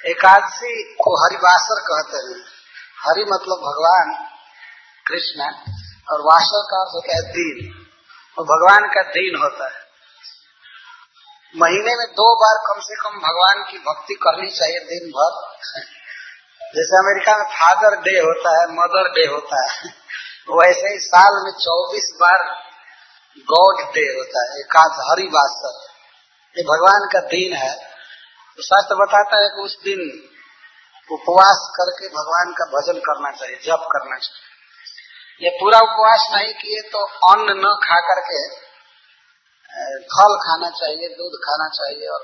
एकादशी को हरिवासर कहते हैं। हरि मतलब भगवान कृष्ण और वासर का अर्थ होता है दिन, और भगवान का दिन होता है। महीने में 2 बार कम से कम भगवान की भक्ति करनी चाहिए दिन भर। जैसे अमेरिका में फादर डे होता है, मदर डे होता है, वैसे ही साल में 24 बार गॉड डे होता है, एकादशी हरिवासर। ये भगवान का दिन है। तो शास्त्र बताता है कि उस दिन उपवास करके भगवान का भजन करना चाहिए, जप करना चाहिए। ये पूरा उपवास नहीं किए तो अन्न न खा करके फल खाना चाहिए, दूध खाना चाहिए और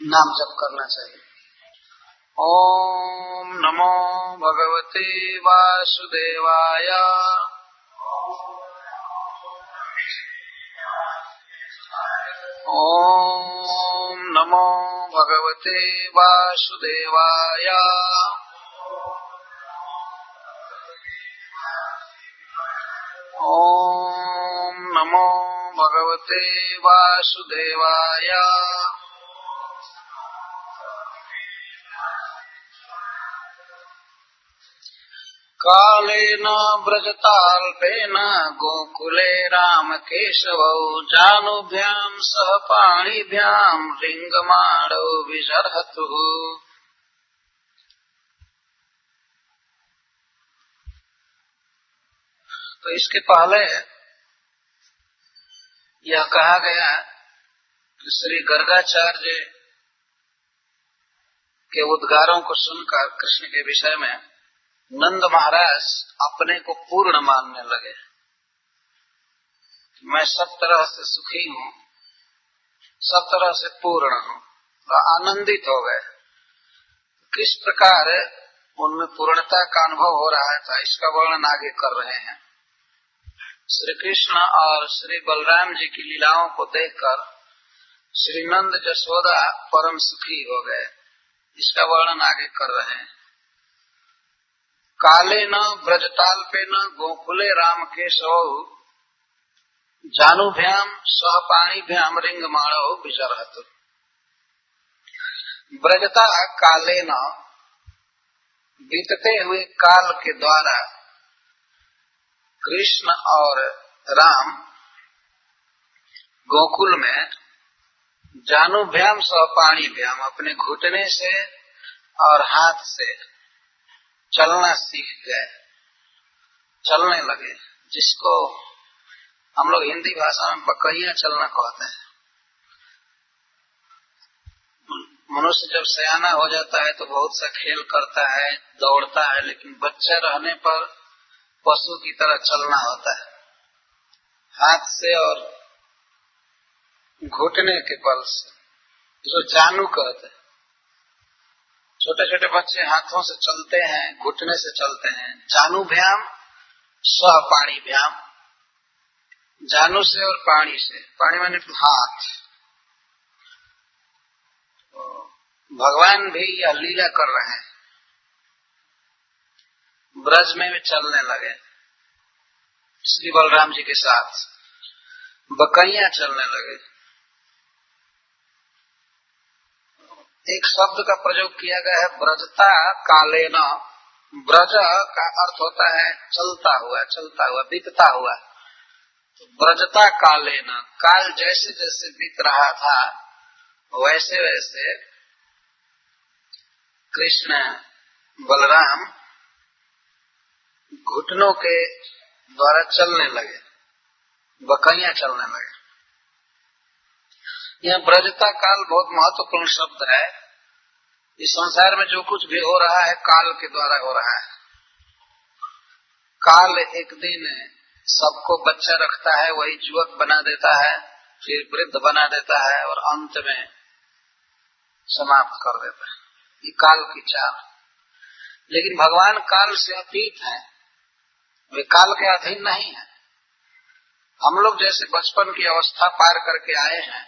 नाम जप करना चाहिए। ओम नमो भगवते वासुदेवाय। ओम नमो भगवते वासुदेवाय। ओम नमो भगवते वासुदेवाय। कालेन व्रजताल्पेन गोकुले रामकेशवौ जानुभ्यां सह पाणिभ्यां लिंगमाणौ विजर्हतुः। तो इसके पहले यह कहा गया कि श्री गर्गाचार्य के उद्गारों को सुनकर कृष्ण के विषय में नंद महाराज अपने को पूर्ण मानने लगे। मैं सब तरह से सुखी हूँ, सब तरह से पूर्ण हूँ, और आनंदित हो गए। किस प्रकार उनमें पूर्णता का अनुभव हो रहा था, इसका वर्णन आगे कर रहे हैं। श्री कृष्ण और श्री बलराम जी की लीलाओं को देखकर श्री नंद जसोदा परम सुखी हो गए, इसका वर्णन आगे कर रहे हैं। काले न व्रजताल्पे न गोकुले राम केशव जानुभ्याम सह पाणिभ्याम रिंगमाणो विचरहत। व्रजता काले न, बीतते हुए काल के द्वारा कृष्ण और राम गोकुल में जानुभ्याम सह पाणिभ्याम अपने घुटने से और हाथ से चलना सीख गए, चलने लगे, जिसको हम लोग हिंदी भाषा में बकैया चलना कहते हैं। मनुष्य जब सयाना हो जाता है तो बहुत सा खेल करता है, दौड़ता है, लेकिन बच्चा रहने पर पशु की तरह चलना होता है, हाथ से और घुटने के बल से, जो जानू कहते हैं। छोटे छोटे बच्चे हाथों से चलते हैं, घुटने से चलते हैं। जानुभ्याम सह पाणिभ्याम, जानू से और पाणी से, पाणी माने हाथ। भगवान भी यह लीला कर रहे हैं, ब्रज में भी चलने लगे श्री बलराम जी के साथ, बकैया चलने लगे। एक शब्द का प्रयोग किया गया है ब्रजता कालेन। ब्रज का अर्थ होता है चलता हुआ, चलता हुआ, बीतता हुआ। तो ब्रजता कालेन, काल जैसे जैसे बीत रहा था वैसे वैसे कृष्ण बलराम घुटनों के द्वारा चलने लगे, बकैया चलने लगे। यह ब्रजता काल बहुत महत्वपूर्ण शब्द है। इस संसार में जो कुछ भी हो रहा है काल के द्वारा हो रहा है। काल एक दिन सबको बच्चा रखता है, वही युवक बना देता है, फिर वृद्ध बना देता है और अंत में समाप्त कर देता है। ये काल की चाल। लेकिन भगवान काल से अतीत है, वे काल के अधीन नहीं है। हम लोग जैसे बचपन की अवस्था पार करके आए हैं,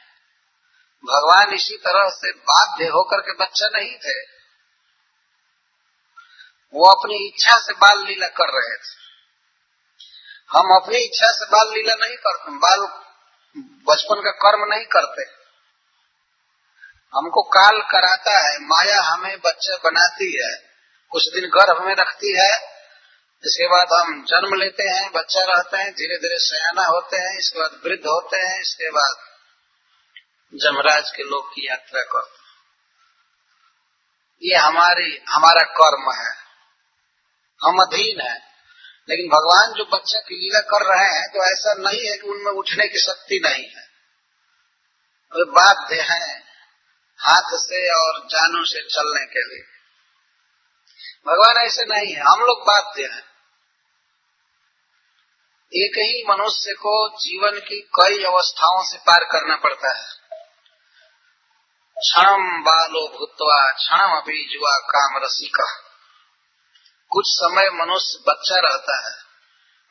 भगवान इसी तरह से बाध्य होकर के बच्चा नहीं थे। वो अपनी इच्छा से बाल लीला कर रहे थे। हम अपनी इच्छा से बाल लीला नहीं करते, बाल बचपन का कर्म नहीं करते। हमको काल कराता है, माया हमें बच्चा बनाती है, कुछ दिन गर्भ में रखती है, इसके बाद हम जन्म लेते हैं, बच्चा रहते हैं, धीरे धीरे सयाना होते हैं, इसके बाद वृद्ध होते हैं, इसके बाद जमराज के लोग की यात्रा करते हैं। ये हमारा कर्म है, हम अधीन है। लेकिन भगवान जो बच्चा की लीला कर रहे हैं तो ऐसा नहीं है कि उनमें उठने की शक्ति नहीं है, वे बाध्य हैं हाथ से और जानू से चलने के लिए। भगवान ऐसे नहीं है, हम लोग बाध्य हैं। एक ही मनुष्य को जीवन की कई अवस्थाओं से पार करना पड़ता है। क्षणम बालो भूत्वा क्षणम अभी जुआ काम रसिका। कुछ समय मनुष्य बच्चा रहता है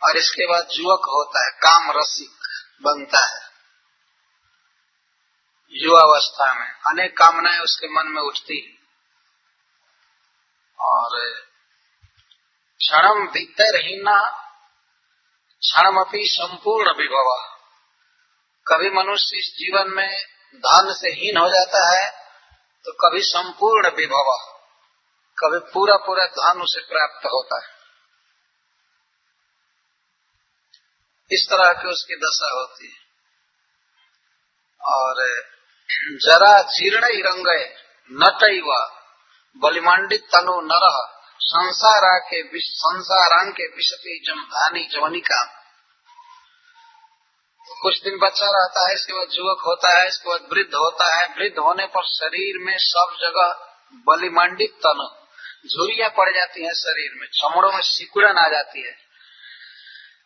और इसके बाद युवक होता है, काम रसिक बनता है। युवावस्था में अनेक कामनाएं उसके मन में उठती है और क्षणम भीतरहीना क्षणमपि संपूर्ण विभव। कभी मनुष्य इस जीवन में धन से हीन हो जाता है तो कभी संपूर्ण विभव, कभी पूरा पूरा धन उसे प्राप्त होता है। इस तरह की उसकी दशा होती है। और जरा जीर्ण रंगे नटैव बलिमंडित तनु नरह संसारांग के विशति जमधानी जवनिका। कुछ दिन बच्चा रहता है, इसके बाद युवक होता है, इसके बाद वृद्ध होता है। वृद्ध होने पर शरीर में सब जगह बलिमंडित तनु, झुर्रियां पड़ जाती हैं शरीर में, चमड़ों में सिकुड़न आ जाती है।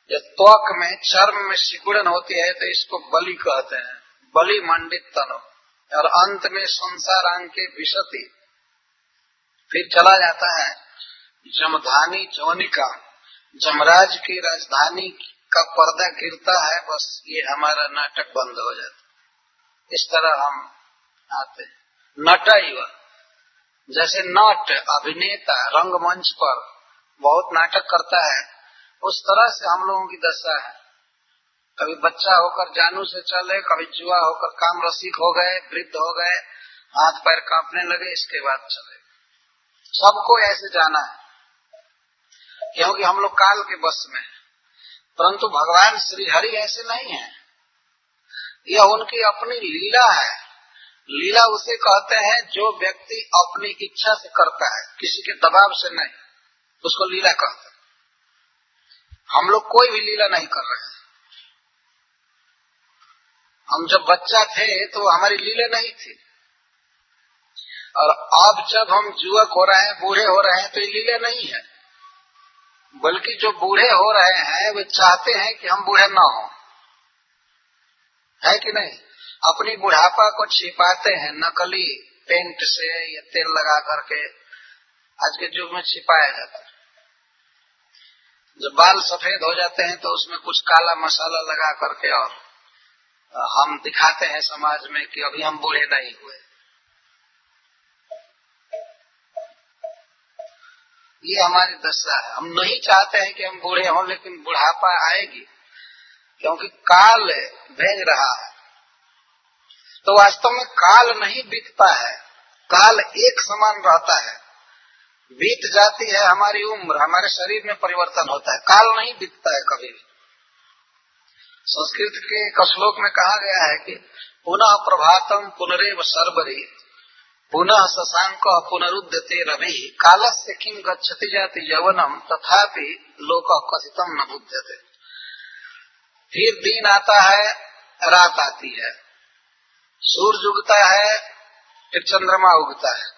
जब त्वक में चर्म में सिकुड़न होती है तो इसको बलि कहते हैं, बलि मंडित तनु। और अंत में संसारांग के विशति, फिर चला जाता है जमधानी जवनिका, जमराज की राजधानी का पर्दा गिरता है, बस ये हमारा नाटक बंद हो जाता। इस तरह हम आते हैं। नटैव, जैसे नट अभिनेता रंगमंच पर बहुत नाटक करता है, उस तरह से हम लोगों की दशा है। कभी बच्चा होकर जानू से चले, कभी जुआ होकर काम रसिक हो गए, वृद्ध हो गए, हाथ पैर कांपने लगे, इसके बाद चले। सबको ऐसे जाना है क्योंकि हम लोग काल के बस में। परंतु भगवान श्री हरि ऐसे नहीं है, यह उनकी अपनी लीला है। लीला उसे कहते हैं जो व्यक्ति अपनी इच्छा से करता है, किसी के दबाव से नहीं, उसको लीला कहते हैं। हम लोग कोई भी लीला नहीं कर रहे हैं। हम जब बच्चा थे तो हमारी लीला नहीं थी, और अब जब हम युवक हो रहे हैं, बूढ़े हो रहे हैं, तो ये लीला नहीं है। बल्कि जो बूढ़े हो रहे हैं वे चाहते हैं कि हम बूढ़े ना हो, है कि नहीं? अपनी बुढ़ापा को छिपाते हैं नकली पेंट से या तेल लगा करके, आज के युग में छिपाया जाता है। जब बाल सफेद हो जाते हैं तो उसमें कुछ काला मसाला लगा करके और हम दिखाते हैं समाज में कि अभी हम बूढ़े नहीं हुए। ये हमारी दशा है। हम नहीं चाहते हैं कि हम बूढ़े हों, लेकिन बुढ़ापा आएगी क्योंकि काल भेज रहा है। तो वास्तव में काल नहीं बीतता है, काल एक समान रहता है। बीत जाती है हमारी उम्र, हमारे शरीर में परिवर्तन होता है, काल नहीं बीतता है कभी भी। संस्कृत के एक श्लोक में कहा गया है कि पुनः प्रभातम पुनरेव सर्वरी पुनः शशांक पुनरुद्धते रवि कालस्य किं गच्छति जाति यवनम तथापि लोक कथितम न बुध्यते। फिर दिन आता है, रात आती है, सूरज उगता है, फिर चंद्रमा उगता है।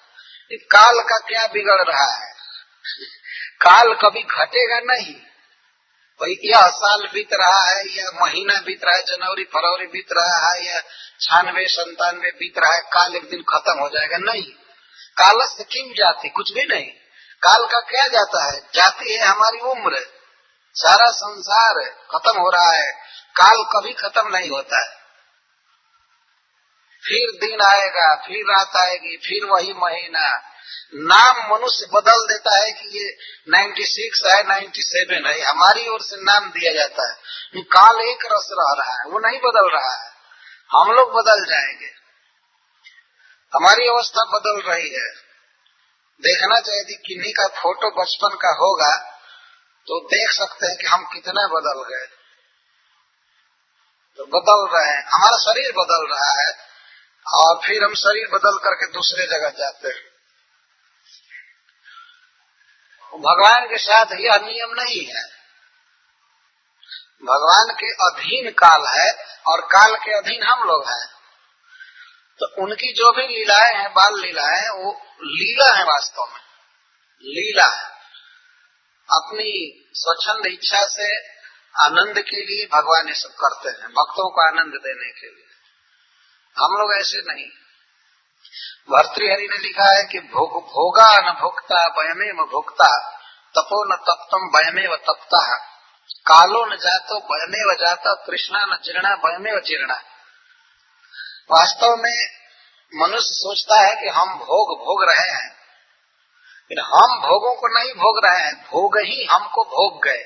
इस काल का क्या बिगड़ रहा है? काल कभी घटेगा नहीं। भाई यह साल बीत रहा है, यह महीना बीत रहा है, जनवरी फरवरी बीत रहा है, यह 96 97 बीत रहा है, काल एक दिन खत्म हो जाएगा? नहीं। काल से किम जाती, कुछ भी नहीं। काल का क्या जाता है? जाती है हमारी उम्र, सारा संसार खत्म हो रहा है, काल कभी खत्म नहीं होता है। फिर दिन आएगा, फिर रात आएगी, फिर वही महीना। नाम मनुष्य बदल देता है कि ये 96 है, 97 है, हमारी ओर से नाम दिया जाता है। काल एक रस रह रहा है, वो नहीं बदल रहा है, हम लोग बदल जाएंगे। हमारी अवस्था बदल रही है। देखना चाहिए यदि किन्हीं का फोटो बचपन का होगा तो देख सकते हैं कि हम कितना बदल गए। तो बदल रहे हैं, हमारा शरीर बदल रहा है और फिर हम शरीर बदल करके दूसरे जगह जाते हैं। भगवान के साथ यह नियम नहीं है। भगवान के अधीन काल है और काल के अधीन हम लोग हैं। तो उनकी जो भी लीलाएं हैं, बाल लीलाएं, वो लीला है, वास्तव में लीला है। अपनी स्वच्छंद इच्छा से आनंद के लिए भगवान ये सब करते हैं, भक्तों को आनंद देने के लिए। हम लोग ऐसे नहीं। भर्तृहरि ने लिखा है कि भोगा न भुक्ता वयमेव भुक्ता, तपो न तप्तम वयमेव तप्ता, कालो न जातो वयमेव जाता, तृष्णा न जीर्णा वयमेव जीर्णा। वास्तव में मनुष्य सोचता है कि हम भोग रहे हैं, लेकिन हम भोगों को नहीं भोग रहे हैं, भोग ही हमको भोग गए।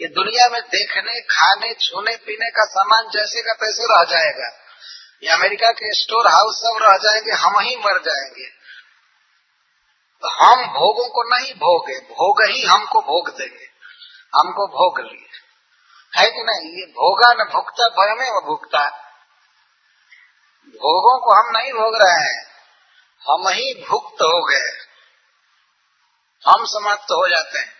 ये दुनिया में देखने, खाने, छूने पीने का सामान जैसे का तैसे रह जाएगा। ये अमेरिका के स्टोर हाउस सब रह जाएंगे, हम ही मर जाएंगे। तो हम भोगों को नहीं भोगे, भोग ही हमको भोग देंगे। हमको भोग लिए, है कि नहीं? ये भोगा न भुगता वयमेव भुगता। भोगों को हम नहीं भोग रहे हैं, हम ही भुक्त हो गए, हम समाप्त हो जाते हैं।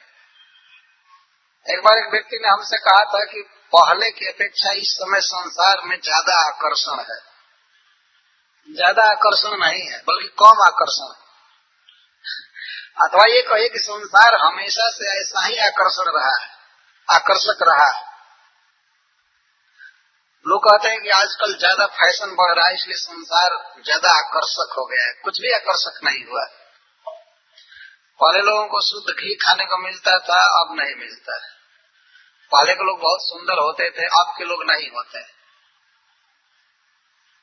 एक बार एक व्यक्ति ने हमसे कहा था कि पहले की अपेक्षा इस समय संसार में ज्यादा आकर्षण है। ज्यादा आकर्षण नहीं है, बल्कि कम आकर्षण है। अथवा ये कहे कि संसार हमेशा से ऐसा ही आकर्षण रहा है, आकर्षक रहा है। लोग कहते हैं कि आजकल ज्यादा फैशन बढ़ रहा है, इसलिए संसार ज्यादा आकर्षक हो गया है। कुछ भी आकर्षक नहीं हुआ। पहले लोगों को शुद्ध घी खाने को मिलता था, अब नहीं मिलता है। पहले के लोग बहुत सुंदर होते थे, अब के लोग नहीं होते।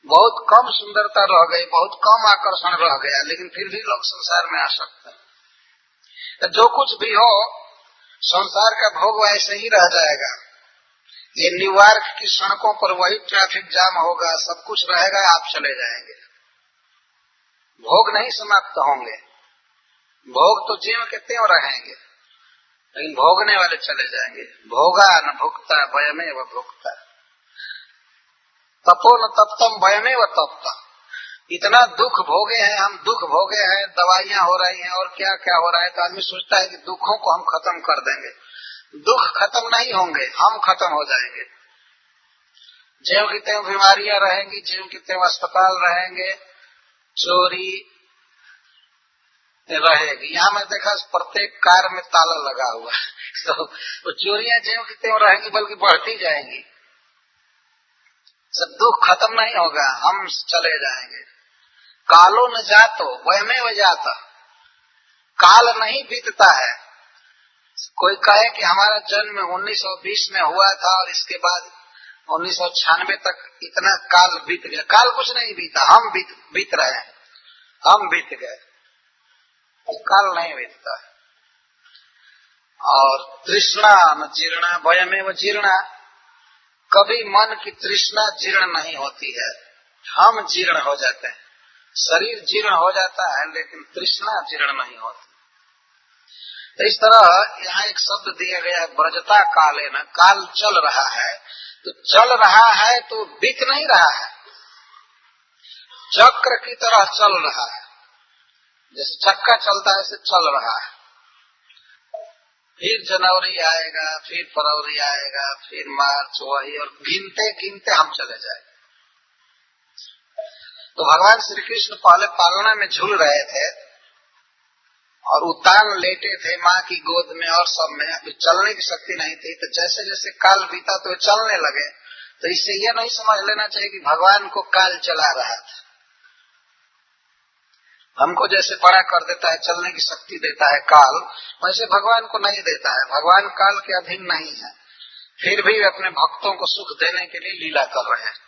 बहुत कम सुंदरता रह गई, बहुत कम आकर्षण रह गया, लेकिन फिर भी लोग संसार में आ सकते हैं। तो जो कुछ भी हो, संसार का भोग वैसे ही रह जाएगा। ये न्यूयॉर्क की सड़कों पर वही ट्रैफिक जाम होगा, सब कुछ रहेगा, आप चले जाएंगे। भोग नहीं समाप्त होंगे। भोग तो जीव के त्यों रहेंगे, लेकिन भोगने वाले चले जाएंगे। भोगा न भुगता वयमेव भुगता, तपो न तप्तम वयमेव तप्ता। इतना दुख भोगे हैं हम, दुख भोगे हैं, दवाइयां हो रही हैं और क्या क्या हो रहा है। तो आदमी सोचता है कि दुखों को हम खत्म कर देंगे। दुख खत्म नहीं होंगे, हम खत्म हो जाएंगे। ज्यों की त्यों बीमारियां रहेंगी, ज्यों की त्यों अस्पताल रहेंगे, चोरी रहेगी। यहाँ मैं देखा प्रत्येक कार में ताला लगा हुआ है। तो चोरियां ज्यों की त्यों रहेंगी, बल्कि बढ़ती जाएंगी। सब दुख खत्म नहीं होगा, हम चले जाएंगे। कालो न जातो वयमेव जाता, काल नहीं बीतता है। कोई कहे कि हमारा जन्म 1920 में हुआ था और इसके बाद 1996 तक इतना काल बीत गया। काल कुछ नहीं बीता, हम बीत रहे हैं, हम बीत गए। काल नहीं बीतता। और तृष्णा न जीर्णा वयमेव जीर्णा, कभी मन की तृष्णा जीर्ण नहीं होती है, हम जीर्ण हो जाते हैं। शरीर जीर्ण हो जाता है, लेकिन तृष्णा जीर्ण नहीं होती। तो इस तरह यहाँ एक शब्द दिया गया है, ब्रजता काले न। काल चल रहा है, तो चल रहा है तो बीत नहीं रहा है, चक्र की तरह चल रहा है। जैसे चक्का चलता है, ऐसे चल रहा है। फिर जनवरी आएगा, फिर फरवरी आएगा, फिर मार्च, वही, और गिनते गिनते हम चले जाएंगे। तो भगवान श्री कृष्ण पहले पालना में झूल रहे थे और उतान लेटे थे माँ की गोद में और सब में। अभी चलने की शक्ति नहीं थी, तो जैसे जैसे काल बीता तो चलने लगे। तो इससे यह नहीं समझ लेना चाहिए कि भगवान को काल चला रहा था। हमको जैसे बड़ा कर देता है, चलने की शक्ति देता है काल, वैसे भगवान को नहीं देता है। भगवान काल के अधीन नहीं है, फिर भी अपने भक्तों को सुख देने के लिए लीला कर रहे हैं।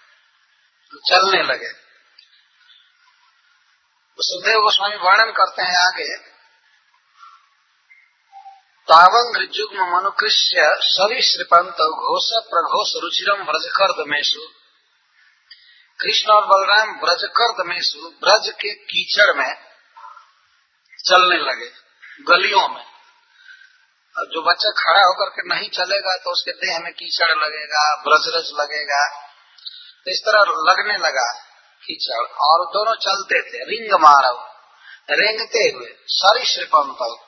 तो चलने लगे। तो सुखदेव गोस्वामी वर्णन करते हैं आगे, तावंग ऋजुग्म मनुकृष्य सविश्रिपंत घोष प्रघोष रुचिरम व्रजकर दमेशु कृष्ण और बलराम ब्रजकर्द में ब्रज के कीचड़ में चलने लगे, गलियों में। और जो बच्चा खड़ा होकर के नहीं चलेगा तो उसके देह में कीचड़ लगेगा, ब्रजरज लगेगा, तो इस तरह लगने लगा कीचड़। और दोनों चलते थे रिंग मारव, रेंगते हुए, सरिसृपंतव।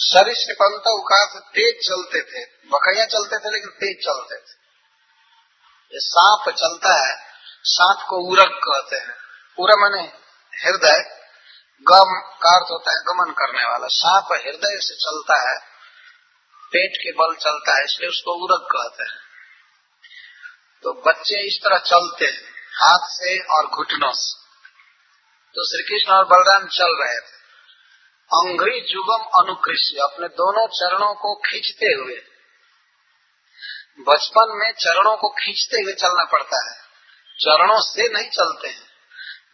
सरिसृपंतव का तेज चलते थे, बकैया चलते थे लेकिन तेज चलते थे। ये सांप चलता है, सांप को उरग कहते हैं। उरग माने हृदय, गम का अर्थ होता है गमन करने वाला। सांप हृदय से चलता है, पेट के बल चलता है, इसलिए उसको उरग कहते हैं। तो बच्चे इस तरह चलते हैं हाथ से और घुटनों से। तो श्री कृष्ण और बलराम चल रहे थे, अंग्री जुगम अनुकृष्य, अपने दोनों चरणों को खींचते हुए। बचपन में चरणों को खींचते हुए चलना पड़ता है, चरणों से नहीं चलते हैं।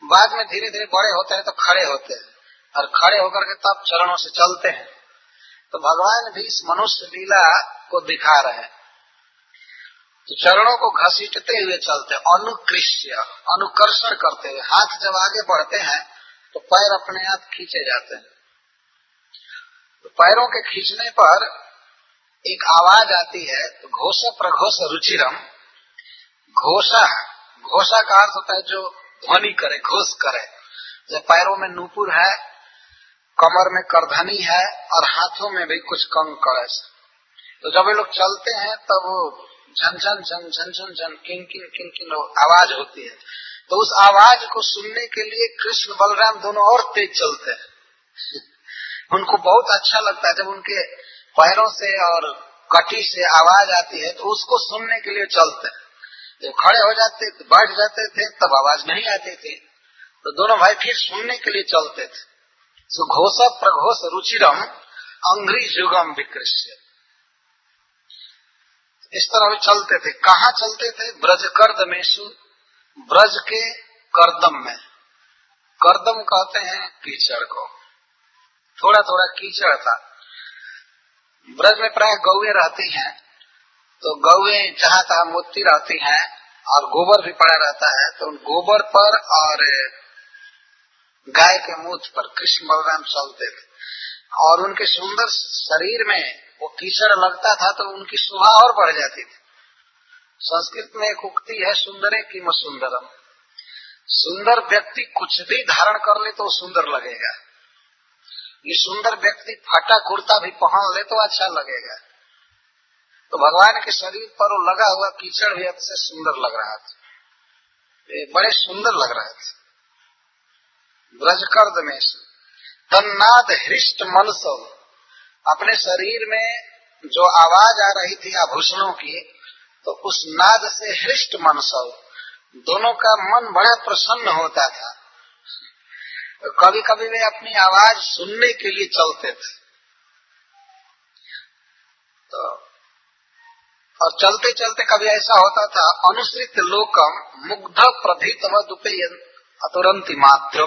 बाद में धीरे धीरे बड़े होते हैं तो खड़े होते हैं, और खड़े होकर के तब चरणों से चलते हैं। तो भगवान भी इस मनुष्य लीला को दिखा रहे हैं। तो चरणों को घसीटते हुए चलते, अनुकृष्य, अनुकर्षण करते हुए। हाथ जब आगे बढ़ते हैं तो पैर अपने आप खींचे जाते हैं। तो पैरों के खींचने पर एक आवाज आती है, तो घोष प्रघोष रुचिरम। घोषा, घोषा का अर्थ होता है जो ध्वनि करे, घोष करे। जब पैरों में नूपुर है, कमर में करधनी है और हाथों में भी कुछ कंकड़ है, तो जब ये लोग चलते हैं तब वो झन झन झन झन झन झन किन किन किन किन आवाज होती है। तो उस आवाज को सुनने के लिए कृष्ण बलराम दोनों और तेज चलते हैं। उनको बहुत अच्छा लगता है जब उनके पैरों से और कटी से आवाज आती है, तो उसको सुनने के लिए चलते हैं। जब खड़े हो जाते, बैठ जाते थे तब आवाज नहीं आती थी, तो दोनों भाई फिर सुनने के लिए चलते थे। सो घोष प्रघोष रुचिरम अंग्री जुगम विकृष्य, इस तरह वे चलते थे। कहाँ चलते थे? ब्रज कर्दमेशु, ब्रज के कर्दम में। कर्दम कहते हैं कीचड़ को, थोड़ा थोड़ा कीचड़ था। ब्रज में प्राय गौएं रहती हैं, तो गौएं जहाँ तहाँ मुतती रहती हैं और गोबर भी पड़ा रहता है। तो उन गोबर पर और गाय के मूत्र पर कृष्ण बलराम चलते थे, और उनके सुंदर शरीर में वो कीचड़ लगता था तो उनकी शोभा और बढ़ जाती थी। संस्कृत में एक उक्ति है, सुंदरे किम सुंदरम। सुंदर व्यक्ति कुछ भी धारण कर ले तो सुंदर लगेगा। ये सुंदर व्यक्ति फटा कुर्ता भी पहन ले तो अच्छा लगेगा। तो भगवान के शरीर पर वो लगा हुआ कीचड़ भी सबसे सुंदर लग रहा था, बड़े सुंदर लग रहे थे। ब्रजकर्द में तन्नाद हृष्ट मनसो, अपने शरीर में जो आवाज आ रही थी आभूषणों की, तो उस नाद से हृष्ट मनसो, दोनों का मन बड़ा प्रसन्न होता था। कभी कभी वे अपनी आवाज सुनने के लिए चलते थे। तो और चलते चलते कभी ऐसा होता था, अनुसृत लोकम मुग्ध प्रभीतवदुपेयन अतुरंति मात्र।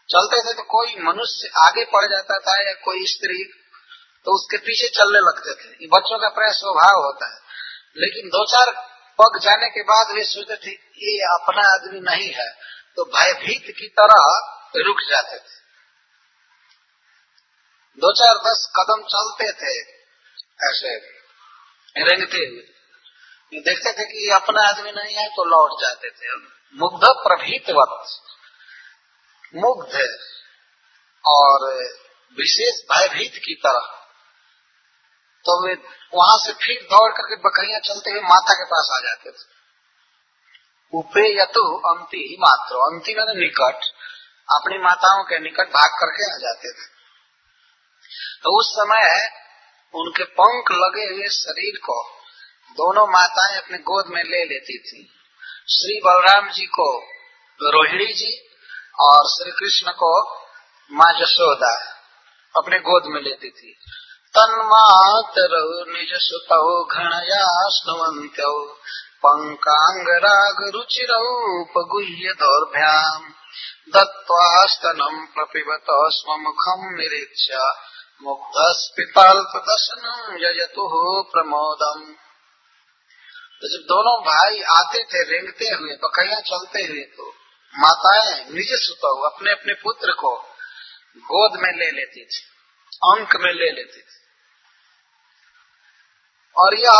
चलते थे तो कोई मनुष्य आगे पड़ जाता था या कोई स्त्री, तो उसके पीछे चलने लगते थे। ये बच्चों का प्राय स्वभाव होता है। लेकिन दो चार पग जाने के बाद वे सोचते थे ये अपना आदमी नहीं है, तो भयभीत की तरह रुक जाते थे। 2-4-10 कदम चलते थे ऐसे रेंगते हुए, देखते थे कि अपना आदमी नहीं है तो लौट जाते थे। मुग्ध प्रभीतवत, मुग्ध और विशेष भयभीत की तरह। तो वे वहां से फिर दौड़ करके बकरियां चलते हुए माता के पास आ जाते थे। उपेयतु अंति ही मात्र, अंति में निकट, अपनी माताओं के निकट भाग करके आ जाते थे। तो उस समय उनके पंख लगे हुए शरीर को दोनों माताएं अपने गोद में ले लेती थी। श्री बलराम जी को रोहिणी जी और श्री कृष्ण को माँ यशोदा अपने गोद में लेती थी। तन्मातरौ निज सुतौ घृणया स्नुवन्त्यौ पंकांग राग रुचिरौ उपगुह्य दौर्भ्याम दत्त्वास्तनं प्रपिबत स्वमुखं निरीक्ष्य मुग्धस्पिताल्पदशनं ययतुः प्रमोदम्। तो जब दोनों भाई आते थे रेंगते हुए, बकैया चलते हुए, तो माताएं निज सुतौ अपने अपने पुत्र को गोद में ले लेती थी, अंक में ले लेती थी। और यह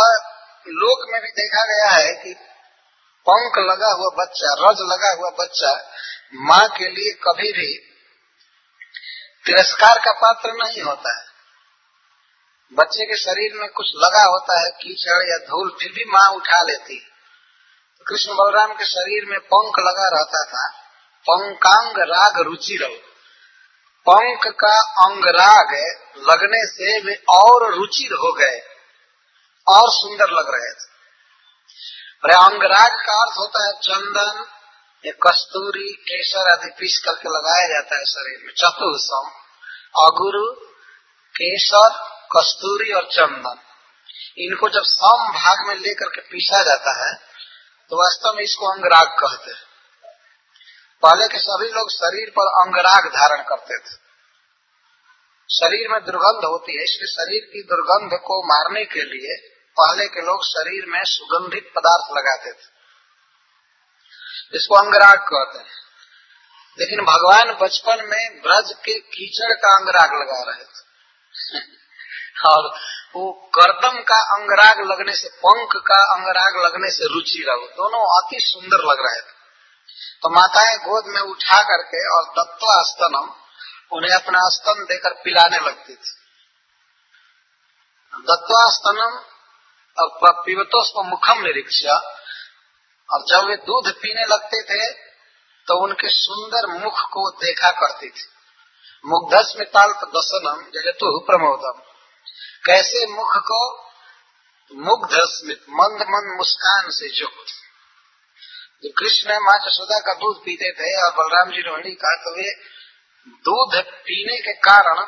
लोक में भी देखा गया है कि पंख लगा हुआ बच्चा, रज लगा हुआ बच्चा माँ के लिए कभी भी तिरस्कार का पात्र नहीं होता है। बच्चे के शरीर में कुछ लगा होता है, कीचड़ या धूल, फिर भी माँ उठा लेती। तो कृष्ण बलराम के शरीर में पंख लगा रहता था। पंकांग राग रुचिर, पंख का अंगराग लगने से वे और रुचिर हो गए, और सुंदर लग रहे थे। और अंगराग का अर्थ होता है चंदन या कस्तूरी, केसर आदि पीस करके लगाया जाता है शरीर में। चतुर्सम, अगुरु, केसर, कस्तूरी और चंदन, इनको जब सम भाग में लेकर के पीसा जाता है तो वास्तव में इसको अंगराग कहते हैं। पहले के सभी लोग शरीर पर अंगराग धारण करते थे। शरीर में दुर्गंध होती है, इसलिए शरीर की दुर्गंध को मारने के लिए पहले के लोग शरीर में सुगंधित पदार्थ लगाते थे, इसको अंगराग कहते हैं। लेकिन भगवान बचपन में ब्रज के कीचड़ का अंगराग लगा रहे थे और वो गर्दन का अंगराग लगने से, पंख का अंगराग लगने से रुचि रहो, दोनों अति सुंदर लग रहे थे। तो माताएं गोद में उठा करके और दत्त्वा स्तनम, उन्हें अपना स्तन देकर पिलाने लगती थी। दत्त्वा स्तनम और पिबतोस्म मुखम निरीक्षा, और जब वे दूध पीने लगते थे तो उनके सुंदर मुख को देखा करती थी। मुग्धस्मिताल्प दशनम जगतु प्रमोदम, कैसे मुख को मुग्ध स्मित, मंद मंद मुस्कान से युक्त। जब कृष्ण माँ यशोदा का दूध पीते थे और बलराम जी रोहिणी का, तो वे दूध पीने के कारण,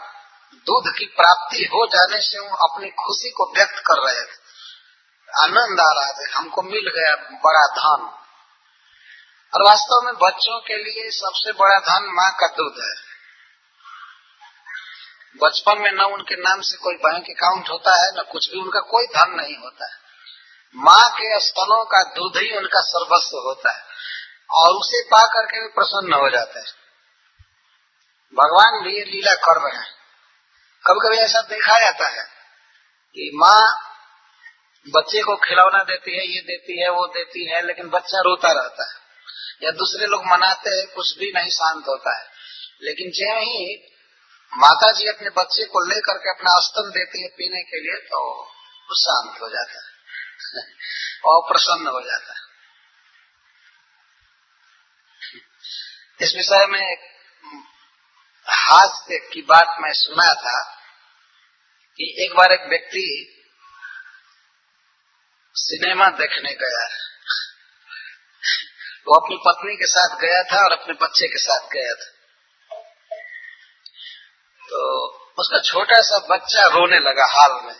दूध की प्राप्ति हो जाने से वो अपनी खुशी को व्यक्त कर रहे थे। आनंद आ रहा था, हमको मिल गया बड़ा धन। और वास्तव में बच्चों के लिए सबसे बड़ा धन माँ का दूध है। बचपन में न उनके नाम से कोई बैंक अकाउंट होता है, न कुछ भी, उनका कोई धन नहीं होता है। माँ के स्तनों का दूध ही उनका सर्वस्व होता है, और उसे पा करके वे प्रसन्न हो जाते हैं। भगवान भी ये लीला कर रहे हैं। कभी कभी ऐसा देखा जाता है कि माँ बच्चे को खिलौना देती है, ये देती है, वो देती है, लेकिन बच्चा रोता रहता है, या दूसरे लोग मनाते हैं, कुछ भी नहीं, शांत होता है। लेकिन जो ही माता जी अपने बच्चे को लेकर के अपना स्तन देती है पीने के लिए, तो वो शांत हो जाता है और प्रसन्न हो जाता है। इस विषय में एक हास्य की बात मैं सुना था कि एक बार एक व्यक्ति सिनेमा देखने गया। वो अपनी पत्नी के साथ गया था और अपने बच्चे के साथ गया था। तो उसका छोटा सा बच्चा रोने लगा, हाल में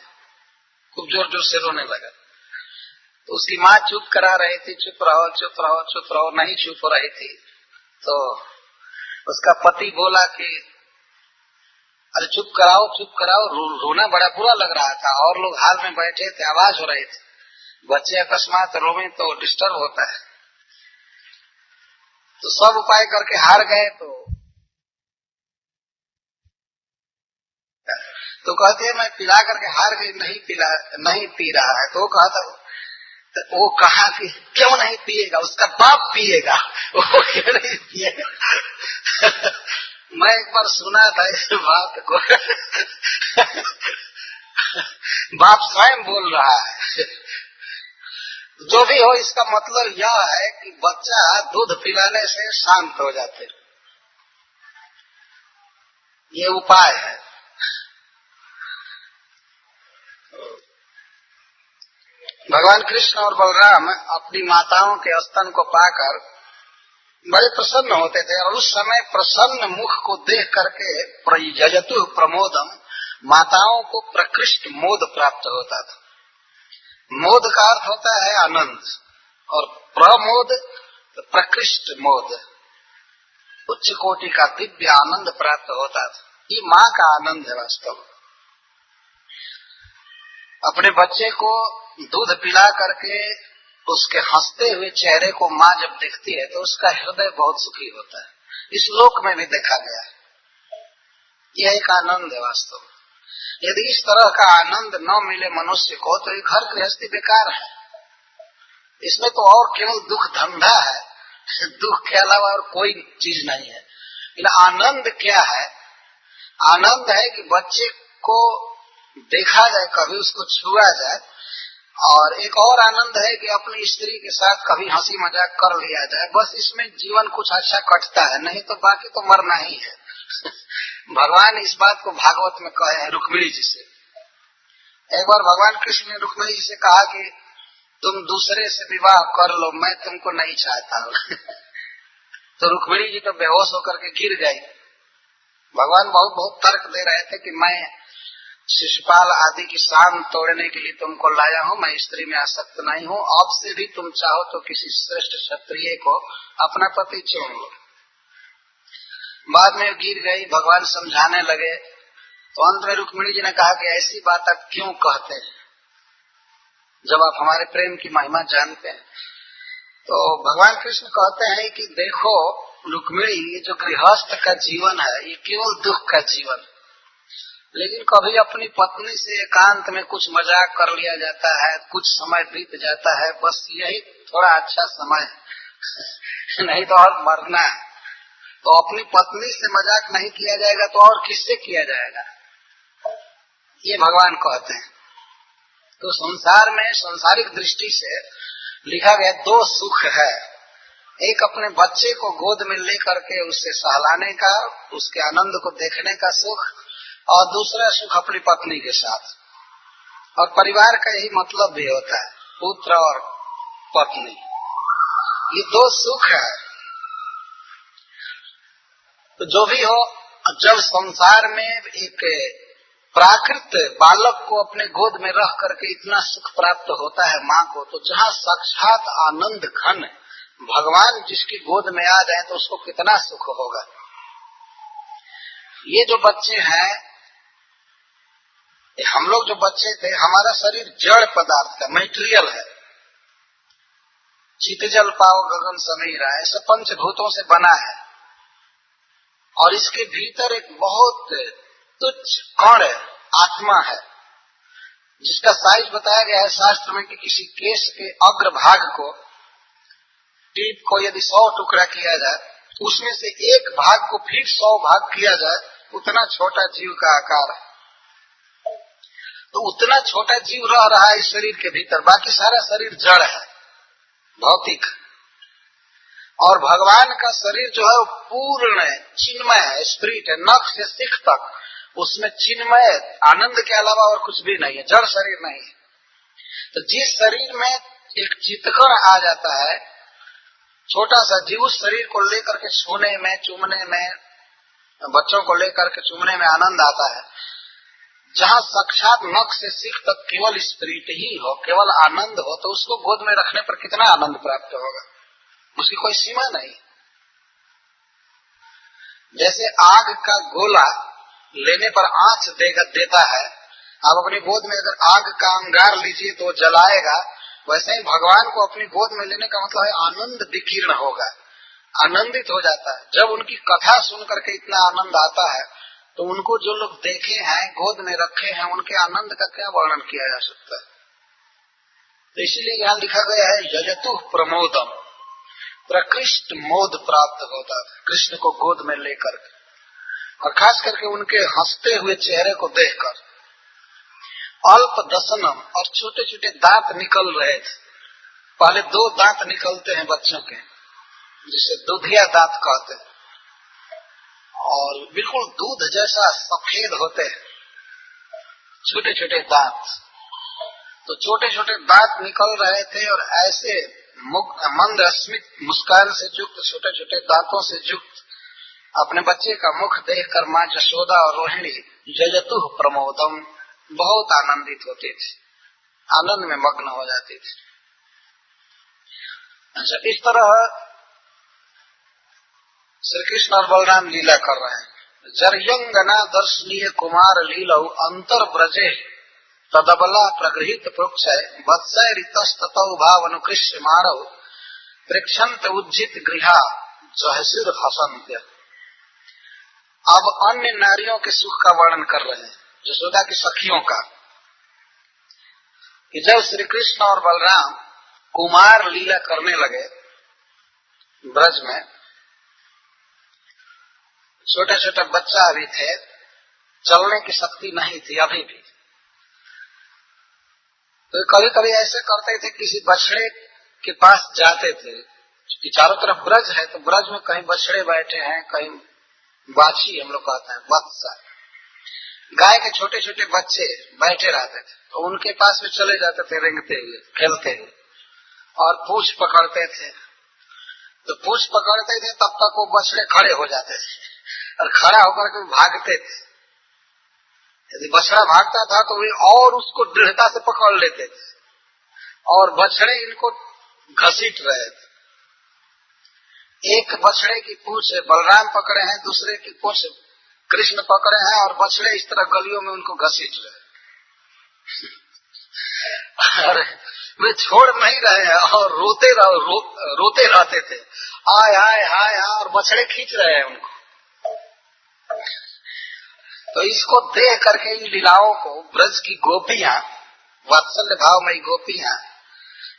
खूब जोर जोर से रोने लगा। तो उसकी माँ चुप करा रही थी, चुप रहो चुप रहो चुप रहो, नहीं चुप हो रही थी। तो उसका पति बोला कि अरे चुप कराओ, रोना बड़ा बुरा लग रहा था, और लोग हाल में बैठे थे, आवाज हो रही थी, बच्चे अकस्मात रोवे तो डिस्टर्ब होता है। तो सब उपाय करके हार गए। तो कहते हैं मैं पिला करके हार गई, नहीं पी रहा है। तो वो कहा कि क्यों नहीं पिएगा, उसका बाप पिएगा, वो क्यों नहीं पिएगा। मैं एक बार सुना था इस बात को बाप स्वयं बोल रहा है। जो भी हो, इसका मतलब यह है कि बच्चा दूध पिलाने से शांत हो जाते, ये उपाय है। भगवान कृष्ण और बलराम अपनी माताओं के स्तन को पाकर बड़े प्रसन्न होते थे, और उस समय प्रसन्न मुख को देख करके यजतु प्रमोदम, माताओं को प्रकृष्ट मोद प्राप्त होता था। मोद का अर्थ होता है आनंद, और प्रमोद प्रकृष्ट मोद, उच्च कोटि का दिव्य आनंद प्राप्त होता था। ये माँ का आनंद है वास्तव। अपने बच्चे को दूध पिला करके उसके हंसते हुए चेहरे को माँ जब देखती है तो उसका हृदय बहुत सुखी होता है। इस लोक में भी देखा गया है। यह एक आनंद है वास्तव में। यदि इस तरह का आनंद न मिले मनुष्य को तो ये घर गृहस्थी बेकार है। इसमें तो और केवल दुख धंधा है, दुख के अलावा और कोई चीज नहीं है। लेकिन आनंद क्या है? आनंद है कि बच्चे को देखा जाए, कभी उसको छुआ जाए, और एक और आनंद है कि अपनी स्त्री के साथ कभी हंसी मजाक कर लिया जाए। बस इसमें जीवन कुछ अच्छा कटता है, नहीं तो बाकी तो मरना ही है। भगवान इस बात को भागवत में कहे हैं रुक्मिणी जी से। एक बार भगवान कृष्ण ने रुक्मिणी जी से कहा कि तुम दूसरे से विवाह कर लो, मैं तुमको नहीं चाहता हूँ। तो रुक्मिणी जी तो बेहोश होकर के गिर गई। भगवान बहुत तर्क दे रहे थे कि मैं शिशुपाल आदि की शान तोड़ने के लिए तुमको लाया हूँ, मैं स्त्री में आसक्त नहीं हूँ। अब से भी तुम चाहो तो किसी श्रेष्ठ क्षत्रिय को अपना पति चुन लो। बाद में गिर गई, भगवान समझाने लगे तो अंत में रुक्मिणी जी ने कहा कि ऐसी बात आप क्यों कहते हैं जब आप हमारे प्रेम की महिमा जानते हैं। तो भगवान कृष्ण कहते हैं कि देखो रुक्मिणी, ये जो गृहस्थ का जीवन है ये केवल दुख का जीवन, लेकिन कभी अपनी पत्नी से एकांत में कुछ मजाक कर लिया जाता है, कुछ समय बीत जाता है, बस यही थोड़ा अच्छा समय है। नहीं तो और मरना है। तो अपनी पत्नी से मजाक नहीं किया जाएगा तो और किससे किया जाएगा, ये भगवान कहते हैं। तो संसार में सांसारिक दृष्टि से लिखा गया दो सुख है। एक अपने बच्चे को गोद में लेकर के उससे सहलाने का, उसके आनंद को देखने का सुख, और दूसरा सुख अपनी पत्नी के साथ। और परिवार का यही मतलब भी होता है, पुत्र और पत्नी, ये दो सुख है। तो जो भी हो, जब संसार में एक प्राकृत बालक को अपने गोद में रख करके इतना सुख प्राप्त होता है माँ को, तो जहाँ साक्षात आनंद घन भगवान जिसकी गोद में आ जाए तो उसको कितना सुख होगा। ये जो बच्चे हैं, हम लोग जो बच्चे थे, हमारा शरीर जड़ पदार्थ का मैटेरियल है। चित जल पाओ गगन समीरा, ऐसे पंचभूतों से बना है। और इसके भीतर एक बहुत तुच्छ कण आत्मा है, जिसका साइज बताया गया है शास्त्र में कि किसी केश के अग्रभाग को, टीप को यदि 100 टुकड़ा किया जाए, उसमें से एक भाग को फिर 100 भाग किया जाए, उतना छोटा जीव का आकार है। तो उतना छोटा जीव रह रहा है इस शरीर के भीतर, बाकी सारा शरीर जड़ है, भौतिक। और भगवान का शरीर जो है वो पूर्ण चिन्मय है, स्पिरिट है, नख से सिख तक उसमें चिन्मय आनंद के अलावा और कुछ भी नहीं है, जड़ शरीर नहीं है। तो जिस शरीर में एक चित्कण आ जाता है, छोटा सा जीव, उस शरीर को लेकर के छूने में, चूमने में, बच्चों को लेकर के चूमने में आनंद आता है। जहाँ साक्षात नख से सिख तक केवल स्पिरिट ही हो, केवल आनंद हो, तो उसको गोद में रखने पर कितना आनंद प्राप्त होगा, उसकी कोई सीमा नहीं। जैसे आग का गोला लेने पर आंच देता है, आप अपनी गोद में अगर आग का अंगार लीजिए तो जलाएगा, वैसे ही भगवान को अपनी गोद में लेने का मतलब है आनंद विकीर्ण होगा, आनंदित हो जाता है। जब उनकी कथा सुन करके इतना आनंद आता है तो उनको जो लोग देखे हैं, गोद में रखे हैं, उनके आनंद का क्या वर्णन किया जा सकता है। तो इसीलिए यहाँ लिखा गया है यजतु प्रमोदम, प्रकृष्ट मोद प्राप्त होता है कृष्ण को गोद में लेकर, और खास करके उनके हंसते हुए चेहरे को देखकर। अल्प दशनम, और छोटे छोटे दांत निकल रहे थे। पहले 2 दांत निकलते हैं बच्चों के, जिसे दूधिया दांत कहते हैं, और बिल्कुल दूध जैसा सफेद होते हैं छोटे छोटे दांत। तो छोटे छोटे दांत निकल रहे थे, और ऐसे मंद अस्मित मुस्कान से युक्त, छोटे छोटे दांतों से युक्त अपने बच्चे का मुख देखकर माँ यशोदा और रोहिणी यजतु प्रमोदम, बहुत आनंदित होती थी, आनंद में मग्न हो जाती थी। अच्छा, इस तरह श्री कृष्ण और बलराम लीला कर रहे हैं। जरयंगना दर्शनीय कुमार लीलौ अंतर ब्रजे तदबला प्रगृहित प्रोक्षय वत्सय ऋतस्ततौ भाव अनुकृष्य माणव प्रेक्षंत उज्जित गृहा जहसिर हसंत्य। अब अन्य नारियों के सुख का वर्णन कर रहे हैं, यशोदा की सखियों का, कि जब श्री कृष्ण और बलराम कुमार लीला करने लगे ब्रज में, छोटे छोटे बच्चा अभी थे, चलने की शक्ति नहीं थी अभी भी, तो कभी कभी ऐसे करते थे, किसी बछड़े के पास जाते थे, कि चारों तरफ ब्रज है, तो ब्रज में कहीं बछड़े बैठे हैं, कहीं बाछी हम लोग कहते हैं बत्सा, गाय के छोटे छोटे बच्चे बैठे रहते थे, तो उनके पास भी चले जाते थे रेंगते हुए, खेलते हुए, और पूंछ पकड़ते थे। तो पूंछ पकड़ते थे तब तक वो बछड़े खड़े हो जाते थे और खड़ा होकर के भागते थे। यदि बछड़ा भागता था तो वे और उसको दृढ़ता से पकड़ लेते थे, और बछड़े इनको घसीट रहे थे। एक बछड़े की पूंछ बलराम पकड़े हैं, दूसरे की पूंछ कृष्ण पकड़े हैं, और बछड़े इस तरह गलियों में उनको घसीट रहे अरे वे छोड़ नहीं रहे हैं, और रोते रहते थे, आय आय हाय हाय, और बछड़े खींच रहे हैं उनको। तो इसको देख करके इन लीलाओं को ब्रज की गोपियां, वात्सल्य भावमयी गोपियां,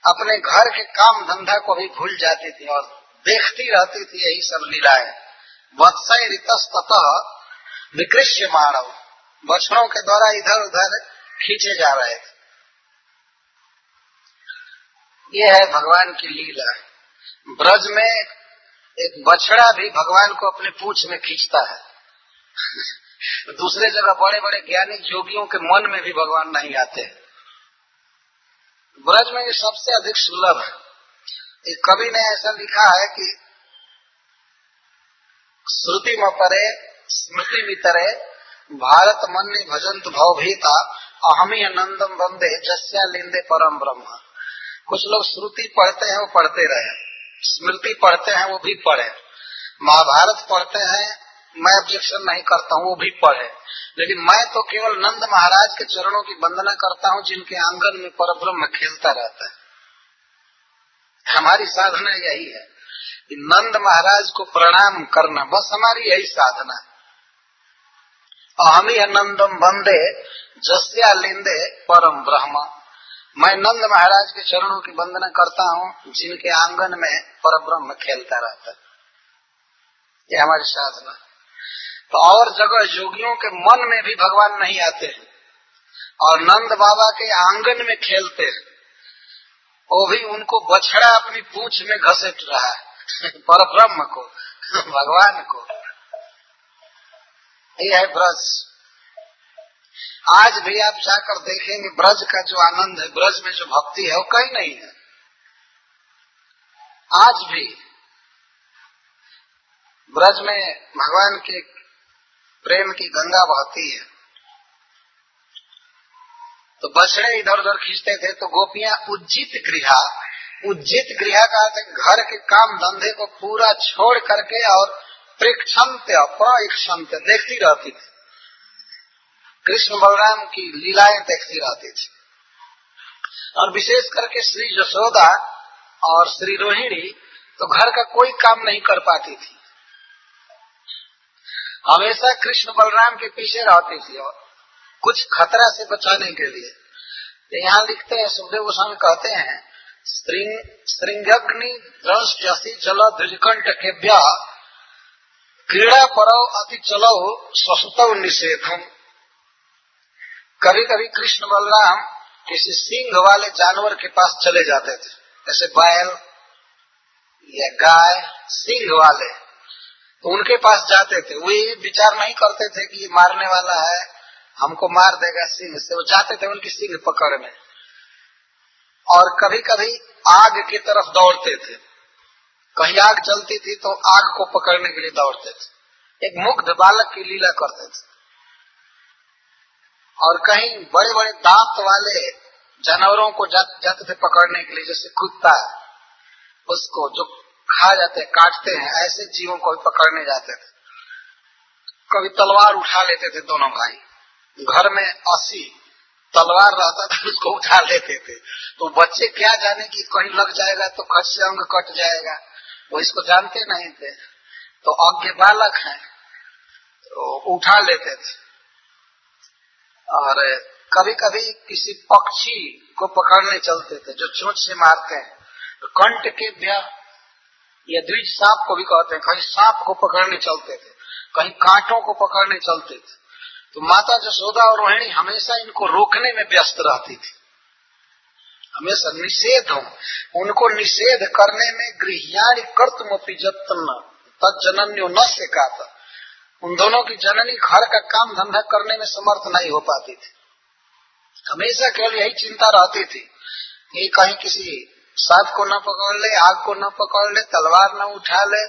अपने घर के काम धंधा को भी भूल जाती थी और देखती रहती थी यही सब लीलाएं। वत्सय ऋतस्ततः विकृष्य मानव, बछड़ों के द्वारा इधर उधर खींचे जा रहे थे। ये है भगवान की लीला। ब्रज में एक बछड़ा भी भगवान को अपने पूंछ में खींचता है दूसरे जगह बड़े बड़े ज्ञानी जोगियों के मन में भी भगवान नहीं आते। ब्रज में ये सबसे अधिक सुलभ है। एक कवि ने ऐसा लिखा है कि श्रुति में परे स्मृति वितरे भारत मन भजंत भवभीता अहमी आनंदम वंदे जस्या लिंदे परम ब्रह्म। कुछ लोग श्रुति पढ़ते हैं, वो पढ़ते रहे, स्मृति पढ़ते हैं, वो भी पढ़े, महाभारत पढ़ते हैं, मैं ऑब्जेक्शन नहीं करता हूँ, वो भी पढ़े, लेकिन मैं तो केवल नंद महाराज के चरणों की वंदना करता हूँ, जिनके आंगन में परब्रह्म खेलता रहता है। हमारी साधना यही है कि नंद महाराज को प्रणाम करना, बस हमारी यही साधना है। अहमी आनंदम वंदे जस्या लिंदे परम ब्रह्म। मैं नंद महाराज के चरणों की वंदना करता हूँ, जिनके आंगन में परब्रह्म खेलता रहता है। ये हमारी साधना। तो और जगह योगियों के मन में भी भगवान नहीं आते हैं, और नंद बाबा के आंगन में खेलते हैं, वो भी उनको बछड़ा अपनी पूंछ में घसीट रहा है परब्रह्म को, भगवान को। ये है ब्रज। आज भी आप जाकर देखेंगे ब्रज का जो आनंद है, ब्रज में जो भक्ति है, वो कहीं नहीं है। आज भी ब्रज में भगवान के प्रेम की गंगा बहती है। तो बछड़े इधर उधर खींचते थे, तो गोपियां उज्जित गृहा का घर के काम धंधे को पूरा छोड़ करके और प्रेक्षंत्य देखती रहती थी, कृष्ण बलराम की लीलाएं देखती रहती थी। और विशेष करके श्री यशोदा और श्री रोहिणी तो घर का कोई काम नहीं कर पाती थी, हमेशा कृष्ण बलराम के पीछे रहती थी, और कुछ खतरा से बचाने के लिए। तो यहाँ लिखते हैं, सुखदेव गोस्वामी कहते हैं, श्रृंगग्नि जसी जल द्विजकंठ केभ्य क्रीड़ा परो अति चलो स्वसुतौ निषेधम। कभी कभी कृष्ण बलराम किसी सिंह वाले जानवर के पास चले जाते थे, जैसे बैल या गाय, सिंह वाले, तो उनके पास जाते थे। वे विचार नहीं करते थे कि ये मारने वाला है, हमको मार देगा सिंह से, वो जाते थे उनकी सिंह पकड़ने। और कभी कभी आग की तरफ दौड़ते थे, कहीं आग जलती थी तो आग को पकड़ने के लिए दौड़ते थे, एक मुग्ध बालक की लीला करते थे। और कहीं बड़े बड़े दांत वाले जानवरों को जाते थे पकड़ने के लिए, जैसे कुत्ता, उसको जो खा जाते काटते हैं, ऐसे जीवों को भी पकड़ने जाते थे। कभी तलवार उठा लेते थे दोनों भाई, घर में 80 तलवार रहता था उसको उठा लेते थे। तो बच्चे क्या जाने कि कहीं लग जाएगा तो खट से अंग कट जाएगा, वो इसको जानते नहीं थे। तो अज्ञ बालक हैं तो उठा लेते थे। और कभी कभी किसी पक्षी को पकड़ने चलते थे जो चोंच से मारते हैं, तो कंट के या द्विज सांप को भी कहते हैं, कहीं सांप को पकड़ने चलते थे, कहीं कांटों को पकड़ने चलते थे। तो माता जसोदा और रोहिणी हमेशा इनको रोकने में व्यस्त रहती थी, हमेशा निषेध हो, उनको निषेध करने में गृह्याणि कर्तुमपि यत्न तज्जनन्यो न सिखाता। उन दोनों की जननी घर का काम धंधा करने में समर्थ नहीं हो पाती थी। हमेशा केवल यही चिंता रहती थी कि कहीं किसी सांप को न पकड़ ले, आग को न पकड़ ले, तलवार न उठा ले।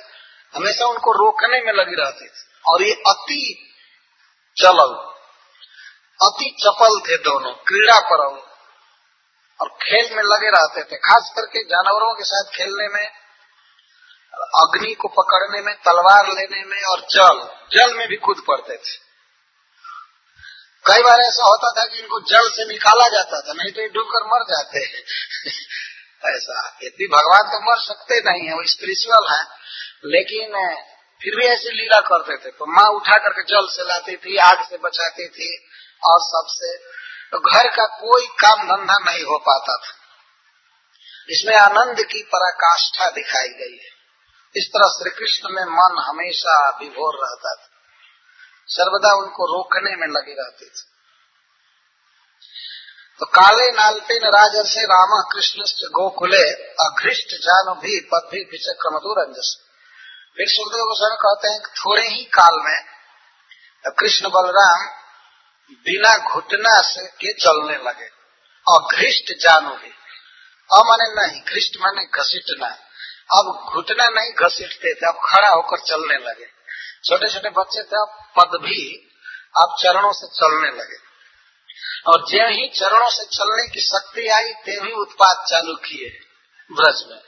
हमेशा उनको रोकने में लगी रहती थी। और ये अति चपल थे दोनों, क्रीड़ा पर और खेल में लगे रहते थे, खास करके जानवरों के साथ खेलने में, अग्नि को पकड़ने में, तलवार लेने में, और जल में भी कूद पड़ते थे। कई बार ऐसा होता था कि इनको जल से निकाला जाता था, नहीं तो ये डूबकर मर जाते हैं। ऐसा यदि भगवान तो मर सकते नहीं है, वो स्पिरिचुअल है, लेकिन फिर भी ऐसे लीला करते थे। तो माँ उठा करके जल से लाती थी, आग से बचाती थी और सबसे। तो घर का कोई काम धंधा नहीं हो पाता था। इसमें आनंद की पराकाष्ठा दिखाई गई है। इस तरह श्री कृष्ण में मन हमेशा विभोर रहता था, सर्वदा उनको रोकने में लगी रहती थी। तो काले नाल्पेन राजर्षे राम कृष्ण गोकुले अघृष्ट जानो भी पद भी विचक्रमतु रंजस। फिर सुखदेव गोस्वामी कहते हैं कि थोड़े ही काल में कृष्ण बलराम बिना घुटना से के चलने लगे। अघृष्ट जानो भी, माने नहीं, घृष्ट माने घसीटना। अब घुटना नहीं घसीटते थे, अब खड़ा होकर चलने लगे। छोटे छोटे बच्चे थे, अब पद भी अब चरणों से चलने लगे। और ज्यों ही चरणों से चलने की शक्ति आई, त्यों ही उत्पात चालू किए ब्रज में।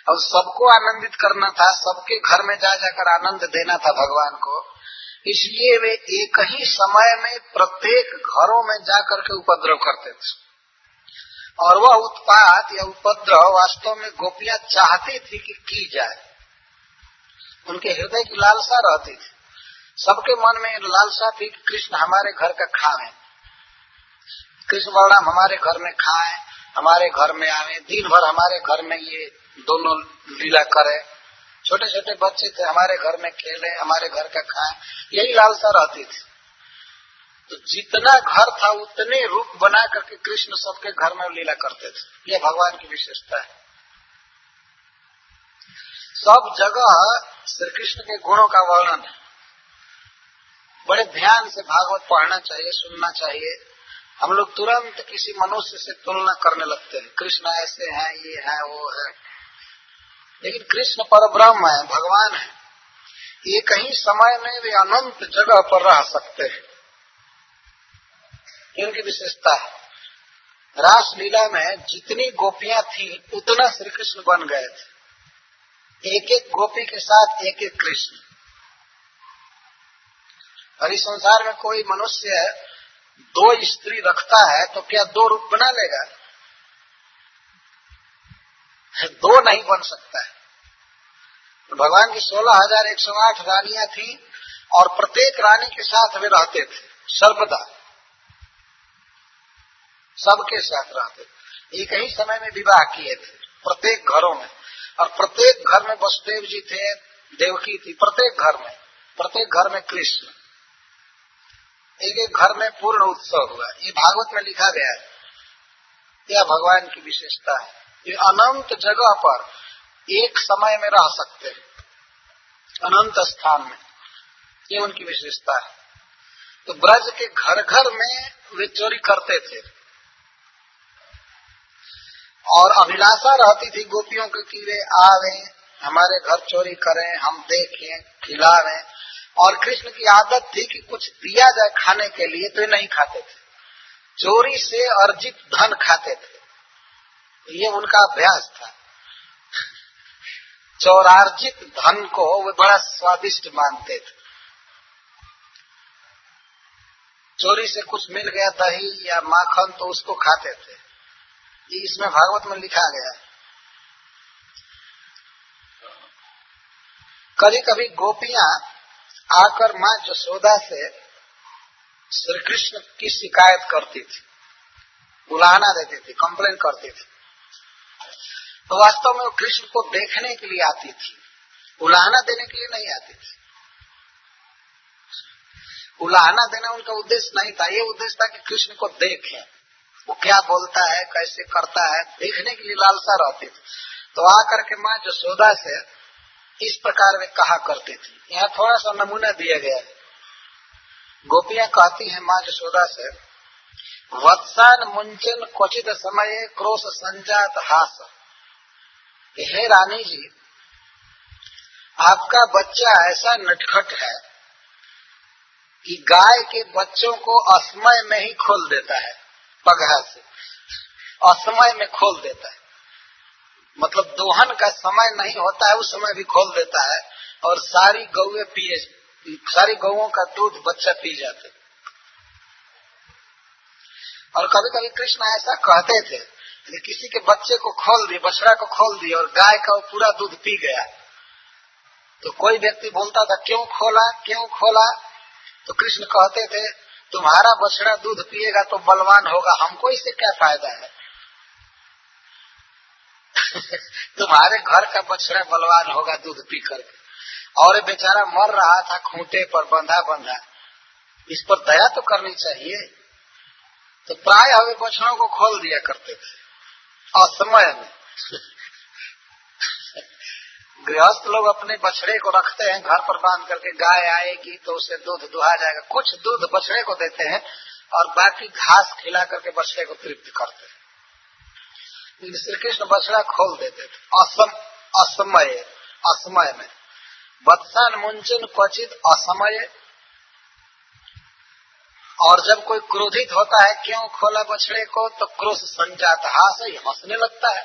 अब सबको आनंदित करना था, सबके घर में जा जाकर आनंद देना था भगवान को। इसलिए वे एक ही समय में प्रत्येक घरों में जाकर के उपद्रव करते थे। और वह उत्पात या उपद्रव वास्तव में गोपियां चाहती थी कि की जाए। उनके हृदय की लालसा रहती थी, सबके मन में लालसा थी कि कृष्ण हमारे घर का खाएं, कृष्ण बलराम हमारे घर में खाएं, हमारे घर में आवे, दिन भर हमारे घर में ये दोनों लीला करे। छोटे छोटे बच्चे थे, हमारे घर में खेले, हमारे घर का खाएं, यही लालसा रहती थी। तो जितना घर था उतने रूप बना करके कृष्ण सबके घर में लीला करते थे। यह भगवान की विशेषता है। सब जगह श्री कृष्ण के गुणों का वर्णन है। बड़े ध्यान से भागवत पढ़ना चाहिए, सुनना चाहिए। हम लोग तुरंत किसी मनुष्य से तुलना करने लगते हैं, कृष्ण ऐसे हैं, ये है, वो है। लेकिन कृष्ण परब्रह्म है, भगवान है। एक ही समय में वे अनंत जगह पर रह सकते हैं, इनकी विशेषता है। रास लीला में जितनी गोपियां थी उतना श्री कृष्ण बन गए थे। एक एक गोपी के साथ एक एक कृष्ण। और इस संसार में कोई मनुष्य दो स्त्री रखता है तो क्या दो रूप बना लेगा? दो नहीं बन सकता है। तो भगवान की 16,108 रानियां थी और प्रत्येक रानी के साथ वे रहते थे, सर्वदा सबके साथ रहते थे। एक ही समय में विवाह किए थे प्रत्येक घरों में। और प्रत्येक घर में वसुदेव जी थे, देवकी थी, प्रत्येक घर में कृष्ण। एक एक घर में पूर्ण उत्सव हुआ। ये भागवत में लिखा गया है। यह भगवान की विशेषता है। ये अनंत जगह पर एक समय में रह सकते हैं, अनंत स्थान में। ये उनकी विशेषता है। तो ब्रज के घर घर में वे चोरी करते थे और अभिलाषा रहती थी गोपियों की कि वे आवे, हमारे घर चोरी करें, हम देखें, खिलावें। और कृष्ण की आदत थी कि कुछ दिया जाए खाने के लिए तो ये नहीं खाते थे, चोरी से अर्जित धन खाते थे। ये उनका अभ्यास था। चौरार्जित धन को वे बड़ा स्वादिष्ट मानते थे। चोरी से कुछ मिल गया दही या माखन तो उसको खाते थे। ये इसमें भागवत में लिखा गया है। कभी कभी गोपियां आकर माँ यशोदा से श्री कृष्ण की शिकायत करती थी, उलाहना देती थी, कंप्लेन करती थी। तो वास्तव में वो कृष्ण को देखने के लिए आती थी, उलाहना देने के लिए नहीं आती थी। उलाहना देना उनका उद्देश्य नहीं था, ये उद्देश्य था कि कृष्ण को देखें, वो क्या बोलता है, कैसे करता है, देखने के लिए लालसा रहती थी। तो आकर के माँ यशोदा से इस प्रकार वे कहा करती थी। यहाँ थोड़ा सा नमूना दिया गया है। गोपियां कहती हैं माँ यशोदा से, वत्सान मुंचन क्वचित समय क्रोश संजात हास। हे रानी जी, आपका बच्चा ऐसा नटखट है कि गाय के बच्चों को असमय में ही खोल देता है, पगहा से असमय में खोल देता है। मतलब दोहन का समय नहीं होता है, उस समय भी खोल देता है, और सारी गौओं का दूध बच्चा पी जाते। और कभी कभी कृष्ण ऐसा कहते थे कि किसी के बच्चे को खोल दिए, बछड़ा को खोल दिए और गाय का वो पूरा दूध पी गया, तो कोई व्यक्ति बोलता था क्यों खोला, क्यों खोला? तो कृष्ण कहते थे, तुम्हारा बछड़ा दूध पिएगा तो बलवान होगा, हमको इससे क्या फायदा है? तुम्हारे घर का बछड़ा बलवान होगा दूध पी करके, और बेचारा मर रहा था खूंटे पर बंधा बंधा, इस पर दया तो करनी चाहिए। तो प्राय हमें बछड़ों को खोल दिया करते थे असमय में। गृहस्थ लोग अपने बछड़े को रखते हैं घर पर बांध करके, गाय आएगी तो उसे दूध दुहा जाएगा, कुछ दूध बछड़े को देते हैं और बाकी घास खिला करके बछड़े को तृप्त करते हैं। श्री कृष्ण बछड़ा खोल देते थे असमय में। वत्सान मुंचन क्वचित असमय। और जब कोई क्रोधित होता है, क्यों खोला बछड़े को, तो क्रोध संजात हास, ही हंसने लगता है।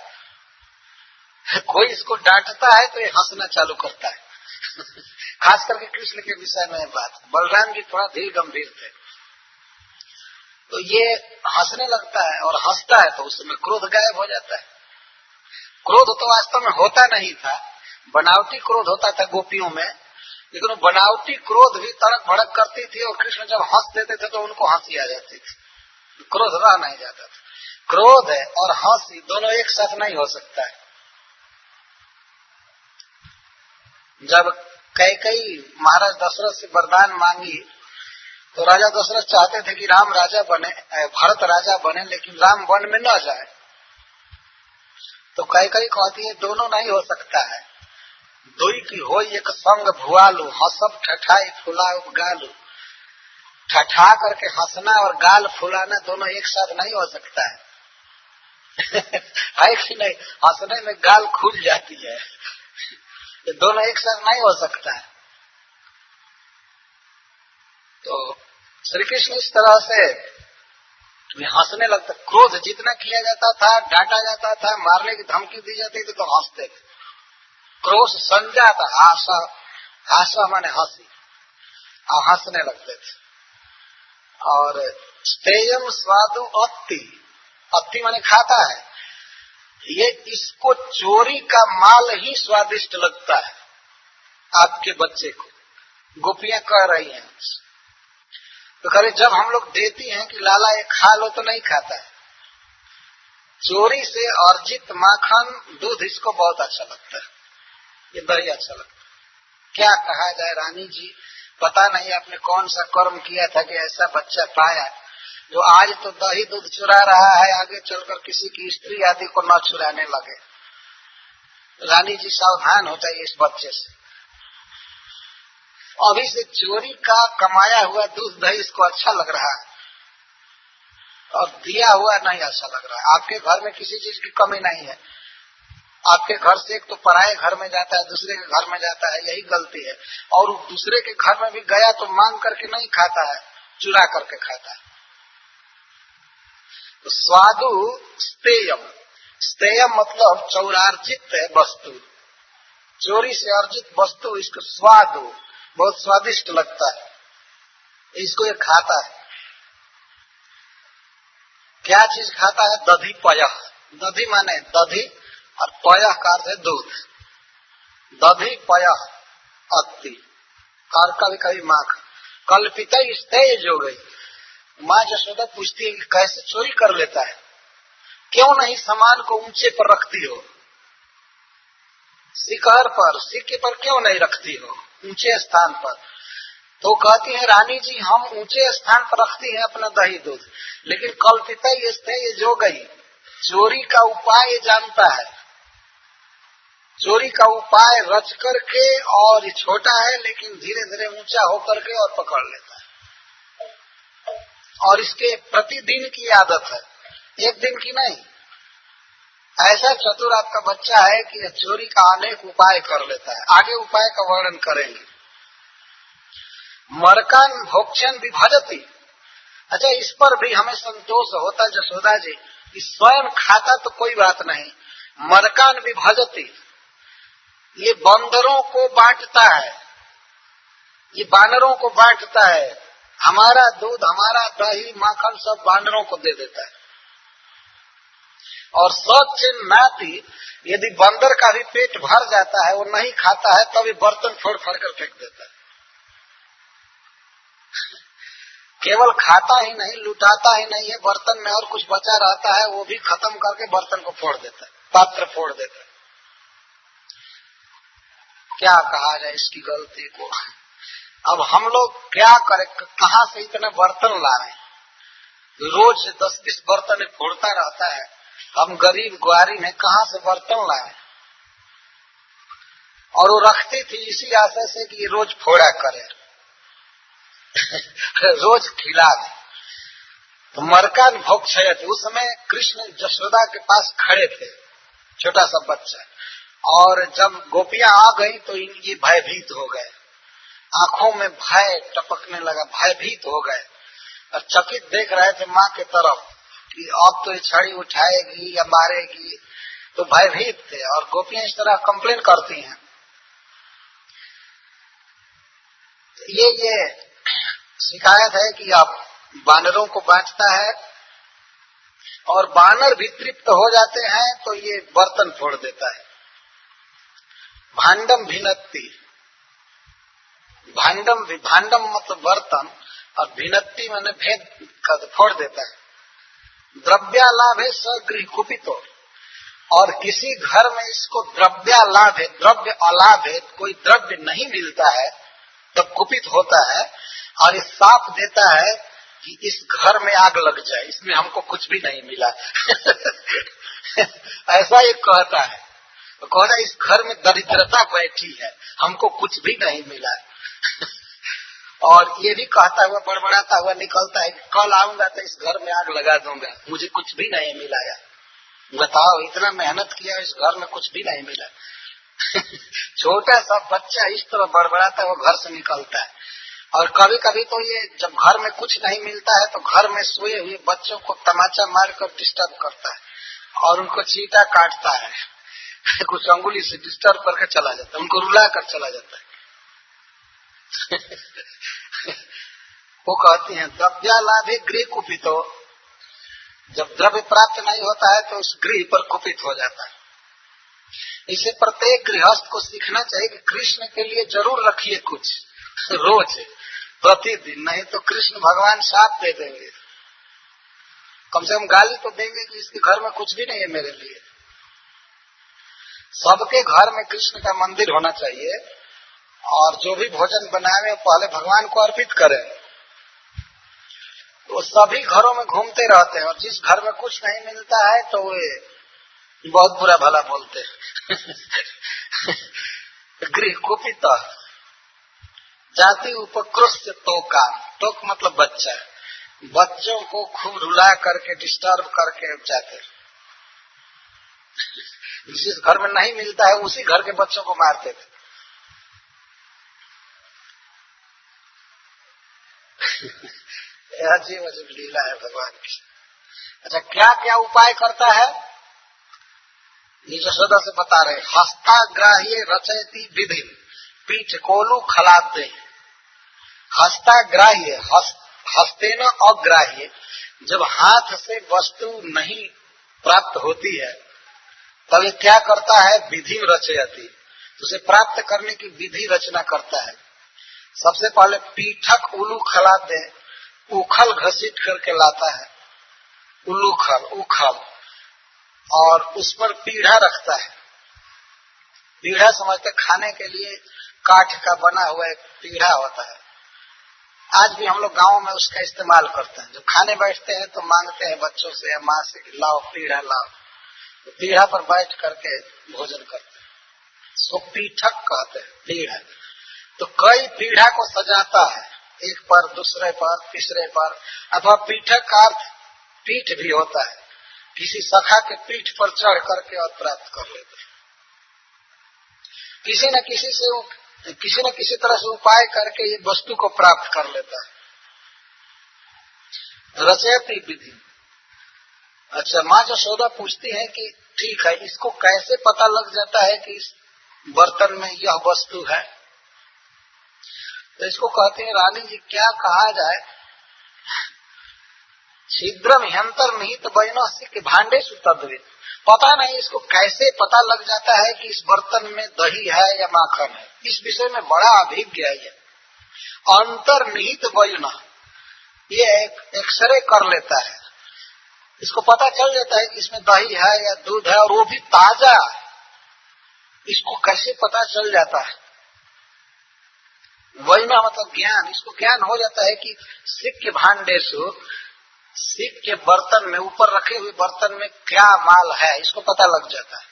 कोई इसको डांटता है तो ये हंसना चालू करता है। खास करके कृष्ण के विषय में बात, बलराम जी थोड़ा धीर गंभीर थे, तो ये हंसने लगता है और हंसता है तो उस समय क्रोध गायब हो जाता है। क्रोध तो वास्तव में होता नहीं था, बनावटी क्रोध होता था गोपियों में, लेकिन बनावटी क्रोध भी तड़क भड़क करती थी और कृष्ण जब हंस देते थे तो उनको हंसी आ जाती थी, क्रोध रह नहीं जाता था। क्रोध है और हंसी दोनों एक साथ नहीं हो सकता है। जब कैकेयी महाराज दशरथ से वरदान मांगी तो राजा दशरथ चाहते थे कि राम राजा बने, भरत राजा बने, लेकिन राम वन में न जाए। तो कैकेयी कहती है दोनों नहीं हो सकता है, दुई की हो एक संग भुआलू, हंसब ठठाई फुलाऊ गालू। ठठा करके हंसना और गाल फुलाना दोनों एक साथ नहीं हो सकता है। है कि नहीं? हंसने में गाल खुल जाती है, ये दोनों एक साथ नहीं हो सकता है। तो श्री कृष्ण इस तरह से हंसने लगता, क्रोध जितना किया जाता था, डांटा जाता था, मारने की धमकी दी जाती थी तो हंसते थे। क्रोध संजात आशा, आशा माने हंसी, और हंसने लगते थे। और स्तेयम स्वादु अत्ति, अत्ति माने खाता है, ये इसको चोरी का माल ही स्वादिष्ट लगता है आपके बच्चे को, गोपियां कह रही हैं। तो करे जब हम लोग देती हैं कि लाला ये खा लो तो नहीं खाता है, चोरी से अर्जित माखन दूध इसको बहुत अच्छा लगता है, ये दही अच्छा लगता है। क्या कहा जाए रानी जी, पता नहीं आपने कौन सा कर्म किया था कि ऐसा बच्चा पाया जो आज तो दही दूध चुरा रहा है, आगे चलकर किसी की स्त्री आदि को न चुराने लगे। रानी जी सावधान हो जाइए इस बच्चे से, अभी से चोरी का कमाया हुआ दूध दही इसको अच्छा लग रहा है और दिया हुआ नहीं अच्छा लग रहा है। आपके घर में किसी चीज की कमी नहीं है, आपके घर से एक तो पराये घर में जाता है, दूसरे के घर में जाता है, यही गलती है। और दूसरे के घर में भी गया तो मांग करके नहीं खाता है, चुरा करके खाता है। तो स्वादु स्तेयम, स्तेयम मतलब चौरार्जित है वस्तु, चोरी से अर्जित वस्तु, इसको स्वादु बहुत स्वादिष्ट लगता है, इसको ये खाता है। क्या चीज खाता है? दधी पयः। दधी माने दधी और पयः का अर्थ है दूध। दधी पयः अति और कभी कभी माख। कल्पिता स्तेज हो गई। माँ जसोदा पूछती है कि कैसे चोरी कर लेता है, क्यों नहीं सामान को ऊंचे पर रखती हो, शिखर पर, सिक्के पर क्यों नहीं रखती हो, ऊंचे स्थान पर। तो कहती है रानी जी हम ऊंचे स्थान पर रखती हैं अपना दही दूध, लेकिन कल्पिता ये जो गई चोरी का उपाय जानता है, चोरी का उपाय रच करके, और ये छोटा है लेकिन धीरे धीरे ऊंचा होकर के और पकड़ लेता है। और इसके प्रतिदिन की आदत है, एक दिन की नहीं। ऐसा चतुर आपका बच्चा है कि चोरी का अनेक उपाय कर लेता है। आगे उपाय का वर्णन करेंगे। मरकान भोक्षण विभजति। अच्छा, इस पर भी हमें संतोष होता जसोदा जी कि स्वयं खाता तो कोई बात नहीं, मरकान विभजति, ये बंदरों को बांटता है, ये बानरों को बांटता है। हमारा दूध, हमारा दही, माखन सब बानरों को दे देता है। और सच नाती, यदि बंदर का भी पेट भर जाता है, वो नहीं खाता है, तभी बर्तन फोड़ फोड़ कर फेंक देता है। केवल खाता ही नहीं, लुटाता ही नहीं है, बर्तन में और कुछ बचा रहता है वो भी खत्म करके बर्तन को फोड़ देता है, पात्र फोड़ देता है। क्या कहा जाए इसकी गलती को। अब हम लोग क्या करें, कहाँ से इतने बर्तन लाए, रोज 10-20 बर्तन फोड़ता रहता है। हम गरीब ग्वारी में कहाँ से बर्तन लाए। और वो रखती थी इसी आशा से कि रोज फोड़ा करे रोज खिला दे। तो मरकान भोक्षयति, उस समय कृष्ण जशोदा के पास खड़े थे, छोटा सा बच्चा, और जब गोपियां आ गई तो ये भयभीत हो गए, आंखों में भय टपकने लगा, भयभीत हो गए और चकित देख रहे थे माँ के तरफ कि अब तो ये छड़ी उठाएगी या मारेगी, तो भयभीत थे। और गोपियां इस तरह कंप्लेन करती हैं। ये शिकायत है कि अब बानरों को बांटता है और बानर भी तृप्त हो जाते हैं तो ये बर्तन फोड़ देता है। भांडम भिन्नति, भांडम मतलब बर्तन, और भिन्नति मैंने भेद फोड़ देता है। द्रव्यालाभे स गृह कुपितो, और किसी घर में इसको द्रव्यालाभ है, द्रव्य अलाभ है, कोई द्रव्य नहीं मिलता है तब कुपित होता है, और इस साफ देता है कि इस घर में आग लग जाए, इसमें हमको कुछ भी नहीं मिला ऐसा ये कहता है। तो कहता है इस घर में दरिद्रता बैठी है, हमको कुछ भी नहीं मिला और ये भी कहता हुआ बड़बड़ाता हुआ निकलता है कल आऊंगा तो इस घर में आग लगा दूंगा, मुझे कुछ भी नहीं मिला यार। बताओ, इतना मेहनत किया, इस घर में कुछ भी नहीं मिला छोटा सा बच्चा इस तरह बड़बड़ाता हुआ घर से निकलता है। और कभी कभी तो ये जब घर में कुछ नहीं मिलता है तो घर में सोए हुए बच्चों को तमाचा मारकर डिस्टर्ब करता है और उनको चीटा काटता है कुछ अंगुली से डिस्टर्ब करके चला जाता है, उनको रुला कर चला जाता है वो कहती हैं द्रव्यालाभे गृह कुपितो, जब द्रव्य प्राप्त नहीं होता है तो उस गृह पर कुपित हो जाता है। इसे प्रत्येक गृहस्थ को सीखना चाहिए कि कृष्ण के लिए जरूर रखिए कुछ रोज प्रतिदिन, नहीं तो कृष्ण भगवान साथ दे देंगे, कम से कम गाली तो देंगे कि इसके घर में कुछ भी नहीं है मेरे लिए। सबके घर में कृष्ण का मंदिर होना चाहिए और जो भी भोजन बनाए पहले भगवान को अर्पित करें। तो सभी घरों में घूमते रहते हैं और जिस घर में कुछ नहीं मिलता है तो वे बहुत बुरा भला बोलते हैं गृह कुपित जाति उपकृष्ट टोका, टोक मतलब बच्चा, बच्चों को खूब रुला करके डिस्टर्ब करके जाते, जिस घर में नहीं मिलता है उसी घर के बच्चों को मारते थे यह जीव अजीब लीला है भगवान की। अच्छा, क्या क्या उपाय करता है ये जशोदा से बता रहे। हस्ताग्राह्य रचयति विधि, पीठ कोलू खलाद दे। हस्ताग्राह्य, हस्ते न अग्राह्य, जब हाथ से वस्तु नहीं प्राप्त होती है तब ये क्या करता है, विधि रचयति, तो उसे प्राप्त करने की विधि रचना करता है। सबसे पहले पीठक उलू खला दे, उखल घसीट करके लाता है, उलूखल उखल, और उस पर पीढ़ा रखता है। पीढ़ा समझते खाने के लिए काठ का बना हुआ एक पीढ़ा होता है। आज भी हम लोग गाँव में उसका इस्तेमाल करते हैं। जब खाने बैठते हैं तो मांगते हैं बच्चों से या माँ से कि लाओ पीढ़ा लाओ, तो पीढ़ा पर बैठ करके भोजन करते हैं। उसको पीठक कहते हैं, पीढ़ा। तो कई पीढ़ा को सजाता है, एक पर, दूसरे पर, तीसरे पर, अथवा पीठक का अर्थ पीठ भी होता है। किसी सखा के पीठ पर चढ़ करके और प्राप्त कर लेते हैं। किसी न किसी तरह से उपाय करके ये वस्तु को प्राप्त कर लेता है। रचयति विधि। अच्छा, माँ यशोदा पूछती है कि ठीक है, इसको कैसे पता लग जाता है कि इस बर्तन में यह वस्तु है? तो इसको कहते हैं, रानी जी क्या कहा जाए, छिद्रम ह्यंतर निहित वैनस्य के भांडे सुतद्वित। पता नहीं इसको कैसे पता लग जाता है कि इस बर्तन में दही है या माखन है। इस विषय में बड़ा अभिज्ञ है ये। अंतर्निहित वैन, ये एक एक्सरे कर लेता है, इसको पता चल जाता है कि इसमें दही है या दूध है, और वो भी ताजा। इसको कैसे पता चल जाता है? वैना मतलब ज्ञान। इसको ज्ञान हो जाता है कि सिक के भांडेसु, सिक के बर्तन में, ऊपर रखे हुए बर्तन में क्या माल है, इसको पता लग जाता है।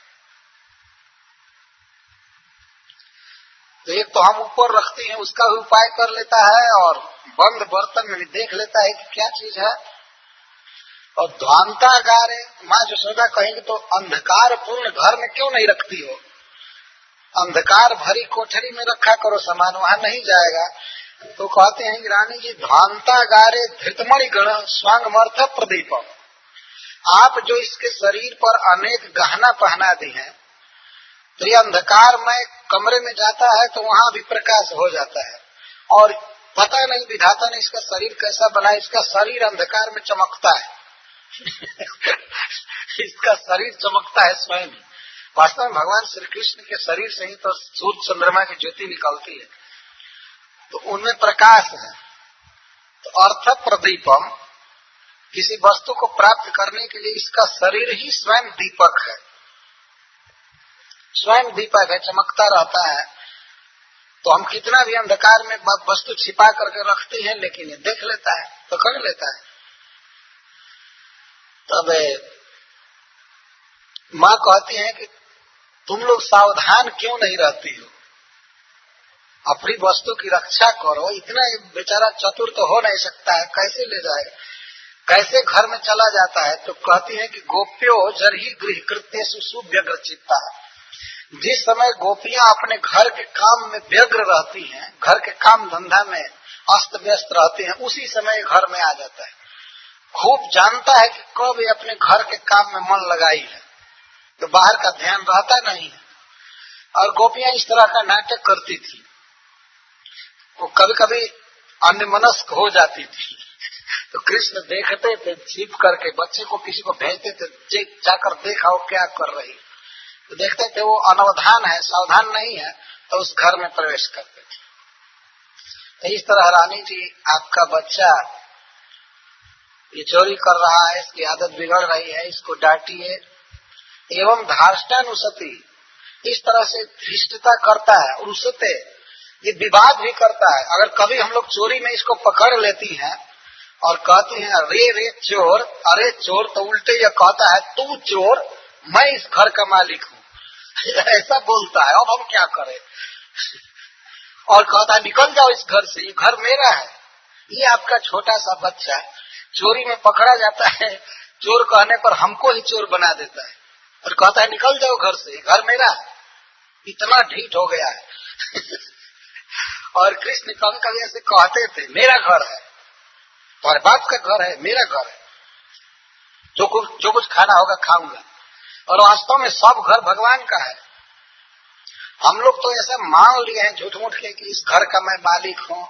तो एक तो हम ऊपर रखते हैं उसका भी उपाय कर लेता है, और बंद बर्तन में भी देख लेता है कि क्या चीज है। और ध्वांतागारे, माँ यशोदा कहेंगे तो अंधकार पूर्ण घर में क्यों नहीं रखती हो? अंधकार भरी कोठरी में रखा करो सामान, वहां नहीं जाएगा। तो कहते हैं कि रानी जी, ध्वांतागारे धृतमणि गण स्वांगमर्थ प्रदीपम। आप जो इसके शरीर पर अनेक गहना पहना दी हैं, तो ये अंधकार में कमरे में जाता है तो वहां भी प्रकाश हो जाता है। और पता नहीं विधाता ने इसका शरीर कैसा बनाया, इसका शरीर अंधकार में चमकता है। इसका शरीर चमकता है स्वयं। वास्तव में भगवान श्री कृष्ण के शरीर से ही तो सूर्य चंद्रमा की ज्योति निकलती है, तो उनमें प्रकाश है। तो अर्थ प्रदीपम, किसी वस्तु को प्राप्त करने के लिए इसका शरीर ही स्वयं दीपक है, स्वयं दीपक है, चमकता रहता है। तो हम कितना भी अंधकार में वस्तु छिपा करके रखते हैं, लेकिन ये देख लेता है, पकड़ लेता है। तब माँ कहती है कि तुम लोग सावधान क्यों नहीं रहती हो, अपनी वस्तु की रक्षा करो। इतना बेचारा चतुर तो हो नहीं सकता है, कैसे ले जाएगा, कैसे घर में चला जाता है। तो कहती है कि गोप्यो जरही गृह कृत्य सुव्यग्र चित्ता। जिस समय गोपियां अपने घर के काम में व्यग्र रहती हैं, घर के काम धंधा में अस्त व्यस्त रहते हैं, उसी समय घर में आ जाता है। खूब जानता है कि कब ये अपने घर के काम में मन लगाई है, तो बाहर का ध्यान रहता नहीं है। और गोपियां इस तरह का नाटक करती थी, वो कभी कभी अन्यमनस्क हो जाती थी। तो कृष्ण देखते थे, छिप करके बच्चे को किसी को भेजते थे, जाकर देखा वो क्या कर रही। तो देखते थे वो अनवधान है, सावधान नहीं है, तो उस घर में प्रवेश करते थे। तो इस तरह रानी जी, आपका बच्चा ये चोरी कर रहा है, इसकी आदत बिगड़ रही है, इसको डांटिए। एवं धार्ष्टानुसति, इस तरह से धृष्टता करता है, और उससे ये विवाद भी करता है। अगर कभी हम लोग चोरी में इसको पकड़ लेती हैं और कहती हैं रे रे चोर, अरे चोर, तो उल्टे ये कहता है तू चोर, मैं इस घर का मालिक हूँ। ऐसा बोलता है। अब हम क्या करें? और कहता है निकल जाओ इस घर से, ये घर मेरा है। ये आपका छोटा सा बच्चा चोरी में पकड़ा जाता है, चोर कहने पर हमको ही चोर बना देता है, और कहता है निकल जाओ घर से, घर मेरा है। इतना ढीठ हो गया है। और कृष्ण कभी कभी ऐसे कहते थे, मेरा घर है, तुम्हारे बाप का घर है, मेरा घर है, जो कुछ खाना होगा खाऊंगा। और वास्तव में सब घर भगवान का है। हम लोग तो ऐसा मान लिए हैं झूठ मूठ के कि इस घर का मैं मालिक हूँ,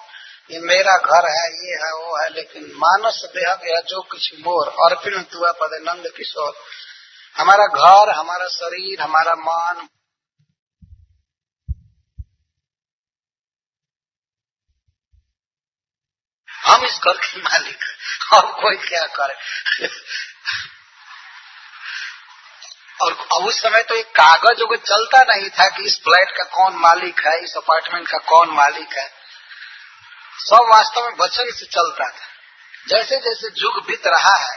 ये मेरा घर है, ये है, वो है, लेकिन मानस देह गया जो कुछ मोर अर्पिण तुआ पदे नंद किशोर। हमारा घर, हमारा शरीर, हमारा मन, हम इस घर के मालिक हैं, और कोई क्या करे। और उस समय तो एक कागज वो चलता नहीं था कि इस फ्लैट का कौन मालिक है, इस अपार्टमेंट का कौन मालिक है। सब वास्तव में वचन से चलता था। जैसे जैसे युग बीत रहा है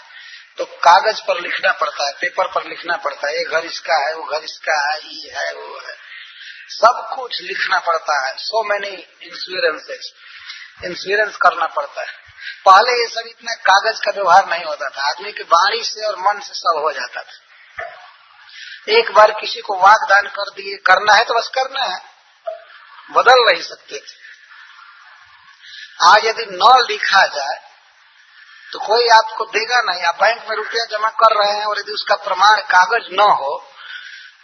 तो कागज पर लिखना पड़ता है, पेपर पर लिखना पड़ता है, ये घर इसका है, वो घर इसका है, ये है, वो है, सब कुछ लिखना पड़ता है। सो मैनी इंश्योरेंसेस, इंश्योरेंस करना पड़ता है। पहले ये सब इतना कागज का व्यवहार नहीं होता था, आदमी की वाणी से और मन से सब हो जाता था। एक बार किसी को वाग्दान कर दिए, करना है तो बस करना है, बदल नहीं सकते थे। आज यदि न लिखा जाए तो कोई आपको देगा नहीं। आप बैंक में रुपया जमा कर रहे हैं और यदि उसका प्रमाण कागज न हो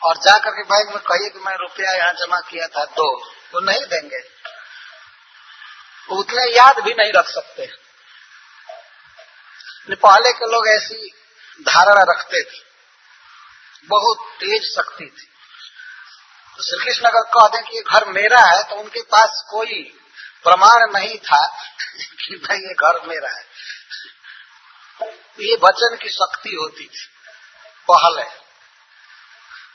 और जाकर के बैंक में कहिए कि मैं रुपया यहाँ जमा किया था, तो नहीं देंगे, उतने याद भी नहीं रख सकते। पहले के लोग ऐसी धारणा रखते थे, बहुत तेज शक्ति थी। तो श्री कृष्ण अगर कह दें कि ये घर मेरा है तो उनके पास कोई प्रमाण नहीं था कि भाई ये घर मेरा है। ये वचन की शक्ति होती थी पहले।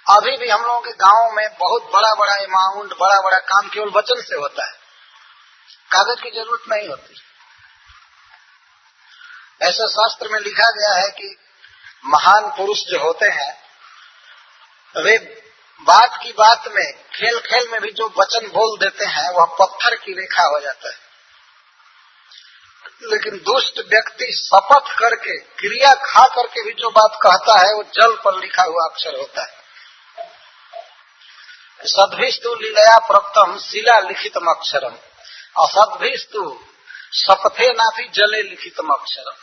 अभी भी हम लोगों के गांव में बहुत बड़ा बड़ा अमाउंट, बड़ा बड़ा काम केवल वचन से होता है, कागज की जरूरत नहीं होती। ऐसा शास्त्र में लिखा गया है कि महान पुरुष जो होते हैं वे बात की बात में, खेल खेल में भी जो वचन बोल देते हैं वह पत्थर की रेखा हो जाता है। लेकिन दुष्ट व्यक्ति शपथ करके, क्रिया खा करके भी जो बात कहता है वो जल पर लिखा हुआ अक्षर होता है। सद्भिस्तु लीलया प्रप्तम शिला लिखितम अक्षरम, असद्भिस्तु शपथे नाभि जले लिखितम अक्षरम।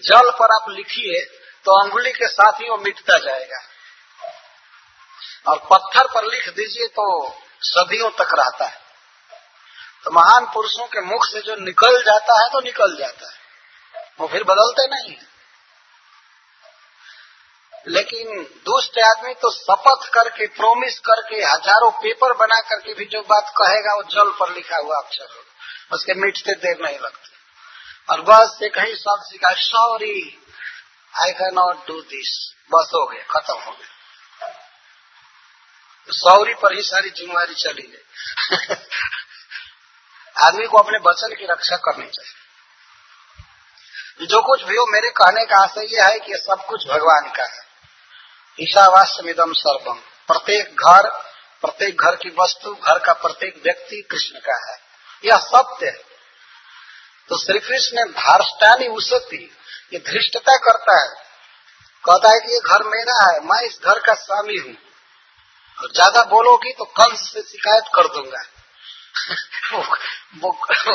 जल पर आप लिखिए तो अंगुली के साथ ही वो मिटता जाएगा, और पत्थर पर लिख दीजिए तो सदियों तक रहता है। तो महान पुरुषों के मुख से जो निकल जाता है तो निकल जाता है, वो फिर बदलते नहीं है। लेकिन दुष्ट आदमी तो शपथ करके, प्रोमिस करके, हजारों पेपर बना करके भी जो बात कहेगा वो जल पर लिखा हुआ अक्षर होगा, उसके मिटते देर नहीं लगते। और बस एक ही शब्द सीखा, sorry I can not do this, बस हो गया, खत्म हो गया। सॉरी पर ही सारी जिम्मेवारी चली गई। आदमी को अपने वचन की रक्षा करनी चाहिए। जो कुछ भी हो, मेरे कहने का आशय यह है कि ये सब कुछ भगवान का है। ईशावास्यमिदं सर्वम, प्रत्येक घर की वस्तु, घर का प्रत्येक व्यक्ति कृष्ण का है, यह सत्य है। तो श्री कृष्ण ने धार्ष्टानी उसती, ये धृष्टता करता है, कहता है कि ये घर मेरा है, मैं इस घर का स्वामी हूँ, और ज्यादा बोलोगी तो कंस से शिकायत कर दूंगा। वो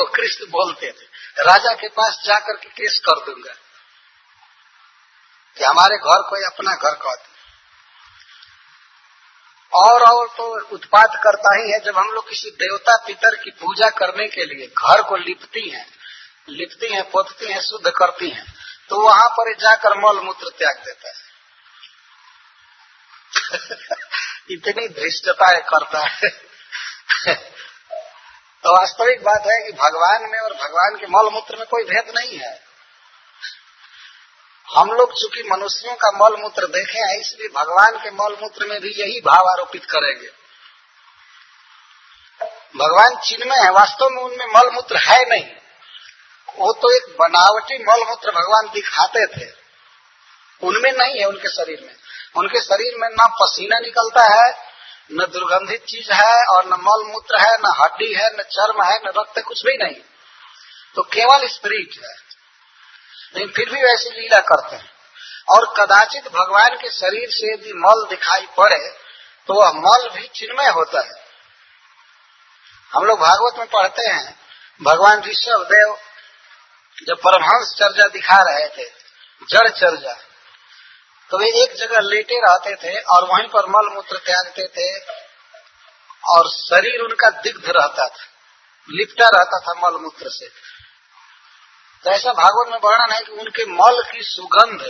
कृष्ण बोलते थे, राजा के पास जाकर के केस कर दूंगा कि हमारे घर कोई अपना घर कहते। और तो उत्पात करता ही है। जब हम लोग किसी देवता पितर की पूजा करने के लिए घर को लिपती हैं, पोतती हैं, शुद्ध करती हैं, तो वहां पर जाकर मल मूत्र त्याग देता है। इतनी धृष्टता करता है। तो वास्तविक बात है कि भगवान में और भगवान के मल मूत्र में कोई भेद नहीं है। हम लोग चूंकि मनुष्यों का मल मूत्र देखे हैं, इसलिए भगवान के मल मूत्र में भी यही भाव आरोपित करेंगे। भगवान चिन्मय है, वास्तव में उनमें मल मूत्र है नहीं, वो तो एक बनावटी मल मूत्र भगवान दिखाते थे, उनमें नहीं है। उनके शरीर में न पसीना निकलता है, न दुर्गंधित चीज है, और न मल मूत्र है, न हड्डी है, न चर्म है, न रक्त, कुछ भी नहीं। तो केवल स्पिरिट है। लेकिन फिर भी वैसी लीला करते हैं। और कदाचित भगवान के शरीर से यदि मल दिखाई पड़े तो वह मल भी चिन्मय होता है। हम लोग भागवत में पढ़ते हैं, भगवान ऋषभ देव जब परमहंस चर्चा दिखा रहे थे, जड़ चर्चा, तो वे एक जगह लेटे रहते थे और वहीं पर मल मूत्र त्यागते थे, और शरीर उनका दिग्ध रहता था। लिपटा रहता था मल मूत्र से। तो ऐसा भागवत में वर्णन है कि उनके मल की सुगंध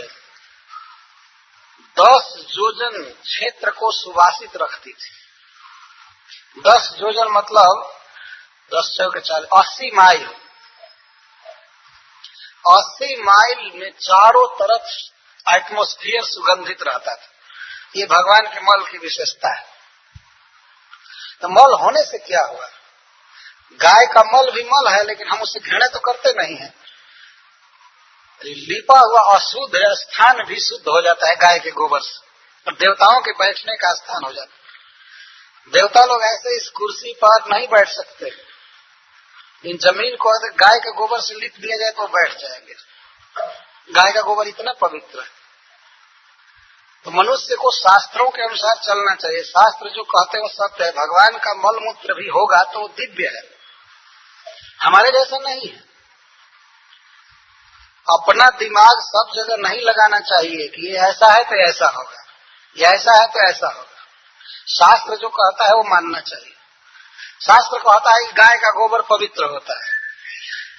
10 योजन क्षेत्र को सुवासित रखती थी। 10 योजन मतलब 10 चौके 40, 80 माइल। 80 माइल में चारों तरफ एटमॉस्फेयर सुगंधित रहता था। ये भगवान के मल की विशेषता है। तो मल होने से क्या हुआ? गाय का मल भी मल है, लेकिन हम उससे घृणा तो करते नहीं है। लिपा हुआ अशुद्ध स्थान भी शुद्ध हो जाता है गाय के गोबर से, और देवताओं के बैठने का स्थान हो जाता है। देवता लोग ऐसे इस कुर्सी पर नहीं बैठ सकते। इन जमीन को अगर गाय के गोबर से लिप दिया जाए तो बैठ जाएंगे। गाय का गोबर इतना पवित्र है। तो मनुष्य को शास्त्रों के अनुसार चलना चाहिए। शास्त्र जो कहते हैं वो सत्य है। भगवान का मल मूत्र भी होगा तो वो दिव्य है, हमारे जैसा नहीं है। अपना दिमाग सब जगह नहीं लगाना चाहिए कि ये ऐसा है तो ऐसा होगा, ये ऐसा है तो ऐसा होगा। शास्त्र जो कहता है वो मानना चाहिए। शास्त्र कहता है कि गाय का गोबर पवित्र होता है।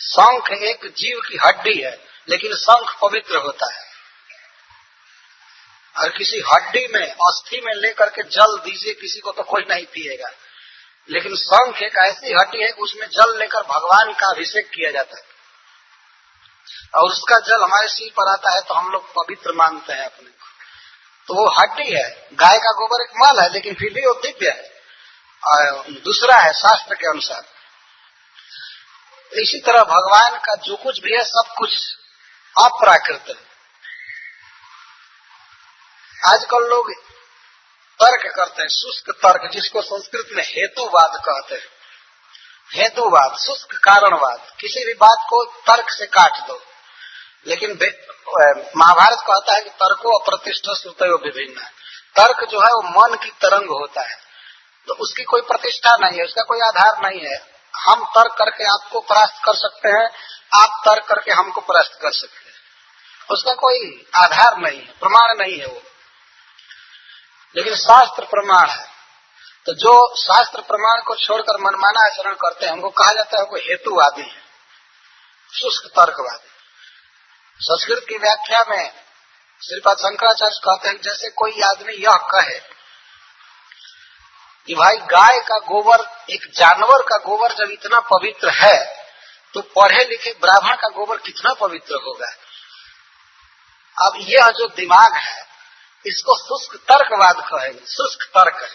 शंख एक जीव की हड्डी है, लेकिन शंख पवित्र होता है। और किसी हड्डी में अस्थि में लेकर के जल दीजिए किसी को तो कोई नहीं पिएगा, लेकिन शंख एक ऐसी हड्डी है उसमें जल लेकर भगवान का अभिषेक किया जाता है, और उसका जल हमारे सिर पर आता है तो हम लोग पवित्र मानते हैं अपने को। तो वो हड्डी है। गाय का गोबर एक मल है, लेकिन फिर भी वो दिव्य है, और दूसरा है शास्त्र के अनुसार। इसी तरह भगवान का जो कुछ भी है सब कुछ अप्राकृत है। आजकल लोग तर्क करते हैं, शुष्क तर्क, जिसको संस्कृत में हेतुवाद कहते हैं। हेतुवाद, शुष्क कारणवाद। किसी भी बात को तर्क से काट दो। लेकिन महाभारत कहता है कि तर्को अप्रतिष्ठा श्रुतयो विभिन्न। तर्क जो है वो मन की तरंग होता है, तो उसकी कोई प्रतिष्ठा नहीं है, उसका कोई आधार नहीं है। हम तर्क करके आपको परास्त कर सकते हैं, आप तर्क करके हमको परास्त कर सकते हैं, उसका कोई आधार नहीं है, प्रमाण नहीं है वो। लेकिन शास्त्र प्रमाण है। तो जो शास्त्र प्रमाण को छोड़कर मनमाना आचरण करते हैं हमको कहा जाता है वो हेतुवादी है, शुष्क तर्कवादी। संस्कृत की व्याख्या में श्रीपाद शंकराचार्य कहते हैं जैसे कोई आदमी यह कहे कि भाई गाय का गोबर, एक जानवर का गोबर जब इतना पवित्र है तो पढ़े लिखे ब्राह्मण का गोबर कितना पवित्र होगा। अब यह जो दिमाग है इसको शुष्क तर्कवाद कहेंगे। शुष्क तर्क है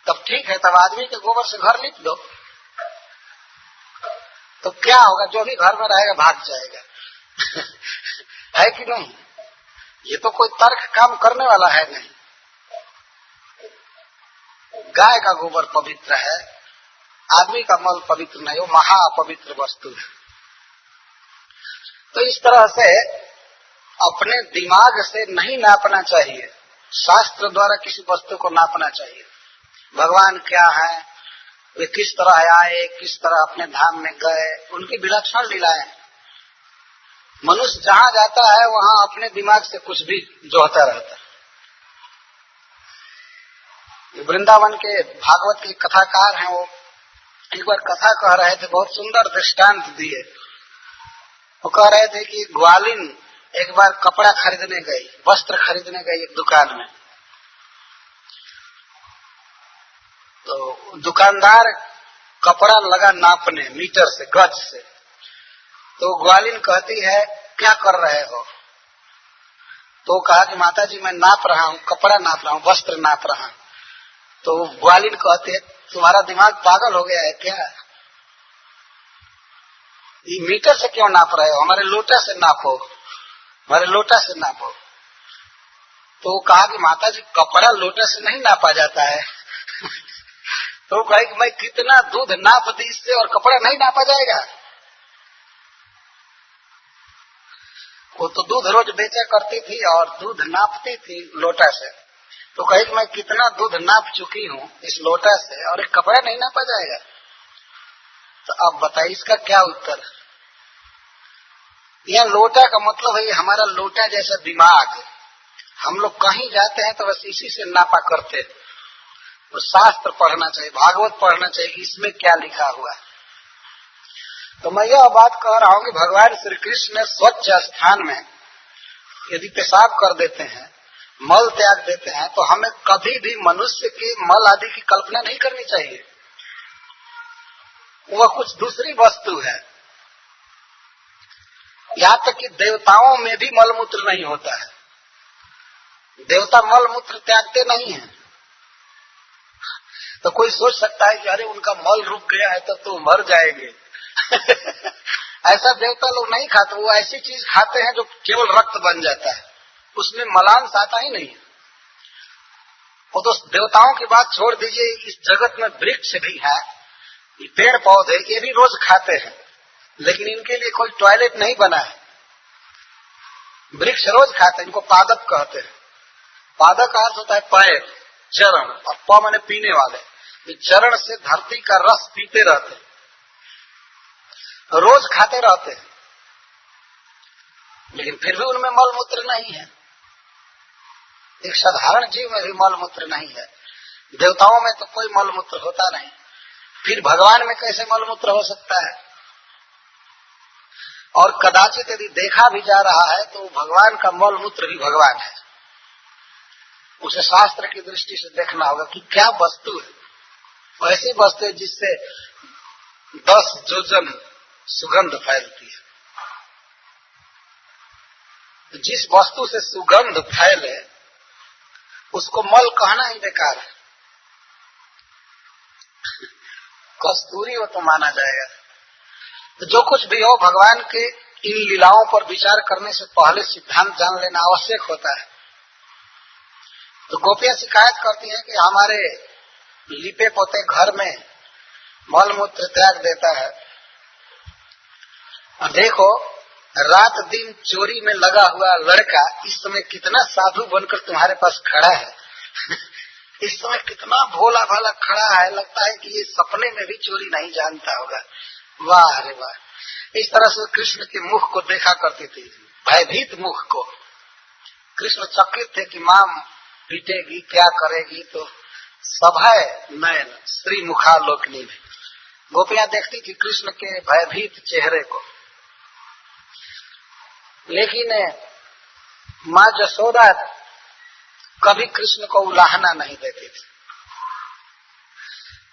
तब ठीक है, तब आदमी के गोबर से घर लिप दो तो क्या होगा? जो भी घर में रहेगा भाग जाएगा है कि नहीं? ये तो कोई तर्क काम करने वाला है नहीं। गाय का गोबर पवित्र है, आदमी का मल पवित्र नहीं, वो महाअपवित्र वस्तु है। तो इस तरह से अपने दिमाग से नहीं नापना चाहिए, शास्त्र द्वारा किसी वस्तु को नापना चाहिए। भगवान क्या है, वे किस तरह आए, किस तरह अपने धाम में गए, उनकी विलक्षण लीलाएं। मनुष्य जहां जाता है वहां अपने दिमाग से कुछ भी जोहता रहता है। वृंदावन के भागवत के कथाकार हैं, वो एक बार कथा कह रहे थे, बहुत सुंदर दृष्टांत दिए। वो कह रहे थे कि ग्वालिन एक बार कपड़ा खरीदने गई, वस्त्र खरीदने गई एक दुकान में। तो दुकानदार कपड़ा लगा नापने मीटर से, गज से। तो ग्वालिन कहती है क्या कर रहे हो? तो कहा कि माता जी मैं नाप रहा हूँ, कपड़ा नाप रहा हूँ, वस्त्र नाप रहा हूँ। तो ग्वालिन कहते है तुम्हारा दिमाग पागल हो गया है क्या? ये मीटर से क्यों नाप रहे हो? हमारे लोटा से नापो, हमारे लोटा से नापो। तो कहा कि माता जी कपड़ा लोटा से नहीं नापा जाता है तो कहे कि मैं कितना दूध नाप दी इससे और कपड़ा नहीं नापा जाएगा? वो तो दूध रोज बेचा करती थी और दूध नापती थी लोटा से। तो कहे कि मैं कितना दूध नाप चुकी हूँ इस लोटा से और एक कपड़ा नहीं नापा जाएगा। तो अब बताइए इसका क्या उत्तर? यह लोटा का मतलब है हमारा लोटा जैसा दिमाग। हम लोग कहीं जाते हैं तो बस इसी से नापा करते हैं। तो शास्त्र पढ़ना चाहिए, भागवत पढ़ना चाहिए, इसमें क्या लिखा हुआ है। तो मैं यह बात कह रहा हूं कि भगवान श्री कृष्ण ने स्वच्छ स्थान में यदि पेशाब कर देते हैं, मल त्याग देते हैं, तो हमें कभी भी मनुष्य के मल आदि की कल्पना नहीं करनी चाहिए। वह कुछ दूसरी वस्तु है। यहाँ तक कि देवताओं में भी मलमूत्र नहीं होता है। देवता मलमूत्र त्यागते नहीं है। तो कोई सोच सकता है कि अरे उनका मल रुक गया है तो मर जाएंगे। ऐसा देवता लोग नहीं खाते। वो ऐसी चीज खाते हैं जो केवल रक्त बन जाता है, उसमें मलांश आता ही नहीं। वो तो देवताओं की बात छोड़ दीजिए, इस जगत में वृक्ष भी है, पेड़ पौधे, ये भी रोज खाते हैं, लेकिन इनके लिए कोई टॉयलेट नहीं बना है। वृक्ष रोज खाते हैं, इनको पादप कहते हैं। पादप का अर्थ होता है पैर, चरण, और प माने पीने वाले। ये चरण से धरती का रस पीते रहते हैं, रोज खाते रहते हैं, लेकिन फिर भी उनमें मलमूत्र नहीं है। एक साधारण जीव में भी मलमूत्र नहीं है। देवताओं में तो कोई मलमूत्र होता नहीं, फिर भगवान में कैसे मलमूत्र हो सकता है? और कदाचित यदि देखा भी जा रहा है तो भगवान का मलमूत्र भी भगवान है। उसे शास्त्र की दृष्टि से देखना होगा कि क्या वस्तु है। ऐसी वस्तु है जिससे 10 योजन सुगंध फैलती है। जिस वस्तु से सुगंध फैले उसको मल कहना ही बेकार है। कस्तूरी हो तो माना जाएगा। तो जो कुछ भी हो, भगवान के इन लीलाओं पर विचार करने से पहले सिद्धांत जान लेना आवश्यक होता है। तो गोपियां शिकायत करती हैं कि हमारे लिपे पोते घर में मल मूत्र त्याग देता है। और देखो, रात दिन चोरी में लगा हुआ लड़का इस समय कितना साधु बनकर तुम्हारे पास खड़ा है। इस समय कितना भोला भाला खड़ा है, लगता है कि ये सपने में भी चोरी नहीं जानता होगा। वाह रे वाह। इस तरह से कृष्ण के मुख को देखा करती थी, भयभीत मुख को। कृष्ण चकित थे कि मां पीटेगी, क्या करेगी, तो सभय नयन श्री मुखालोकनी में गोपियां देखती थी कृष्ण के भयभीत चेहरे को। लेकिन मां जसोदा कभी कृष्ण को उलाहना नहीं देती थी,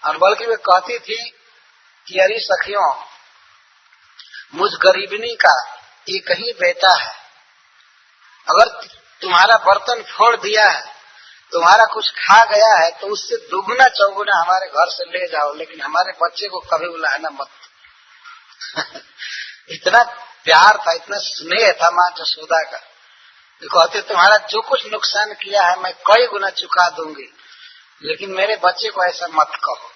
और बल्कि वे कहती थी कि अरे सखियों, मुझ गरीबनी का एक ही बेटा है, अगर तुम्हारा बर्तन फोड़ दिया है, तुम्हारा कुछ खा गया है, तो उससे दुगुना चौगुना हमारे घर से ले जाओ, लेकिन हमारे बच्चे को कभी उलाहना मत। इतना प्यार था, इतना स्नेह था मां जसोदा का। कहते तुम्हारा जो कुछ नुकसान किया है मैं कई गुना चुका दूंगी, लेकिन मेरे बच्चे को ऐसा मत कहो।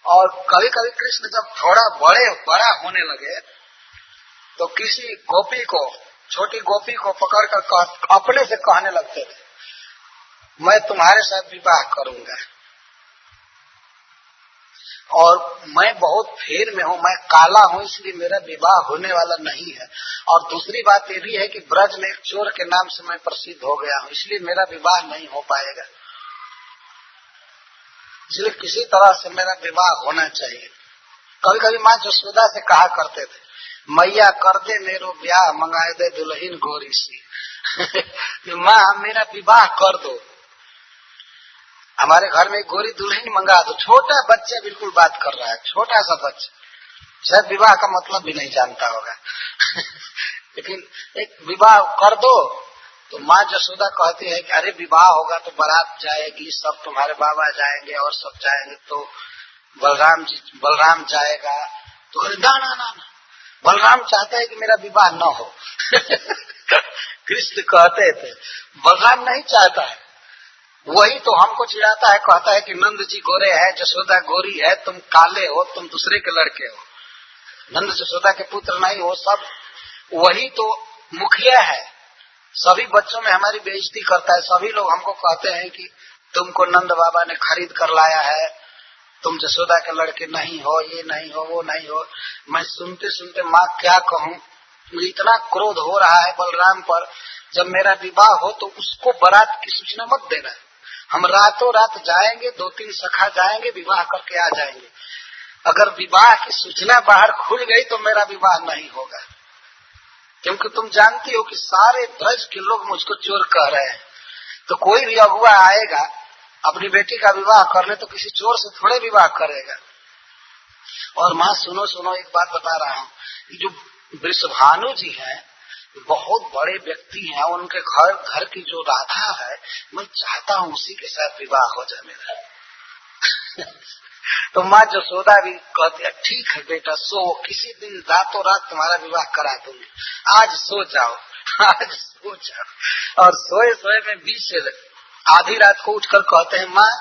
और कभी कभी कृष्ण जब थोड़ा बड़ा होने लगे तो किसी गोपी को, छोटी गोपी को पकड़कर अपने से कहने लगते थे, मैं तुम्हारे साथ विवाह करूंगा, और मैं बहुत फेर में हूँ, मैं काला हूँ, इसलिए मेरा विवाह होने वाला नहीं है। और दूसरी बात ये भी है कि ब्रज में एक चोर के नाम से मैं प्रसिद्ध हो गया हूँ, इसलिए मेरा विवाह नहीं हो पाएगा, इसलिए किसी तरह से मेरा विवाह होना चाहिए। कभी कभी माँ जसोदा से कहा करते थे, मैया कर दे मेरो ब्याह, मंगाए दे दुल्हन गोरी सी। माँ मेरा विवाह कर दो, हमारे घर में गोरी दुल्हन मंगा दो। छोटा बच्चा बिल्कुल बात कर रहा है, छोटा सा बच्चा, शायद विवाह का मतलब भी नहीं जानता होगा। लेकिन एक विवाह कर दो। तो माँ जसोदा कहती है कि अरे विवाह होगा तो बारात जाएगी, सब तुम्हारे बाबा जाएंगे और सब जाएंगे, तो बलराम जाएगा। तो ना ना ना, बलराम चाहता है कि मेरा विवाह न हो। कृष्ण कहते थे बलराम नहीं चाहता है, वही तो हमको चिढ़ाता है, कहता है कि नंद जी गोरे है, जसोदा गोरी है, तुम काले हो, तुम दूसरे के लड़के हो, नंद जसोदा के पुत्र नहीं हो। सब वही तो मुखिया है, सभी बच्चों में हमारी बेइज्जती करता है। सभी लोग हमको कहते हैं कि तुमको नंद बाबा ने खरीद कर लाया है, तुम जसोदा के लड़के नहीं हो, ये नहीं हो, वो नहीं हो। मैं सुनते सुनते माँ क्या कहूँ, मुझे इतना क्रोध हो रहा है बलराम पर। जब मेरा विवाह हो तो उसको बारात की सूचना मत देना, हम रातों रात जाएंगे, 2-3 सखा जाएंगे, विवाह करके आ जाएंगे। अगर विवाह की सूचना बाहर खुल गई तो मेरा विवाह नहीं होगा, क्योंकि तुम जानती हो कि सारे ब्रज के लोग मुझको चोर कह रहे हैं। तो कोई भी अगुआ आएगा अपनी बेटी का विवाह करने तो किसी चोर से थोड़े विवाह करेगा। और माँ सुनो सुनो, एक बात बता रहा हूँ, जो वृषभानु जी हैं बहुत बड़े व्यक्ति हैं, उनके घर की जो राधा है, मैं चाहता हूँ उसी के साथ विवाह हो जाए मेरा। तो माँ जसोदा भी कहती है ठीक है बेटा, सो किसी दिन रातों रात तुम्हारा विवाह करा दूंगी, आज सो जाओ, आज सो जाओ। और सोए सोए में बीच से आधी रात को उठकर कहते हैं माँ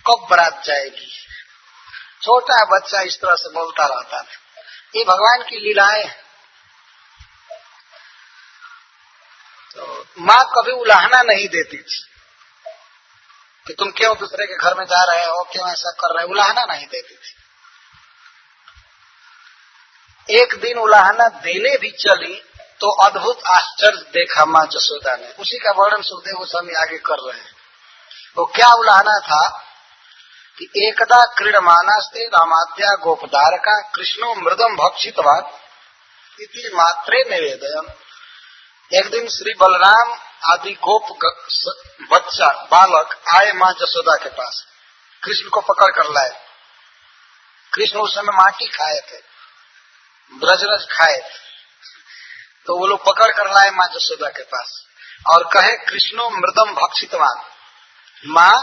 कब बारात जाएगी। छोटा बच्चा इस तरह से बोलता रहता है। ये भगवान की लीलाएं। तो माँ कभी उलाहना नहीं देती थी कि तुम क्यों दूसरे के घर में जा रहे हो, क्यों ऐसा कर रहे हो, उलाहना नहीं देती थी। एक दिन उलाहना देने भी चली तो अद्भुत आश्चर्य देखा माँ जसोदा ने। उसी का वर्णन सुखदेव गोस्वामी आगे कर रहे हैं। वो क्या उलाहना था कि एकदा क्रीडमानास्ते रामाद्या गोपदारका कृष्णो मृदम भक्षितवान इति मात्रे निवेदयम। एक दिन श्री बलराम आदि गोप बच्चा बालक आए माँ जसोदा के पास, कृष्ण को पकड़ कर लाए। कृष्ण उस समय माटी खाए थे, ब्रजरज खाए थे, तो वो लोग पकड़ कर लाए माँ जसोदा के पास और कहे कृष्णो मृदम भक्षितवान, माँ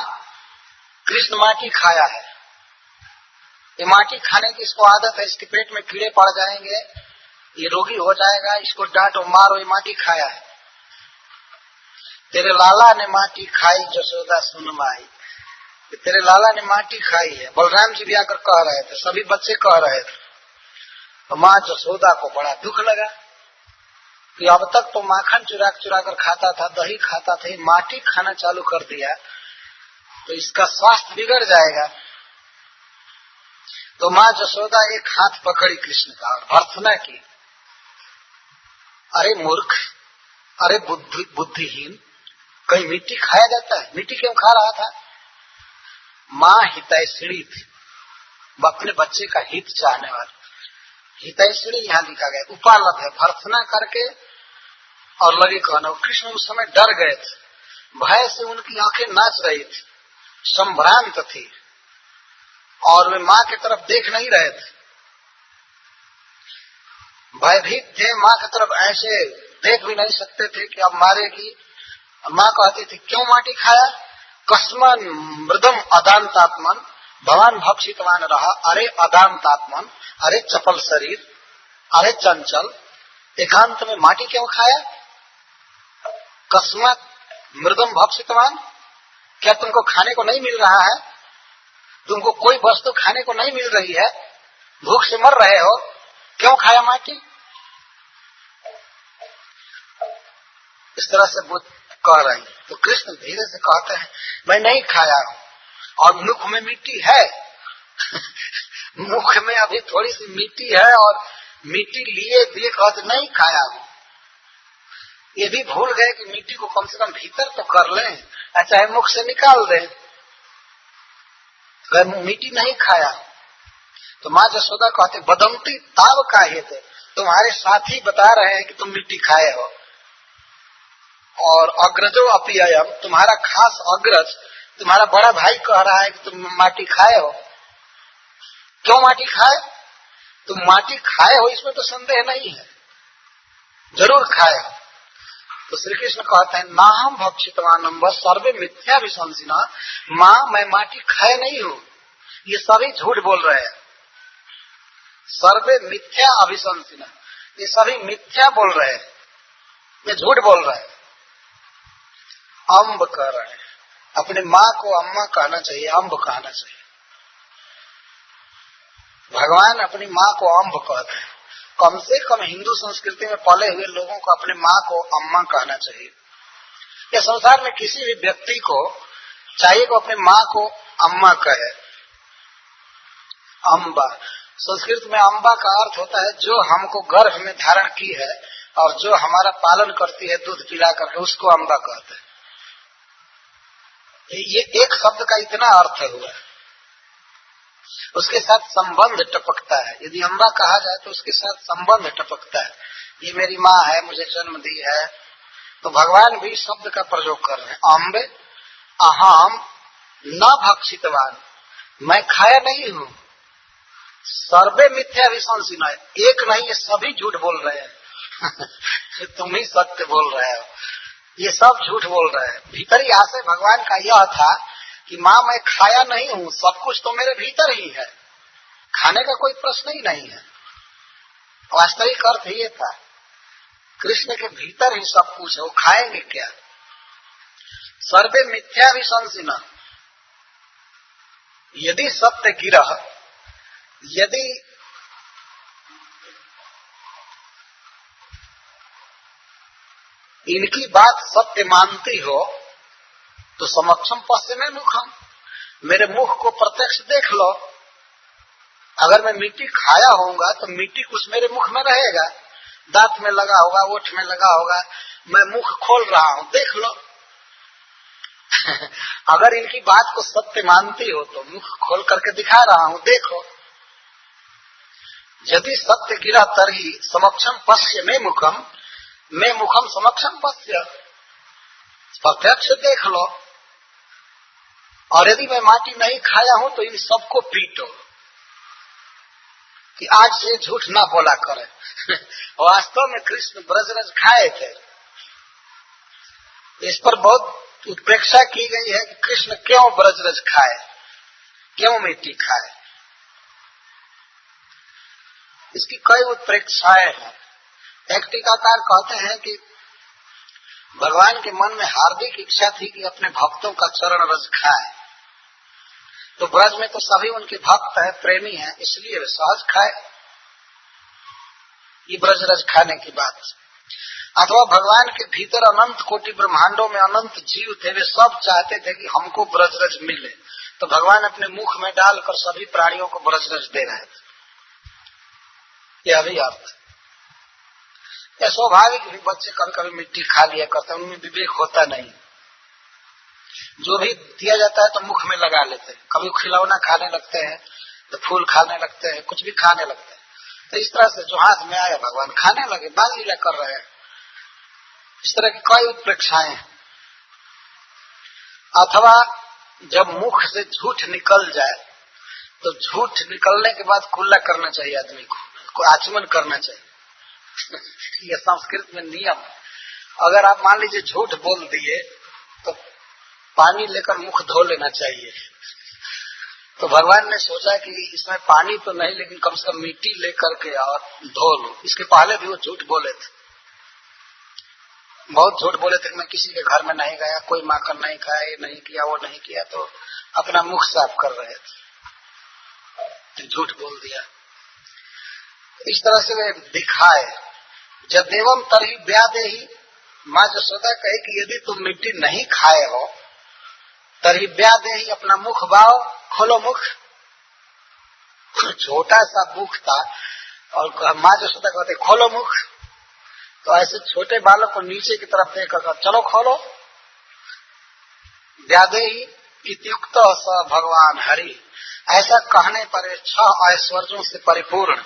कृष्ण माटी खाया है, ये माटी खाने की इसको आदत है, इसके पेट में कीड़े पड़ जाएंगे, ये रोगी हो जाएगा, इसको डांटो मारो, ये माटी खाया है। तेरे लाला ने माटी खाई जसोदा सुन माई, तेरे लाला ने माटी खाई है। बलराम जी भी आकर कह रहे थे, सभी बच्चे कह रहे थे। तो माँ जसोदा को बड़ा दुख लगा कि अब तक तो माखन चुरा चुरा कर खाता था, दही खाता था, माटी खाना चालू कर दिया तो इसका स्वास्थ्य बिगड़ जाएगा। तो माँ जसोदा एक हाथ पकड़ी कृष्ण का और भर्त्सना की, अरे मूर्ख, अरे बुद्धिहीन, कहीं मिट्टी खाया जाता है, मिट्टी क्यों खा रहा था। माँ हितैषिणी थी, अपने बच्चे का हित चाहने वाली। हितैषिणी यहाँ लिखा गया, उपालब्ध है, भर्त्सना करके और लगे कहना। कृष्ण उस समय डर गए थे, भय से उनकी आंखें नाच रही थी, संभ्रांत थी और वे माँ की तरफ देख नहीं रहे थे, भयभीत थे। माँ की तरफ ऐसे देख भी नहीं सकते थे कि अब मारेगी। माँ कहती थी क्यों माटी खाया, कस्मन मृदम अदांतात्मन भगवान भक्षितवान रहा। अरे अदांतात्मन, अरे चपल शरीर, अरे चंचल, एकांत में माटी क्यों खाया। कस्मत मृदम भक्षितवान, क्या तुमको खाने को नहीं मिल रहा है, तुमको कोई वस्तु खाने को नहीं मिल रही है, भूख से मर रहे हो, क्यों खाया माटी। इस तरह से बुद्ध कह रहे हैं। तो कृष्ण धीरे से कहते हैं मैं नहीं खाया हूं और मुख में मिट्टी है मुख में अभी थोड़ी सी मिट्टी है और मिट्टी लिए दिए कहते नहीं खाया हूं। ये भी भूल गए कि मिट्टी को कम से कम भीतर तो कर लें, चाहे मुख से निकाल दें। मिट्टी नहीं खाया। तो माँ जसोदा कहते बदमती ताव काहे थे, तुम्हारे साथी बता रहे हैं कि तुम मिट्टी खाए हो, और अग्रजो अपीयम, तुम्हारा खास अग्रज, तुम्हारा बड़ा भाई कह रहा है कि तुम माटी खाए हो। क्यों माटी खाए, तुम माटी खाए हो इसमें तो संदेह नहीं है, जरूर खाए हो। तो श्री कृष्ण कहते हैं नाहम भक्षितवानम बस सर्वे मिथ्या विशंसिना। माँ मैं माटी खाए नहीं हूँ, ये सभी झूठ बोल रहे हैं। सर्वे मिथ्या अभिशंसिना, ये सभी मिथ्या बोल रहे हैं, ये झूठ बोल रहे हैं। अम्ब कह रहे हैं, अपने माँ को अम्मा कहना चाहिए, अम्ब कहना चाहिए। भगवान अपनी माँ को अम्ब कहते हैं। कम से कम हिंदू संस्कृति में पले हुए लोगों को अपने माँ को अम्मा कहना चाहिए। या संसार में किसी भी व्यक्ति को चाहिए को अपने माँ को अम्मा कहे। अम्बा, संस्कृत में अम्बा का अर्थ होता है जो हमको गर्भ में धारण की है और जो हमारा पालन करती है दूध पिला करके, उसको अम्बा कहते हैं। ये एक शब्द का इतना अर्थ हुआ। उसके साथ संबंध टपकता है। यदि अम्बा कहा जाए तो उसके साथ संबंध टपकता है। ये मेरी माँ है, मुझे जन्म दी है। तो भगवान भी शब्द का प्रयोग कर रहे हैं। अम्बे अहम न भक्षितवान, मैं खाया नहीं हूँ। सर्वे मिथ्या विसंसिना, एक नहीं ये सभी झूठ बोल रहे हैं। तुम ही सत्य बोल रहे हो, ये सब झूठ बोल रहे हैं। भीतरी आशय भगवान का यह था कि माँ मैं खाया नहीं हूँ, सब कुछ तो मेरे भीतर ही है, खाने का कोई प्रश्न ही नहीं है। वास्तविक अर्थ ये था, कृष्ण के भीतर ही सब कुछ है, वो खाएंगे क्या। सर्वे मिथ्या विसंसिना, यदि सत्य गिरह, यदि इनकी बात सत्य मानती हो तो समक्षम पश्चिमे मुखम, मेरे मुख को प्रत्यक्ष देख लो। अगर मैं मिट्टी खाया होऊंगा तो मिट्टी कुछ मेरे मुख में रहेगा, दांत में लगा होगा, ओठ में लगा होगा, मैं मुख खोल रहा हूं, देख लो। अगर इनकी बात को सत्य मानती हो तो मुख खोल करके दिखा रहा हूं, देखो। यदि सत्य गिरा तरही समक्षम पश्य में मुखम, मैं मुखम समक्षम पश्य, प्रत्यक्ष देख लो। और यदि मैं माटी नहीं खाया हूं तो इन सबको पीटो कि आज से झूठ ना बोला करे। वास्तव में कृष्ण ब्रजरज खाए थे। इस पर बहुत उत्प्रेक्षा की गई है कि कृष्ण क्यों ब्रजरज खाए, क्यों मिट्टी खाए। इसकी कई उत्प्रेक्षाएं हैं। एक टीकाकार कहते हैं कि भगवान के मन में हार्दिक इच्छा थी कि अपने भक्तों का चरण रज खाए, तो ब्रज में तो सभी उनके भक्त है, प्रेमी है, इसलिए वे सहज खाए। ये ब्रज रज खाने की बात। अथवा भगवान के भीतर अनंत कोटि ब्रह्मांडों में अनंत जीव थे, वे सब चाहते थे कि हमको ब्रजरज मिले, तो भगवान अपने मुख में डालकर सभी प्राणियों को ब्रजरज दे रहे थे। यह भी अर्थ। यह स्वाभाविक भी, बच्चे कभी कभी मिट्टी खा लिया करते हैं, उनमें विवेक होता नहीं। जो भी दिया जाता है तो मुख में लगा लेते हैं। कभी खिलौना खाने लगते हैं, तो फूल खाने लगते हैं, कुछ भी खाने लगते हैं। तो इस तरह से जो हाथ में आया भगवान खाने लगे, बाल लीला कर रहे हैं। इस तरह की कई उत्प्रेक्षाएं। अथवा जब मुख से झूठ निकल जाए तो झूठ निकलने के बाद कुल्ला करना चाहिए, आदमी को आचमन करना चाहिए। यह संस्कृत में नियम। अगर आप मान लीजिए झूठ बोल दिए तो पानी लेकर मुख धो लेना चाहिए। तो भगवान ने सोचा कि इसमें पानी तो नहीं, लेकिन कम से कम मिट्टी लेकर के और धो लो। इसके पहले भी वो झूठ बोले थे, बहुत झूठ बोले थे कि मैं किसी के घर में नहीं गया, कोई माखन नहीं खाया, ये नहीं किया, वो नहीं किया, तो अपना मुख साफ कर रहे थे, झूठ बोल दिया। इस तरह से वे दिखाए। जदेवम तरही ब्यादेही, माँ जसोदा कहे कि यदि तुम मिट्टी नहीं खाए हो तरही ब्यादेही, अपना मुख बाओ, खोलो मुख। छोटा सा मुख था और माँ जसोदा कहते खोलो मुख, तो ऐसे छोटे बालक को नीचे की तरफ देखकर चलो खोलो। व्यादेही इत्युक्त स भगवान हरि, ऐसा कहने पर 6 ऐश्वर्यों से परिपूर्ण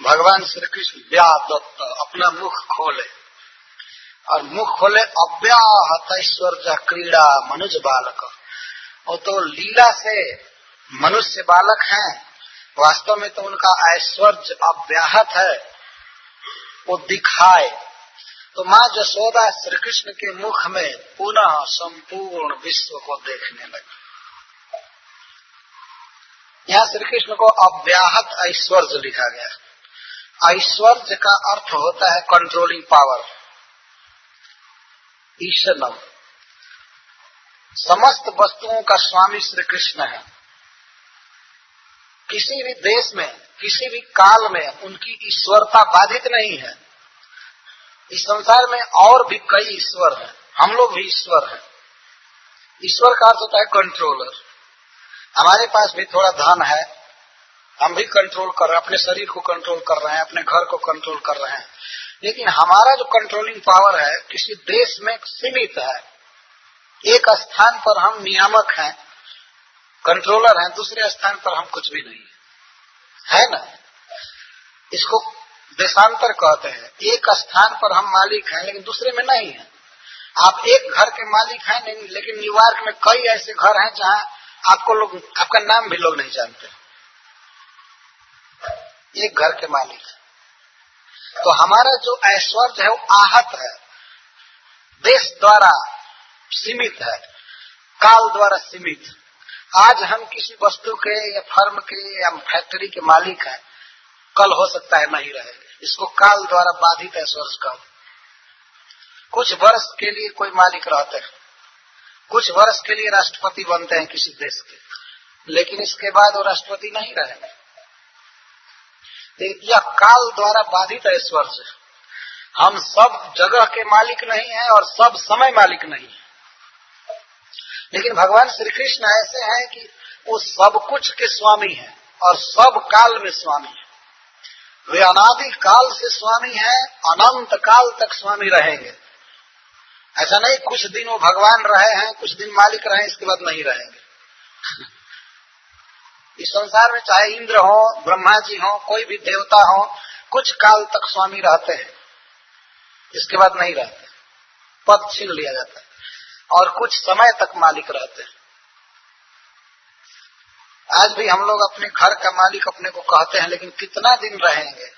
भगवान श्री कृष्ण व्यादत्त अपना मुख खोले, और मुख खोले अव्याहत ऐश्वर्य क्रीड़ा मनुज बालक। वो तो लीला से मनुष्य बालक हैं, वास्तव में तो उनका ऐश्वर्य अव्याहत है, वो दिखाए। तो माँ जसोदा श्री कृष्ण के मुख में पुनः संपूर्ण विश्व को देखने लगी। यहाँ श्री कृष्ण को अव्याहत ऐश्वर्य लिखा गया। ऐश्वर्य का अर्थ होता है कंट्रोलिंग पावर, ईशनम। समस्त वस्तुओं का स्वामी श्री कृष्ण है। किसी भी देश में, किसी भी काल में उनकी ईश्वरता बाधित नहीं है। इस संसार में और भी कई ईश्वर हैं, हम लोग भी ईश्वर हैं। ईश्वर का अर्थ होता है कंट्रोलर। हमारे पास भी थोड़ा धन है, हम भी कंट्रोल कर रहे हैं, अपने शरीर को कंट्रोल कर रहे हैं, अपने घर को कंट्रोल कर रहे हैं, लेकिन हमारा जो कंट्रोलिंग पावर है किसी देश में सीमित है। एक स्थान पर हम नियामक हैं कंट्रोलर हैं, दूसरे स्थान पर हम कुछ भी नहीं है ना। इसको देशांतर कहते हैं। एक स्थान पर हम मालिक हैं लेकिन दूसरे में नहीं है। आप एक घर के मालिक हैं नहीं, लेकिन न्यूयॉर्क में कई ऐसे घर हैं जहां आपका नाम भी लोग नहीं जानते। एक घर के मालिक। तो हमारा जो ऐश्वर्य है वो आहत है, देश द्वारा सीमित है, काल द्वारा सीमित। आज हम किसी वस्तु के या फर्म के या फैक्ट्री के मालिक हैं, कल हो सकता है नहीं रहेंगे। इसको काल द्वारा बाधित ऐश्वर्य कहते। कुछ वर्ष के लिए कोई मालिक रहते हैं, कुछ वर्ष के लिए राष्ट्रपति बनते हैं किसी देश के, लेकिन इसके बाद वो राष्ट्रपति नहीं रहेंगे। यह काल द्वारा बाधित ऐश्वर्य। हम सब जगह के मालिक नहीं हैं और सब समय मालिक नहीं है। लेकिन भगवान श्री कृष्ण ऐसे हैं कि वो सब कुछ के स्वामी हैं और सब काल में स्वामी हैं। वे अनादि काल से स्वामी हैं, अनंत काल तक स्वामी रहेंगे। ऐसा नहीं कुछ दिन वो भगवान रहे हैं, कुछ दिन मालिक रहे, इसके बाद नहीं रहेंगे। इस संसार में चाहे इंद्र हो, ब्रह्मा जी हो, कोई भी देवता हो, कुछ काल तक स्वामी रहते हैं, इसके बाद नहीं रहते, पद छीन लिया जाता है। और कुछ समय तक मालिक रहते हैं। आज भी हम लोग अपने घर का मालिक अपने को कहते हैं, लेकिन कितना दिन रहेंगे,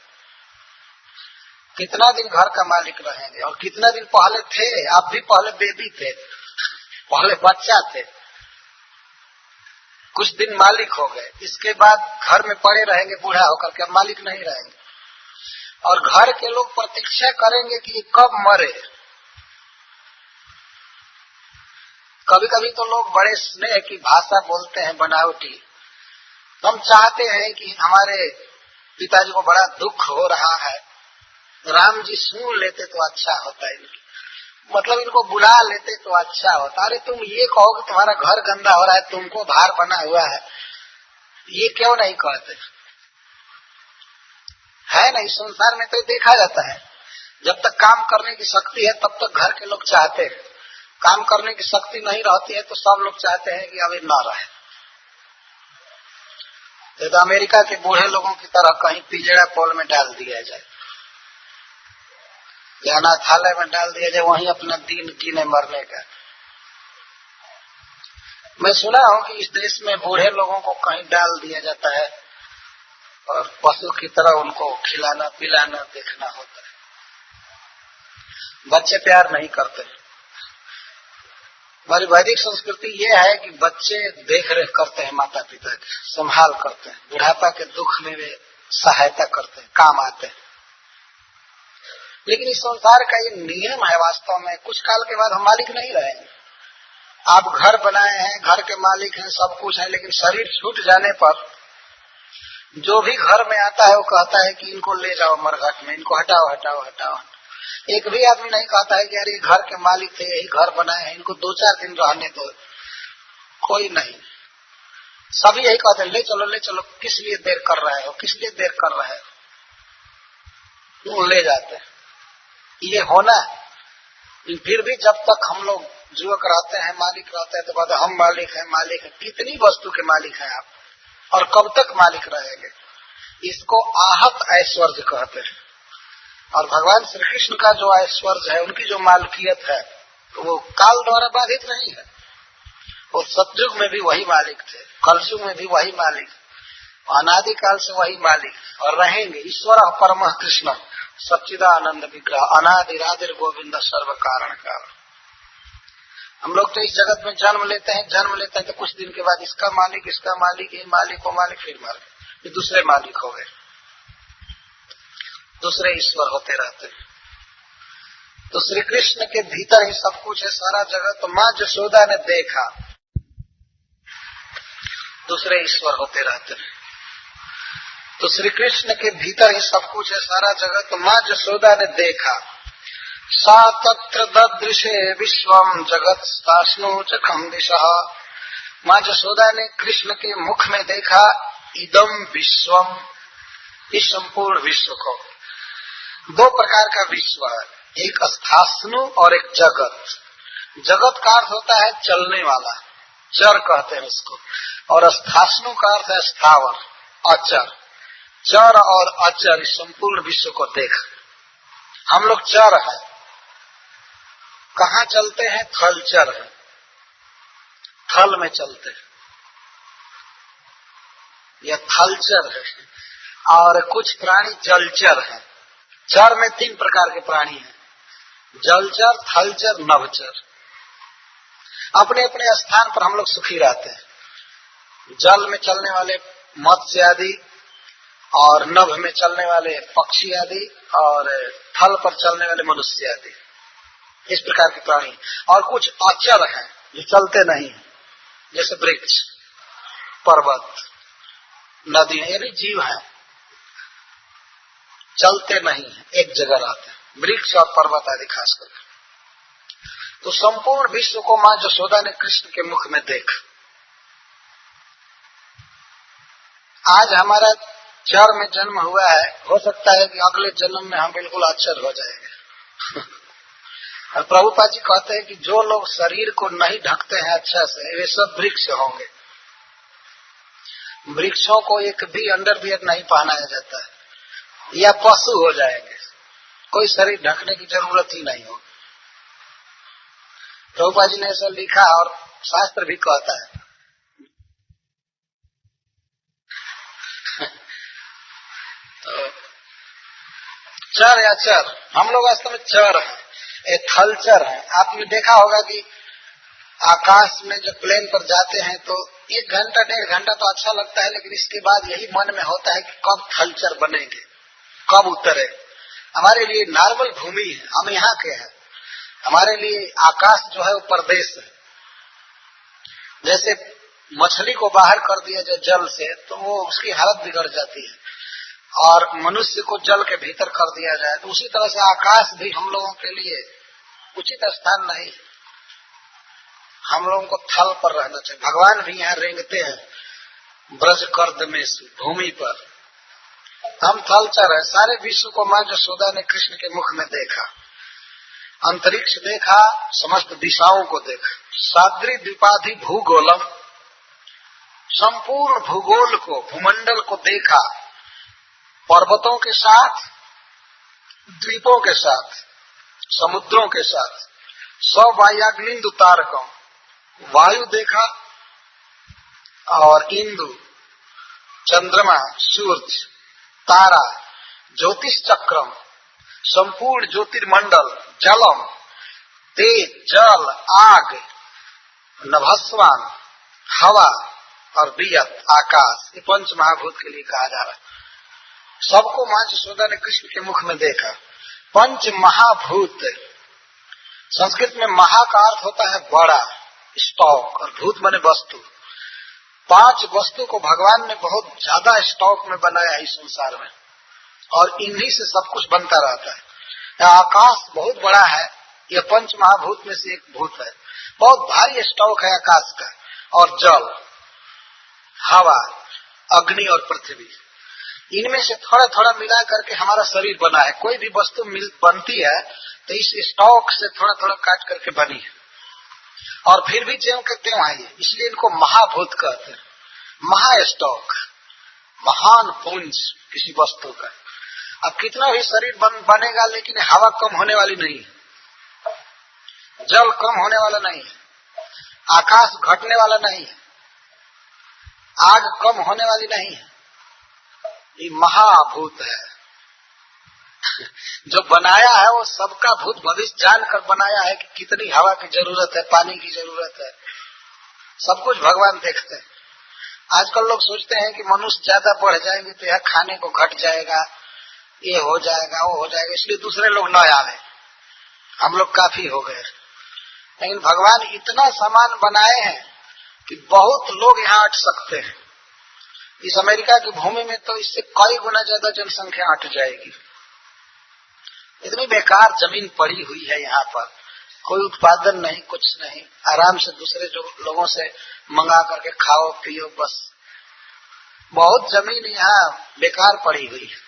कितना दिन घर का मालिक रहेंगे। और कितना दिन पहले थे, आप भी पहले बेबी थे, पहले बच्चा थे, कुछ दिन मालिक हो गए, इसके बाद घर में पड़े रहेंगे बूढ़ा होकर के, अब मालिक नहीं रहेंगे। और घर के लोग प्रतीक्षा करेंगे कि कब मरे। कभी कभी तो लोग बड़े स्नेह की भाषा बोलते हैं बनावटी। हम चाहते हैं कि हमारे पिताजी को बड़ा दुख हो रहा है, राम जी सुन लेते तो अच्छा होता है, मतलब इनको बुला लेते तो अच्छा होता। अरे तुम ये कहो कि तुम्हारा घर गंदा हो रहा है, तुमको भार बना हुआ है, ये क्यों नहीं कहते है ना। इस संसार में तो देखा जाता है, जब तक काम करने की शक्ति है तब तक घर के लोग चाहते हैं, काम करने की शक्ति नहीं रहती है तो सब लोग चाहते हैं कि अभी ना रहे। तो अमेरिका के बूढ़े लोगों की तरह कहीं पिजड़ा पोल में डाल दिया जाए या अनाथालय में डाल दिया जाए, वहीं अपना दिन जीने मरने का। मैं सुना हूं कि इस देश में बूढ़े लोगों को कहीं डाल दिया जाता है और पशु की तरह उनको खिलाना पिलाना देखना होता है। बच्चे प्यार नहीं करते। हमारी वैदिक संस्कृति ये है कि बच्चे देख रेख करते हैं, माता पिता की संभाल करते हैं, बुढ़ापा के दुख में वे सहायता करते हैं, काम आते हैं। लेकिन इस संसार का ये नियम है वास्तव में, कुछ काल के बाद हम मालिक नहीं रहेंगे। आप घर बनाए हैं, घर के मालिक हैं, सब कुछ है, लेकिन शरीर छूट जाने पर जो भी घर में आता है वो कहता है कि इनको ले जाओ मरघट में, इनको हटाओ हटाओ हटाओ। एक भी आदमी नहीं कहता है कि यार ये घर के मालिक थे, यही घर बनाए हैं, इनको 2-4 दिन रहने दो। कोई नहीं, सभी यही कहते हैं ले चलो, किस लिए देर कर रहे हो, किस लिए देर कर रहे हो, वो ले जाते हैं। ये होना है। फिर भी जब तक हम लोग युवक रहते हैं, मालिक रहते हैं, तो कहते हम मालिक हैं, मालिक है। कितनी वस्तु के मालिक हैं आप, और कब तक मालिक रहेंगे। इसको आहत ऐश्वर्य कहते हैं। और भगवान श्री कृष्ण का जो ऐश्वर्य है, उनकी जो मालिकियत है, तो वो काल द्वारा बाधित नहीं है। वो सतयुग में भी वही मालिक थे, कलयुग में भी वही मालिक, अनादि काल से वही मालिक और रहेंगे। ईश्वर परम कृष्ण सच्चिदानंद विग्रह अनादिरादिर गोविंद सर्व कारण कारण। हम लोग तो इस जगत में जन्म लेते हैं तो कुछ दिन के बाद इसका मालिक, ये मालिक, वो मालिक, फिर मर गए, ये दूसरे मालिक हो गए, दूसरे ईश्वर होते रहते हैं। तो श्री कृष्ण के भीतर ही सब कुछ है, सारा जगत। तो माँ यशोदा ने देखा, दूसरे ईश्वर होते रहते हैं। तो श्री कृष्ण के भीतर ही सब कुछ है, सारा जगत। तो माँ यशोदा ने देखा, सा तत्र ददृशे विश्वम जगत स्थास्नु चखम दिशः। माँ यशोदा ने कृष्ण के मुख में देखा इदम विश्वम, इस संपूर्ण विश्व को। 2 प्रकार का विश्व है, एक स्थास्नु और एक जगत। जगत का अर्थ होता है चलने वाला, चर कहते हैं उसको। और स्थास्नु का अर्थ है स्थावर, अचर। चर और अचर इस संपूर्ण विश्व को देख। हम लोग चर हैं, कहाँ चलते हैं? थलचर है, थल में चलते हैं, यह थलचर है। और कुछ प्राणी जलचर हैं। चर में 3 प्रकार के प्राणी हैं, जलचर, थलचर, नभचर। अपने अपने स्थान पर हम लोग सुखी रहते हैं। जल में चलने वाले मत्स्य आदि, और नभ में चलने वाले पक्षी आदि, और थल पर चलने वाले मनुष्य आदि, इस प्रकार के प्राणी। और कुछ अचर हैं जो चलते नहीं हैं, जैसे वृक्ष, पर्वत, नदी, ये भी जीव हैं, चलते नहीं हैं, एक जगह रहते हैं, वृक्ष और पर्वत आदि खासकर। तो संपूर्ण विश्व को मां यशोदा ने कृष्ण के मुख में देख। आज हमारा चर में जन्म हुआ है, हो सकता है कि अगले जन्म में हम बिल्कुल अचर हो जाएंगे। और प्रभुपाद जी कहते हैं कि जो लोग शरीर को नहीं ढकते हैं अच्छा से, वे सब वृक्ष होंगे। वृक्षों को एक भी अंडरवियर नहीं पहनाया जाता है, या पशु हो जाएंगे, कोई शरीर ढकने की जरूरत ही नहीं हो। प्रभुपाद जी ने ऐसा लिखा, और शास्त्र भी कहता है। तो चर या चर, हम लोग वास्तव में चर हैं, एक थलचर है। आपने देखा होगा कि आकाश में जब प्लेन पर जाते हैं तो 1 घंटा 1.5 घंटा तो अच्छा लगता है, लेकिन इसके बाद यही मन में होता है कि कब थलचर बनेंगे, कब उतरे। हमारे लिए नॉर्मल भूमि है, हम यहाँ के हैं, हमारे लिए आकाश जो है वो परदेश है। जैसे मछली को बाहर कर दिया जाए जल से तो वो उसकी हालत बिगड़ जाती है, और मनुष्य को जल के भीतर कर दिया जाए तो उसी तरह से आकाश भी हम लोगों के लिए उचित स्थान नहीं। हम लोगों को थल पर रहना चाहिए। भगवान भी यहाँ रेंगते हैं ब्रज कर्द में भूमि पर, हम थलचर है। सारे विश्व को मां यशोदा ने कृष्ण के मुख में देखा, अंतरिक्ष देखा, समस्त दिशाओं को देखा, साद्री द्विपाधि भूगोलम, संपूर्ण भूगोल को, भूमंडल को देखा, पर्वतों के साथ, द्वीपों के साथ, समुद्रों के साथ, सवायाग्निंदु तारकों, वायु देखा, और इंदु, चंद्रमा, सूर्य, तारा, ज्योतिष चक्रम, संपूर्ण ज्योतिर्मंडल, जलम, तेज, जल, आग, नभस्वान, हवा और वियत, आकाश, ये 5 महाभूत के लिए कहा जा रहा है। सबको मां यशोदा ने कृष्ण के मुख में देखा। 5 महाभूत, संस्कृत में महा का अर्थ होता है बड़ा, स्टॉक, और भूत माने वस्तु। 5 वस्तु को भगवान ने बहुत ज्यादा स्टॉक में बनाया है इस संसार में, और इन्हीं से सब कुछ बनता रहता है। आकाश बहुत बड़ा है, यह 5 महाभूत में से एक भूत है, बहुत भारी स्टॉक है आकाश का। और जल, हवा, अग्नि और पृथ्वी, इनमें से थोड़ा थोड़ा मिला करके हमारा शरीर बना है। कोई भी वस्तु बनती है तो इस स्टॉक से थोड़ा थोड़ा काट करके बनी है, और फिर भी ज्यों के त्यों है ये, इसलिए इनको महाभूत कहते हैं। महास्टॉक, महान पुंज किसी वस्तु का। अब कितना भी शरीर बनेगा, लेकिन हवा कम होने वाली नहीं है, जल कम होने वाला नहीं है, आकाश घटने वाला नहीं है, आग कम होने वाली नहीं है। ये महाभूत है। जो बनाया है वो सबका भूत भविष्य जानकर बनाया है कि कितनी हवा की जरूरत है, पानी की जरूरत है, सब कुछ भगवान देखते हैं। आजकल लोग सोचते हैं कि मनुष्य ज्यादा बढ़ जाएंगे तो यह खाने को घट जाएगा, ये हो जाएगा, वो हो जाएगा, इसलिए दूसरे लोग न आवे, हम लोग काफी हो गए। लेकिन भगवान इतना सामान बनाए हैं कि बहुत लोग यहाँ अट सकते हैं। इस अमेरिका की भूमि में तो इससे कई गुना ज्यादा जनसंख्या अट जाएगी। इतनी बेकार जमीन पड़ी हुई है यहाँ पर, कोई उत्पादन नहीं, कुछ नहीं, आराम से दूसरे लोगों से मंगा करके खाओ पियो, बस। बहुत जमीन यहाँ बेकार पड़ी हुई है।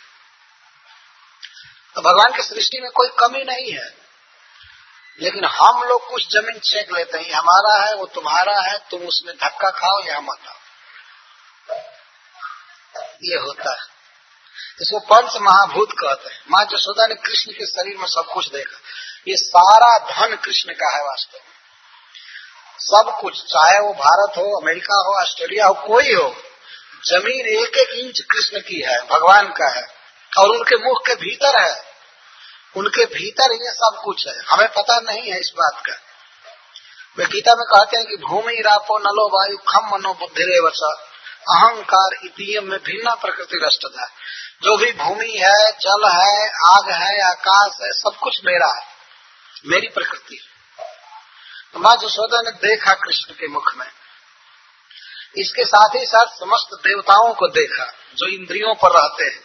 तो भगवान की सृष्टि में कोई कमी नहीं है, लेकिन हम लोग कुछ जमीन छेक लेते हैं, हमारा है वो तुम्हारा है, तुम उसमें धक्का खाओ या मत आओ। ये होता है। इसको पंच महाभूत कहते हैं। माँ यशोदा ने कृष्ण के शरीर में सब कुछ देखा। ये सारा धन कृष्ण का है वास्तव में, सब कुछ, चाहे वो भारत हो, अमेरिका हो, ऑस्ट्रेलिया हो, कोई हो, जमीन एक एक इंच कृष्ण की है, भगवान का है, और उनके मुख के भीतर है, उनके भीतर ये सब कुछ है। हमें पता नहीं है इस बात का। वे गीता में कहते हैं कि भूमि रापो नलो वायु खम मनो बुद्धिरेव च अहंकार इतियम में भिन्ना प्रकृति रष्टदा। जो भी भूमि है, जल है, आग है, आकाश है, सब कुछ मेरा है, मेरी प्रकृति। तो माँ यशोदा ने देखा कृष्ण के मुख में। इसके साथ ही साथ समस्त देवताओं को देखा जो इंद्रियों पर रहते हैं,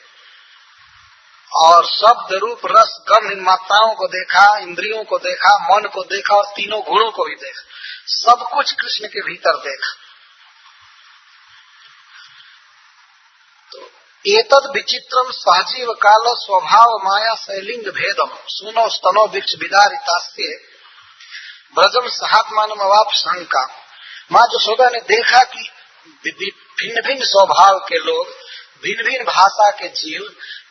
और शब्द रूप रस गंध इन मात्राओं को देखा, इंद्रियों को देखा, मन को देखा, और तीनों गुणों को भी देखा। सब कुछ कृष्ण के भीतर देखा। तो एतद विचित्रम सहजीव काल स्वभाव माया शैलिंग भेदम सुनो स्तनो वृक्ष विदारितास्ते ब्रजम सहात्मान अवाप शंका। माँ यशोदा ने देखा कि भिन्न भिन्न स्वभाव के लोग, भिन्न भिन्न भाषा के जीव,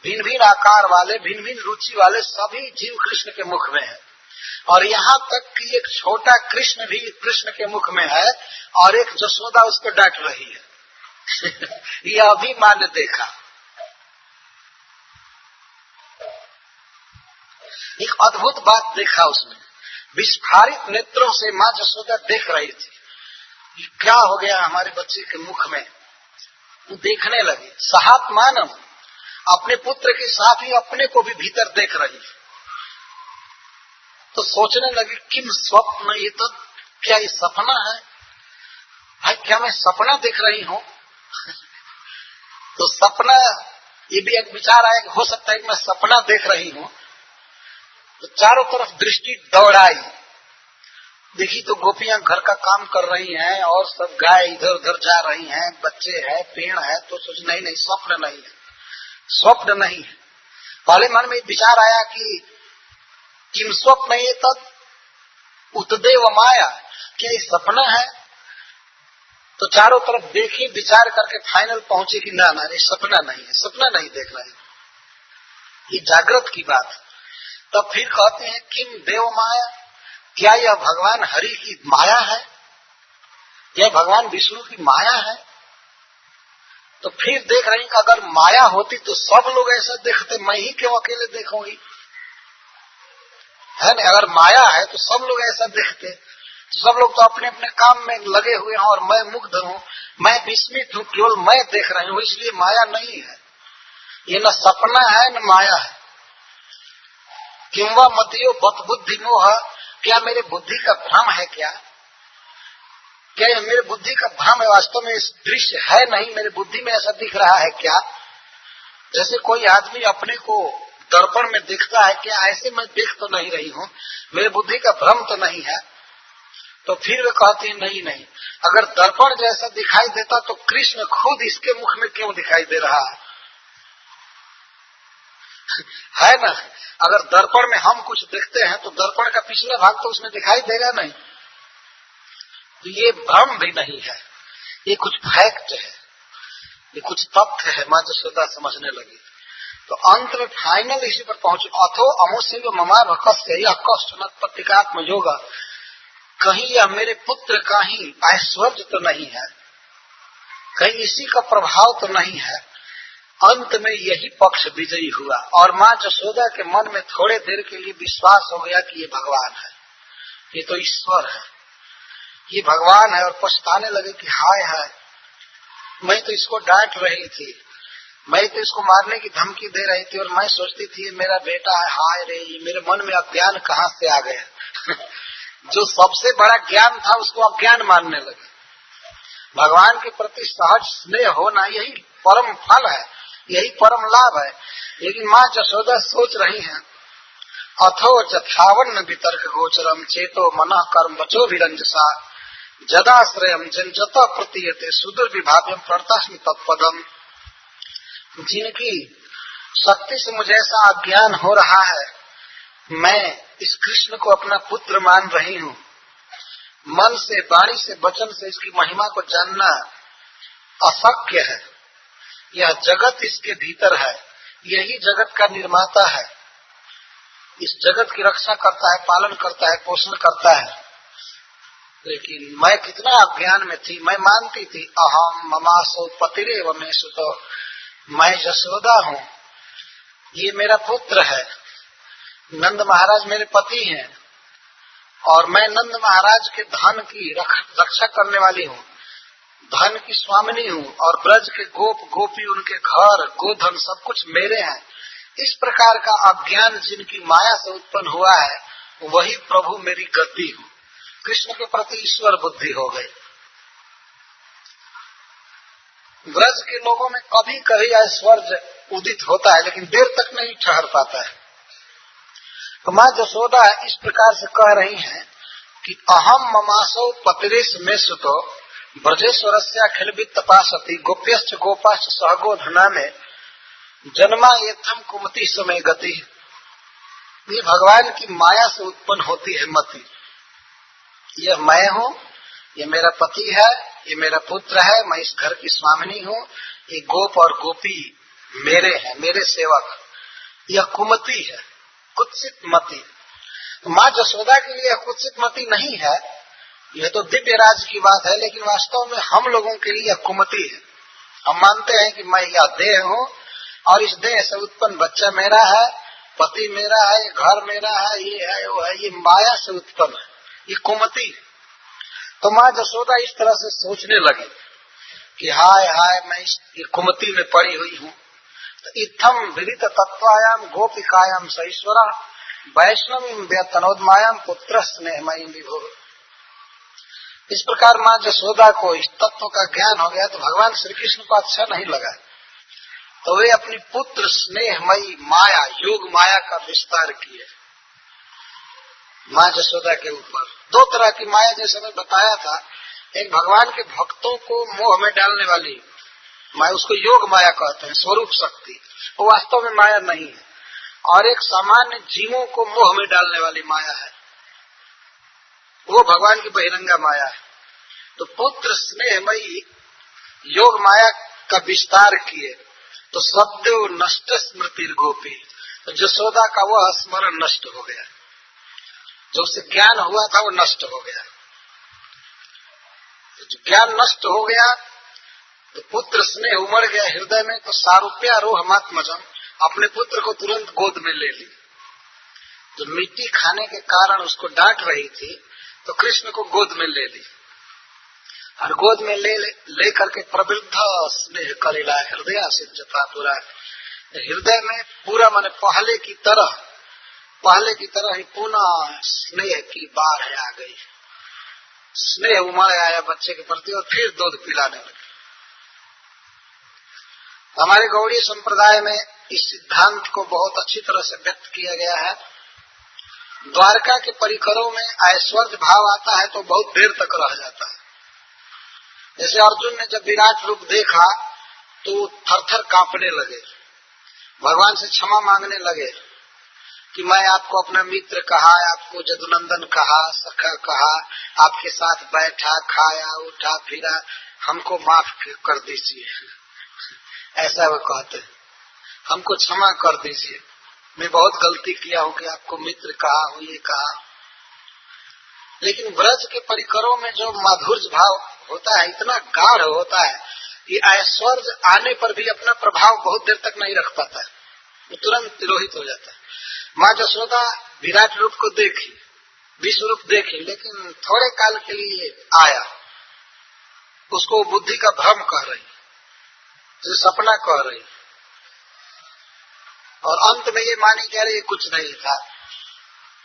भिन्न भिन्न आकार वाले, भिन्न भिन्न रुचि वाले सभी जीव कृष्ण के मुख में है। और यहाँ तक कि एक छोटा कृष्ण भी कृष्ण के मुख में है, और एक यशोदा उसको डांट रही है। यह अभिमान देखा। एक अद्भुत बात देखा उसमें। विस्फारित नेत्रों से माँ यशोदा देख रही थी। क्या हो गया हमारे बच्चे के मुख में, देखने लगी। सहात्मानम, अपने पुत्र के साथ ही अपने को भी भीतर देख रही। तो सोचने लगी किम स्वप्न, ये तो क्या ये सपना है भाई, क्या मैं सपना देख रही हूँ? तो सपना, ये भी एक विचार आया कि हो सकता है कि मैं सपना देख रही हूँ। तो चारों तरफ दृष्टि दौड़ाई, देखी तो गोपियां घर का काम कर रही हैं, और सब गाय इधर उधर जा रही हैं, बच्चे हैं, पेड़ है। तो सोच नहीं स्वप्न नहीं है, स्वप्न नहीं है। पहले मन में विचार आया कि किम स्वप्न ये तद उतदेव माया, क्या ये सपना है? तो चारों तरफ देखी, विचार करके फाइनल पहुंचे कि ना ये सपना नहीं है, सपना नहीं देख रहे, ये जागृत की बात। तब फिर कहते हैं किम देव माया, क्या यह भगवान हरि की माया है, यह भगवान विष्णु की माया है? तो फिर देख रही कि अगर माया होती तो सब लोग ऐसा देखते, मैं ही क्यों अकेले देखूंगी, है ना? अगर माया है तो सब लोग ऐसा देखते, तो सब लोग तो अपने अपने काम में लगे हुए हैं, और मैं मुग्ध हूँ, मैं विस्मित हूँ, केवल मैं देख रही हूँ, इसलिए माया नहीं है। ये न सपना है न माया है। किंवा मतियो बत बुद्धि मोह, क्या मेरे बुद्धि का भ्रम है? क्या यह मेरे बुद्धि का भ्रम है? वास्तव में इस दृश्य है नहीं, मेरे बुद्धि में ऐसा दिख रहा है क्या? जैसे कोई आदमी अपने को दर्पण में दिखता है, क्या ऐसे मैं देख तो नहीं रही हूँ, मेरे बुद्धि का भ्रम तो नहीं है? तो फिर वे कहते हैं नहीं, अगर दर्पण जैसा दिखाई देता तो कृष्ण खुद इसके मुख में क्यों दिखाई दे रहा है ना? अगर दर्पण में हम कुछ देखते हैं तो दर्पण का पिछला भाग तो उसमें दिखाई देगा नहीं। तो ये भ्रम भी नहीं है, ये कुछ फैक्ट है, ये कुछ तथ्य है। माँ यशोदा समझने लगी। तो अंत में फाइनल इसी पर पहुंचे। अथो अमुष्य ममा भक्स्य यह कष्ट न प्रतिकात्म योगा, कहीं यह मेरे पुत्र का ही ऐश्वर्य तो नहीं है, कहीं इसी का प्रभाव तो नहीं है। अंत में यही पक्ष विजयी हुआ, और माँ यशोदा के मन में थोड़े देर के लिए विश्वास हो गया कि ये भगवान है, ये तो ईश्वर है, ये भगवान है। और पछताने लगे कि हाय हाय, मैं तो इसको डांट रही थी, मैं तो इसको मारने की धमकी दे रही थी, और मैं सोचती थी मेरा बेटा है, हाय रे, ये मेरे मन में अज्ञान कहाँ से आ गया। जो सबसे बड़ा ज्ञान था उसको अज्ञान मानने लगे। भगवान के प्रति सहज स्नेह होना यही परम फल है, यही परम लाभ है। लेकिन माँ यशोदा सोच रही हैं, अथो जथावन वितर्क गोचरम चेतो मनः कर्म बचो विरंजसा जदाश्रयम जनजत प्रतीयते सुदूर विभाव्यम प्रतस्म तत्पदम। जिनकी शक्ति से मुझे ऐसा अज्ञान हो रहा है, मैं इस कृष्ण को अपना पुत्र मान रही हूँ, मन से, वाणी से, वचन से इसकी महिमा को जानना अशक्य है। यह जगत इसके भीतर है, यही जगत का निर्माता है, इस जगत की रक्षा करता है, पालन करता है, पोषण करता है। लेकिन मैं कितना अज्ञान में थी, मैं मानती थी अहम ममासो पतिरेव में सुतो, मैं जसोदा हूँ, ये मेरा पुत्र है, नंद महाराज मेरे पति हैं और मैं नंद महाराज के धन की रक्षा करने वाली हूँ, धन की स्वामिनी हूँ और ब्रज के गोप गोपी उनके घर गोधन सब कुछ मेरे हैं। इस प्रकार का अज्ञान जिनकी माया से उत्पन्न हुआ है वही प्रभु मेरी गति हूँ। कृष्ण के प्रति ईश्वर बुद्धि हो गई। ब्रज के लोगों में कभी कभी ऐश्वर्य उदित होता है लेकिन देर तक नहीं ठहर पाता है। तो माँ जसोदा इस प्रकार से कह रही हैं कि अहम ममासो पतिरेश में सुतो ब्रजेश्वरस्या खिलबित तपासती गोप्यश्च गोपाश्च सहगो धना में जन्मा येथम कुमति समय गति। ये भगवान की माया से उत्पन्न होती है मति। यह मैं हूँ, ये मेरा पति है, ये मेरा पुत्र है, मैं इस घर की स्वामिनी हूँ, ये गोप और गोपी मेरे हैं, मेरे सेवक। यह कुमति है, कुत्सित मति। माँ जसोदा के लिए कुत्सित मति नहीं है, यह तो दिव्य राज की बात है, लेकिन वास्तव में हम लोगों के लिए यह कुमति है। हम मानते हैं कि मैं यह देह हूँ और इस देह से उत्पन्न बच्चा मेरा है, पति मेरा है, घर मेरा है, ये है वो है, ये माया से उत्पन्न है, ये कुमति। तो माँ जसोदा इस तरह से सोचने लगी कि हाय हाय मैं इस कुमति में पड़ी हुई हूँ। तो इत्थम विदित तत्वायाम गोपिकायाम सईश्वरा वैष्णवी व्यतनोदमायाम पुत्र स्नेहमयी विभो। इस प्रकार माँ जसोदा को इस तत्व का ज्ञान हो गया तो भगवान श्री कृष्ण को अच्छा नहीं लगा, तो वे अपनी पुत्र स्नेहमयी माया योग माया का विस्तार किए माँ जसोदा के ऊपर। दो तरह की माया जैसे मैं बताया था, एक भगवान के भक्तों को मोह में डालने वाली माया, उसको योग माया कहते हैं, स्वरूप शक्ति, वो वास्तव में माया नहीं है। और एक सामान्य जीवों को मोह में डालने वाली माया है, वो भगवान की बहिरंगा माया है। तो पुत्र स्नेहमयी योग माया का विस्तार किए तो सद्यो नष्ट स्मृति गोपी, तो जसोदा का वह स्मरण नष्ट हो गया, जो उससे ज्ञान हुआ था वो नष्ट हो गया। तो ज्ञान नष्ट हो गया तो पुत्र स्नेह उमड़ गया हृदय में, तो सारूप्या रोहमात्मजम, अपने पुत्र को तुरंत गोद में ले ली। जो मिट्टी खाने के कारण उसको डांट रही थी तो कृष्ण को गोद में ले ली और गोद में ले करके प्रवृद्ध स्नेह करेला हृदय सिद्धता पूरा, हृदय में पूरा माने पहले की तरह ही पुनः स्नेह की बाढ़ आ गई, स्नेह उमड़ आया बच्चे के प्रति और फिर दूध पिलाने लगे। हमारे गौड़ीय संप्रदाय में इस सिद्धांत को बहुत अच्छी तरह से व्यक्त किया गया है। द्वारका के परिकरों में ऐश्वर्य भाव आता है तो बहुत देर तक रह जाता है। जैसे अर्जुन ने जब विराट रूप देखा तो थर-थर कांपने लगे, भगवान से क्षमा मांगने लगे कि मैं आपको अपना मित्र कहा, आपको जदुनंदन कहा, सखा कहा, आपके साथ बैठा, खाया, उठा, फिरा, हमको माफ कर दीजिए। ऐसा वो कहते हैं, हमको क्षमा कर दीजिए, मैं बहुत गलती किया हूँ कि आपको मित्र कहा हूँ, ये कहा। लेकिन ब्रज के परिकरों में जो माधुर्य भाव होता है इतना गाढ़ होता है कि ऐश्वर्य आने पर भी अपना प्रभाव बहुत देर तक नहीं रख पाता है, वो तुरंत तिरोहित हो जाता है। माँ जसोदा विराट रूप को देखी, विश्व रूप देखी, लेकिन थोड़े काल के लिए आया, उसको बुद्धि का भ्रम कह रही, जो सपना कह रही, और अंत में ये मानी कह रही कुछ नहीं था,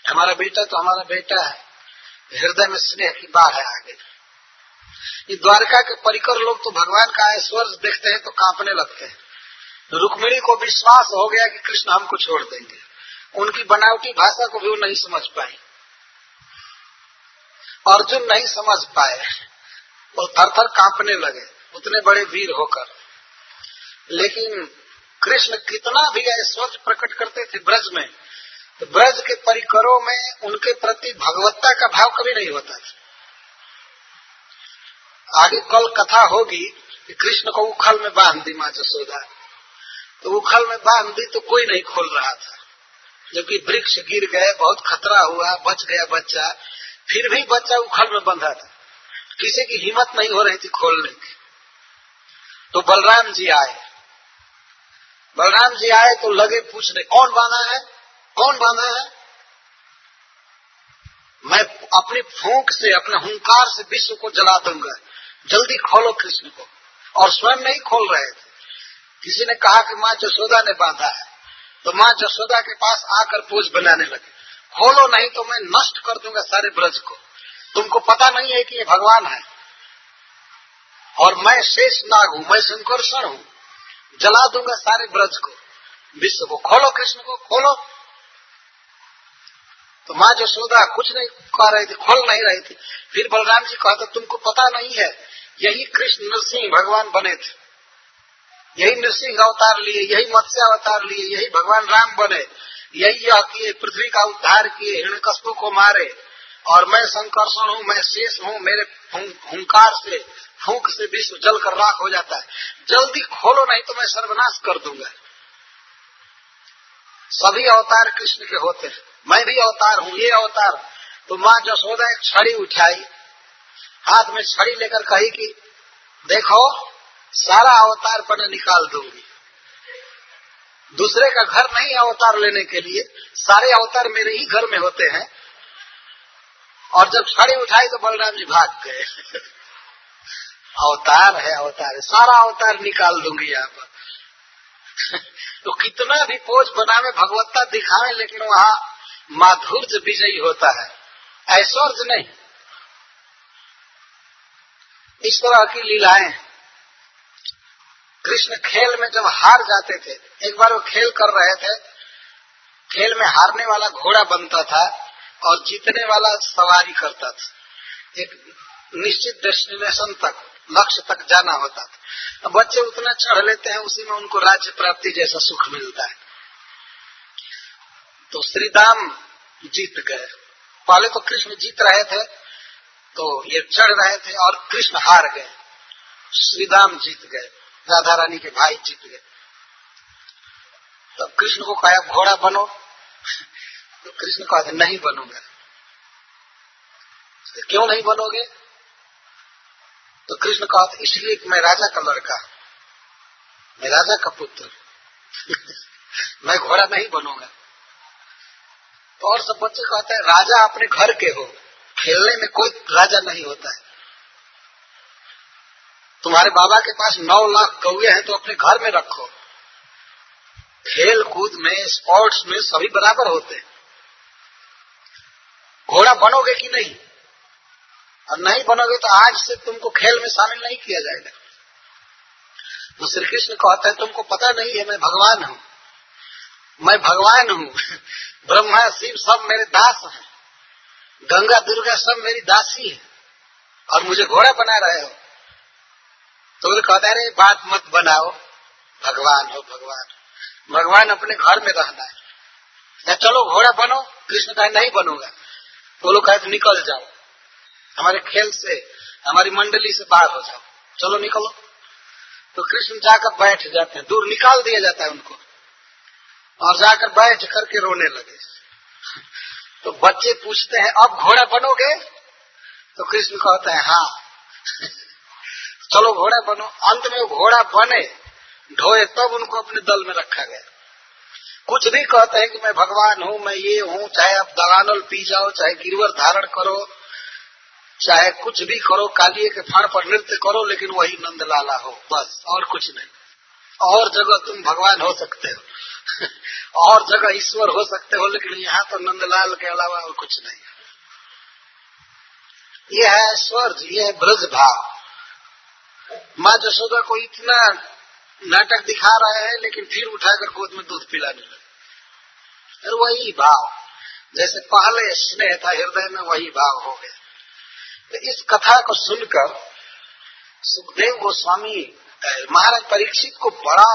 हमारा बेटा तो हमारा बेटा है। हृदय में स्नेह की बाढ़ आ गई। ये द्वारका के परिकर लोग तो भगवान का ऐश्वर्य देखते हैं तो कांपने लगते हैं। रुक्मिणी को विश्वास हो गया कि कृष्ण हमको छोड़ देंगे, उनकी बनावटी भाषा को भी वो नहीं समझ पाई, अर्जुन नहीं समझ पाए, वो थर-थर कांपने लगे उतने बड़े वीर होकर। लेकिन कृष्ण कितना भी ऐश्वर्य प्रकट करते थे ब्रज में, तो ब्रज के परिकरों में उनके प्रति भगवत्ता का भाव कभी नहीं होता था। आगे कल कथा होगी कि कृष्ण को उखल में बांध दी माँ जसोदा। तो उखल में बांध दी तो कोई नहीं खोल रहा था, जबकि वृक्ष गिर गए, बहुत खतरा हुआ, बच गया बच्चा, फिर भी बच्चा उखल में बंधा था, किसी की हिम्मत नहीं हो रही थी खोलने की। तो बलराम जी आए। बलराम जी आए तो लगे पूछने, कौन बांधा है, कौन बांधा है? मैं अपनी फूंक से, अपने हुंकार से विश्व को जला दूंगा, जल्दी खोलो कृष्ण को। और स्वयं नहीं खोल रहे थे। किसी ने कहा कि माँ जसोदा ने बांधा है, तो माँ जसोदा के पास आकर पोज बनाने लगे, खोलो नहीं तो मैं नष्ट कर दूंगा सारे ब्रज को। तुमको पता नहीं है कि ये भगवान है, और मैं शेष नाग हूं, मैं संकर्षण हूं, जला दूंगा सारे ब्रज को, विश्व को। खोलो कृष्ण को, खोलो। तो माँ जसोदा कुछ नहीं कह रही थी, खोल नहीं रही थी। फिर बलराम जी कहते, तुमको पता नहीं है, यही कृष्ण नरसिंह भगवान बने थे, यही नरसिंह अवतार लिए, यही मत्स्य अवतार लिए, यही भगवान राम बने, यही यह किए, पृथ्वी का उद्धार किए, हिरण्यकश्यप को मारे, और मैं संकर्षण हूँ, मैं शेष हूँ, मेरे हुंकार से, फूंक से विश्व जल कर राख हो जाता है। जल्दी खोलो नहीं तो मैं सर्वनाश कर दूंगा। सभी अवतार कृष्ण के होते हैं, मैं भी अवतार हूँ, ये अवतार। तो माँ जसोदा एक छड़ी उठाई, हाथ में छड़ी लेकर कही कि देखो, सारा अवतार पन निकाल दूंगी। दूसरे का घर नहीं अवतार लेने के लिए, सारे अवतार मेरे ही घर में होते हैं। और जब छड़ी उठाई तो बलराम जी भाग गए। अवतार है, अवतार है, सारा अवतार निकाल दूंगी यहाँ पर। तो कितना भी पोज बनावे, भगवत्ता दिखावे, लेकिन वहाँ माधुर्य विजयी होता है, ऐश्वर्य नहीं। इस तरह की लीलाएं। कृष्ण खेल में जब हार जाते थे, एक बार वो खेल कर रहे थे, खेल में हारने वाला घोड़ा बनता था और जीतने वाला सवारी करता था। एक निश्चित डेस्टिनेशन तक, लक्ष्य तक जाना होता था। बच्चे उतना चढ़ लेते हैं, उसी में उनको राज्य प्राप्ति जैसा सुख मिलता है। तो श्री राम जीत गए। पहले तो कृष्ण जीत रहे थे, तो ये चढ़ रहे थे, और कृष्ण हार गए, श्री राम जीत गए, राधा रानी के भाई जीत गए। तब कृष्ण को कहा घोड़ा बनो, तो कृष्ण कहते नहीं बनूंगा। क्यों नहीं बनोगे? तो कृष्ण कहते इसलिए कि मैं राजा का लड़का, मैं राजा का पुत्र, मैं घोड़ा नहीं बनूंगा। तो और सब बच्चे कहते हैं राजा अपने घर के हो, खेलने में कोई राजा नहीं होता है। तुम्हारे बाबा के पास 9 लाख कौए हैं तो अपने घर में रखो। खेल कूद में, स्पोर्ट्स में सभी बराबर होते हैं। घोड़ा बनोगे कि नहीं? और नहीं बनोगे तो आज से तुमको खेल में शामिल नहीं किया जाएगा। तो श्री कृष्ण कहते हैं तुमको पता नहीं है, मैं भगवान हूँ, मैं भगवान हूँ। ब्रह्मा शिव सब मेरे दास हैं, गंगा दुर्गा सब मेरी दासी है, और मुझे घोड़ा बना रहे हो। तो वो कहता है बात मत बनाओ, भगवान हो भगवान, भगवान अपने घर में रहना है। या चलो घोड़ा बनो। कृष्ण कहे नहीं बनूंगा। तो लोग कहे निकल जाओ, हमारे खेल से, हमारी मंडली से बाहर हो जाओ, चलो निकलो। तो कृष्ण जाकर बैठ जाते हैं, दूर निकाल दिया जाता है उनको, और जाकर बैठ करके रोने लगे। तो बच्चे पूछते हैं अब घोड़ा बनोगे? तो कृष्ण कहते हैं हाँ। चलो घोड़ा बनो। अंत में वो घोड़ा बने, ढोए, तब उनको अपने दल में रखा गया। कुछ भी कहते हैं कि मैं भगवान हूँ, मैं ये हूँ, चाहे आप दवानल पी जाओ, चाहे गिरवर धारण करो, चाहे कुछ भी करो, कालिए के फाड़ पर नृत्य करो, लेकिन वही नंदलाला हो, बस, और कुछ नहीं। और जगह तुम भगवान हो सकते हो, और जगह ईश्वर हो सकते हो, लेकिन यहाँ तो नंदलाल के अलावा और कुछ नहीं। ये है ऐश्वर्य, ये है ब्रज भाव। माँ जसोदा को इतना नाटक दिखा रहे हैं, लेकिन फिर उठाकर गोद में दूध पिलाने लगे। और वही भाव, जैसे पहले स्नेह था हृदय में, वही भाव हो गया। तो इस कथा को सुनकर सुखदेव गोस्वामी महाराज परीक्षित को बड़ा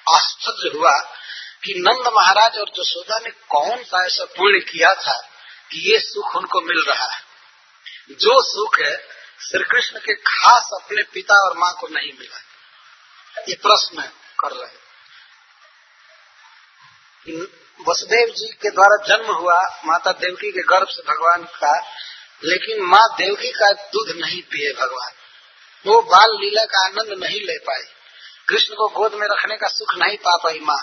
आश्चर्य हुआ कि नंद महाराज और जसोदा ने कौन सा ऐसा पुण्य किया था कि ये सुख उनको मिल रहा है। जो सुख है श्री कृष्ण के खास अपने पिता और माँ को नहीं मिला? ये प्रश्न कर रहे हैं। वसुदेव जी के द्वारा जन्म हुआ माता देवकी के गर्भ से भगवान का, लेकिन माँ देवकी का दूध नहीं पिए भगवान, वो बाल लीला का आनंद नहीं ले पाई, कृष्ण को गोद में रखने का सुख नहीं पा पाई माँ।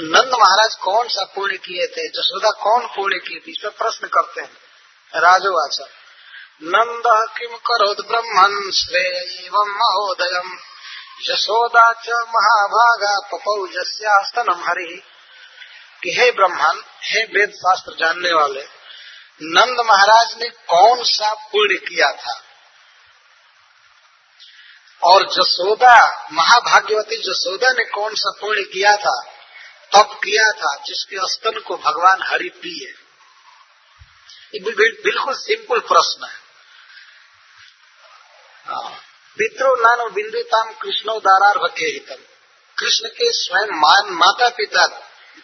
नंद महाराज कौन सा पुण्य किए थे, जसोदा कौन पुण्य की थी, इस पर प्रश्न करते हैं राजोवाचा। नंद किम करोद ब्रह्मन् श्रेय एवं महोदयम् यशोदा च महाभागा पपौ जस्यास्तनम हरि। कि हे ब्रह्मन, हे वेद शास्त्र जानने वाले, नंद महाराज ने कौन सा पुण्य किया था और जसोदा महाभाग्यवती जसोदा ने कौन सा पुण्य किया था, तप किया था जिसके स्तन को भगवान हरि पिए। बिल्कुल सिंपल प्रश्न है। पितरो नानो बिंदुताम कृष्णोदारार्भ के हितम। कृष्ण के स्वयं माता पिता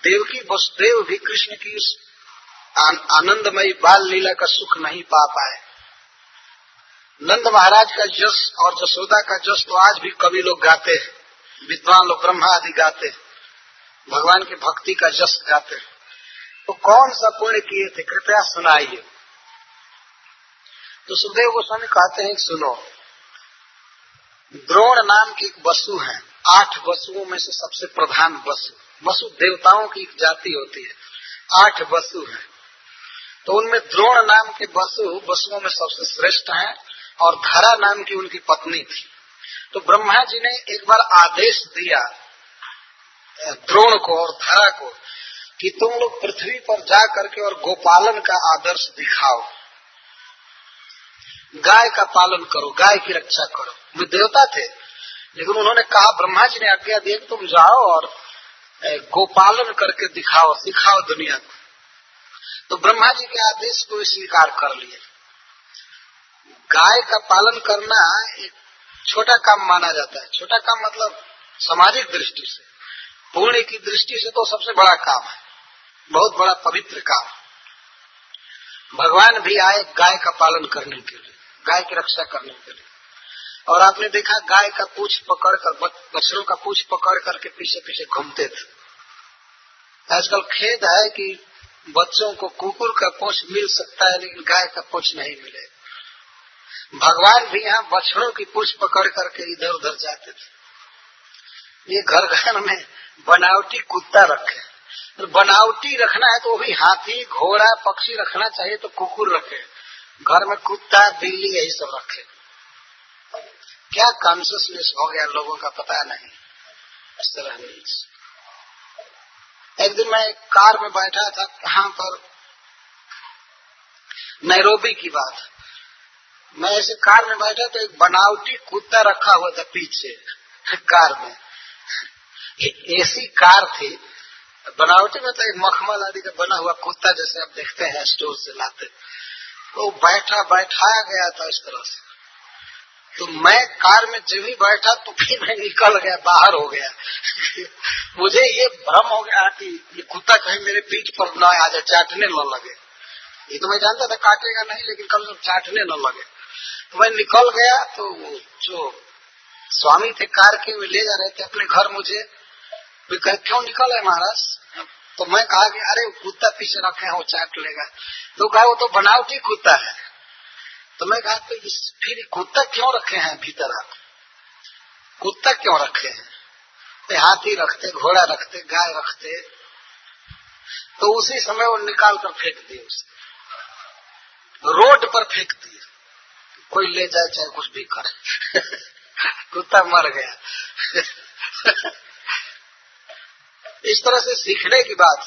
देवकी वसुदेव भी कृष्ण की उस आनंदमयी बाल लीला का सुख नहीं पा पाए। नंद महाराज का जस और जसोदा का जस तो आज भी कवि लोग गाते हैं, विद्वान लोग ब्रह्मा आदि गाते हैं, भगवान की भक्ति का जस गाते हैं। तो कौन सा पुण्य किए थे, कृपया सुनाइए। तो सुखदेव गोस्वामी कहते हैं, सुनो, द्रोण नाम की एक वसु है, 8 वसुओं में से सबसे प्रधान वसु। वसु देवताओं की एक जाति होती है, 8 वसु हैं। तो उनमें द्रोण नाम के वसुओं में सबसे श्रेष्ठ हैं और धरा नाम की उनकी पत्नी थी। तो ब्रह्मा जी ने एक बार आदेश दिया द्रोण को और धरा को कि तुम लोग पृथ्वी पर जा करके और गोपालन का आदर्श दिखाओ, गाय का पालन करो, गाय की रक्षा करो। वे देवता थे, लेकिन उन्होंने कहा, ब्रह्मा जी ने आज्ञा दी तुम जाओ और गोपालन करके दिखाओ, सिखाओ दुनिया को। तो ब्रह्मा जी के आदेश को स्वीकार कर लिए। गाय का पालन करना एक छोटा काम माना जाता है। छोटा काम मतलब सामाजिक दृष्टि से, पुण्य की दृष्टि से तो सबसे बड़ा काम है, बहुत बड़ा पवित्र काम। भगवान भी आए गाय का पालन करने के लिए, गाय की रक्षा करने के लिए। और आपने देखा गाय का पूंछ पकड़कर, बछड़ों का पूंछ पकड़ करके पीछे पीछे घूमते थे। आजकल खेद है कि बच्चों को कुकुर का पूंछ मिल सकता है, लेकिन गाय का पूंछ नहीं मिले। भगवान भी यहाँ बछड़ों की पूंछ पकड़ करके इधर उधर जाते थे। ये घर घर में बनावटी कुत्ता रखे, तो बनावटी रखना है तो भी हाथी घोड़ा पक्षी रखना चाहिए तो कुकुर रखे, घर में कुत्ता बिल्ली यही सब रखे। क्या कॉन्शियसनेस हो गया लोगों का पता नहीं। इस तरह नहीं। एक दिन मैं एक कार में बैठा था, कहाँ पर, नैरोबी की बात। मैं ऐसे कार में बैठा तो एक बनावटी कुत्ता रखा हुआ था पीछे कार में। ऐसी कार थी, बनावटी में तो एक मखमल आदि का बना हुआ कुत्ता जैसे आप देखते हैं स्टोर से लाते, तो बैठाया गया था इस तरह से। तो मैं कार में जब ही बैठा तो फिर मैं निकल गया, बाहर हो गया। मुझे ये भ्रम हो गया कि ये कुत्ता कहीं मेरे पीठ पर न आ जाए, चाटने न लगे। ये तो मैं जानता था काटेगा नहीं, लेकिन कल जब चाटने न लगे तो मैं निकल गया। तो जो स्वामी थे कार के, वे ले जा रहे थे अपने घर मुझे। वे कहे, क्यों निकल है महाराज? तो मैं कहा कि अरे कुत्ता पीछे रखे हैं, वो चाट लेगा। तो कहा वो तो बनावटी कुत्ता है। तो मैं कहा तो फिर कुत्ता क्यों रखे हैं भीतर? आप कुत्ता क्यों रखे हैं? तो हाथी रखते, घोड़ा रखते, गाय रखते। तो उसी समय वो निकाल कर फेंक दिए, उसे रोड पर फेंक दिए। कोई ले जाए चाहे कुछ भी करे कुत्ता मर गया। इस तरह से सीखने की बात।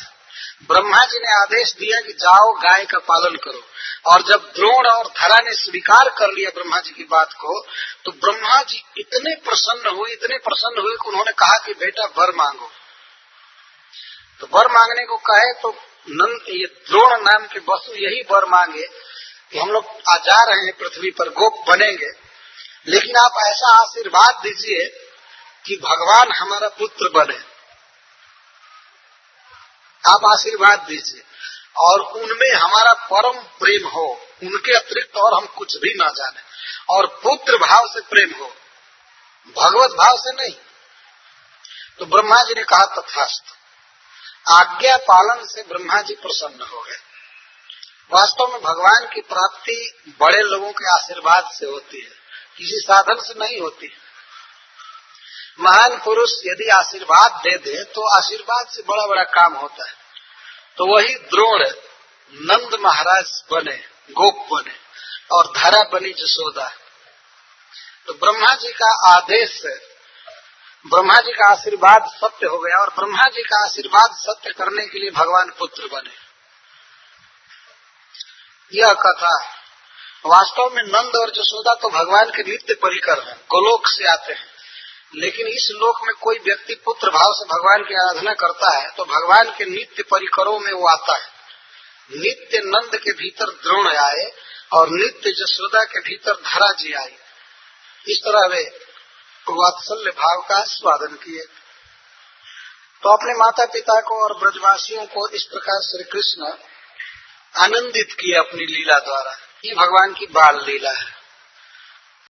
ब्रह्मा जी ने आदेश दिया कि जाओ गाय का पालन करो, और जब द्रोण और धरा ने स्वीकार कर लिया ब्रह्मा जी की बात को, तो ब्रह्मा जी इतने प्रसन्न हुए कि उन्होंने कहा कि बेटा वर मांगो। तो वर मांगने को कहे तो ये द्रोण नाम के वसु यही वर मांगे कि हम लोग जा रहे हैं पृथ्वी पर, गोप बनेंगे, लेकिन आप ऐसा आशीर्वाद दीजिए कि भगवान हमारा पुत्र बने। आप आशीर्वाद दीजिए। और उनमें हमारा परम प्रेम हो, उनके अतिरिक्त और हम कुछ भी ना जाने, और पुत्र भाव से प्रेम हो, भगवत भाव से नहीं। तो ब्रह्मा जी ने कहा तथास्तु। आज्ञा पालन से ब्रह्मा जी प्रसन्न हो गए। वास्तव में भगवान की प्राप्ति बड़े लोगों के आशीर्वाद से होती है, किसी साधन से नहीं होती। महान पुरुष यदि आशीर्वाद दे दे तो आशीर्वाद से बड़ा बड़ा काम होता है। तो वही द्रोण नंद महाराज बने, गोप बने, और धरा बनी जसोदा। तो ब्रह्मा जी का आदेश, ब्रह्मा जी का आशीर्वाद सत्य हो गया, और ब्रह्मा जी का आशीर्वाद सत्य करने के लिए भगवान पुत्र बने। यह कथा वास्तव में नंद और जसोदा तो भगवान के नित्य परिकर हैं, गोलोक से आते हैं। लेकिन इस लोक में कोई व्यक्ति पुत्र भाव से भगवान की आराधना करता है तो भगवान के नित्य परिकरों में वो आता है। नित्य नंद के भीतर द्रोण आए और नित्य जसोदा के भीतर धरा जी आई। इस तरह वे वात्सल्य भाव का स्वादन किए। तो अपने माता पिता को और ब्रजवासियों को इस प्रकार श्री कृष्ण आनंदित किए अपनी लीला द्वारा। ये भगवान की बाल लीला है।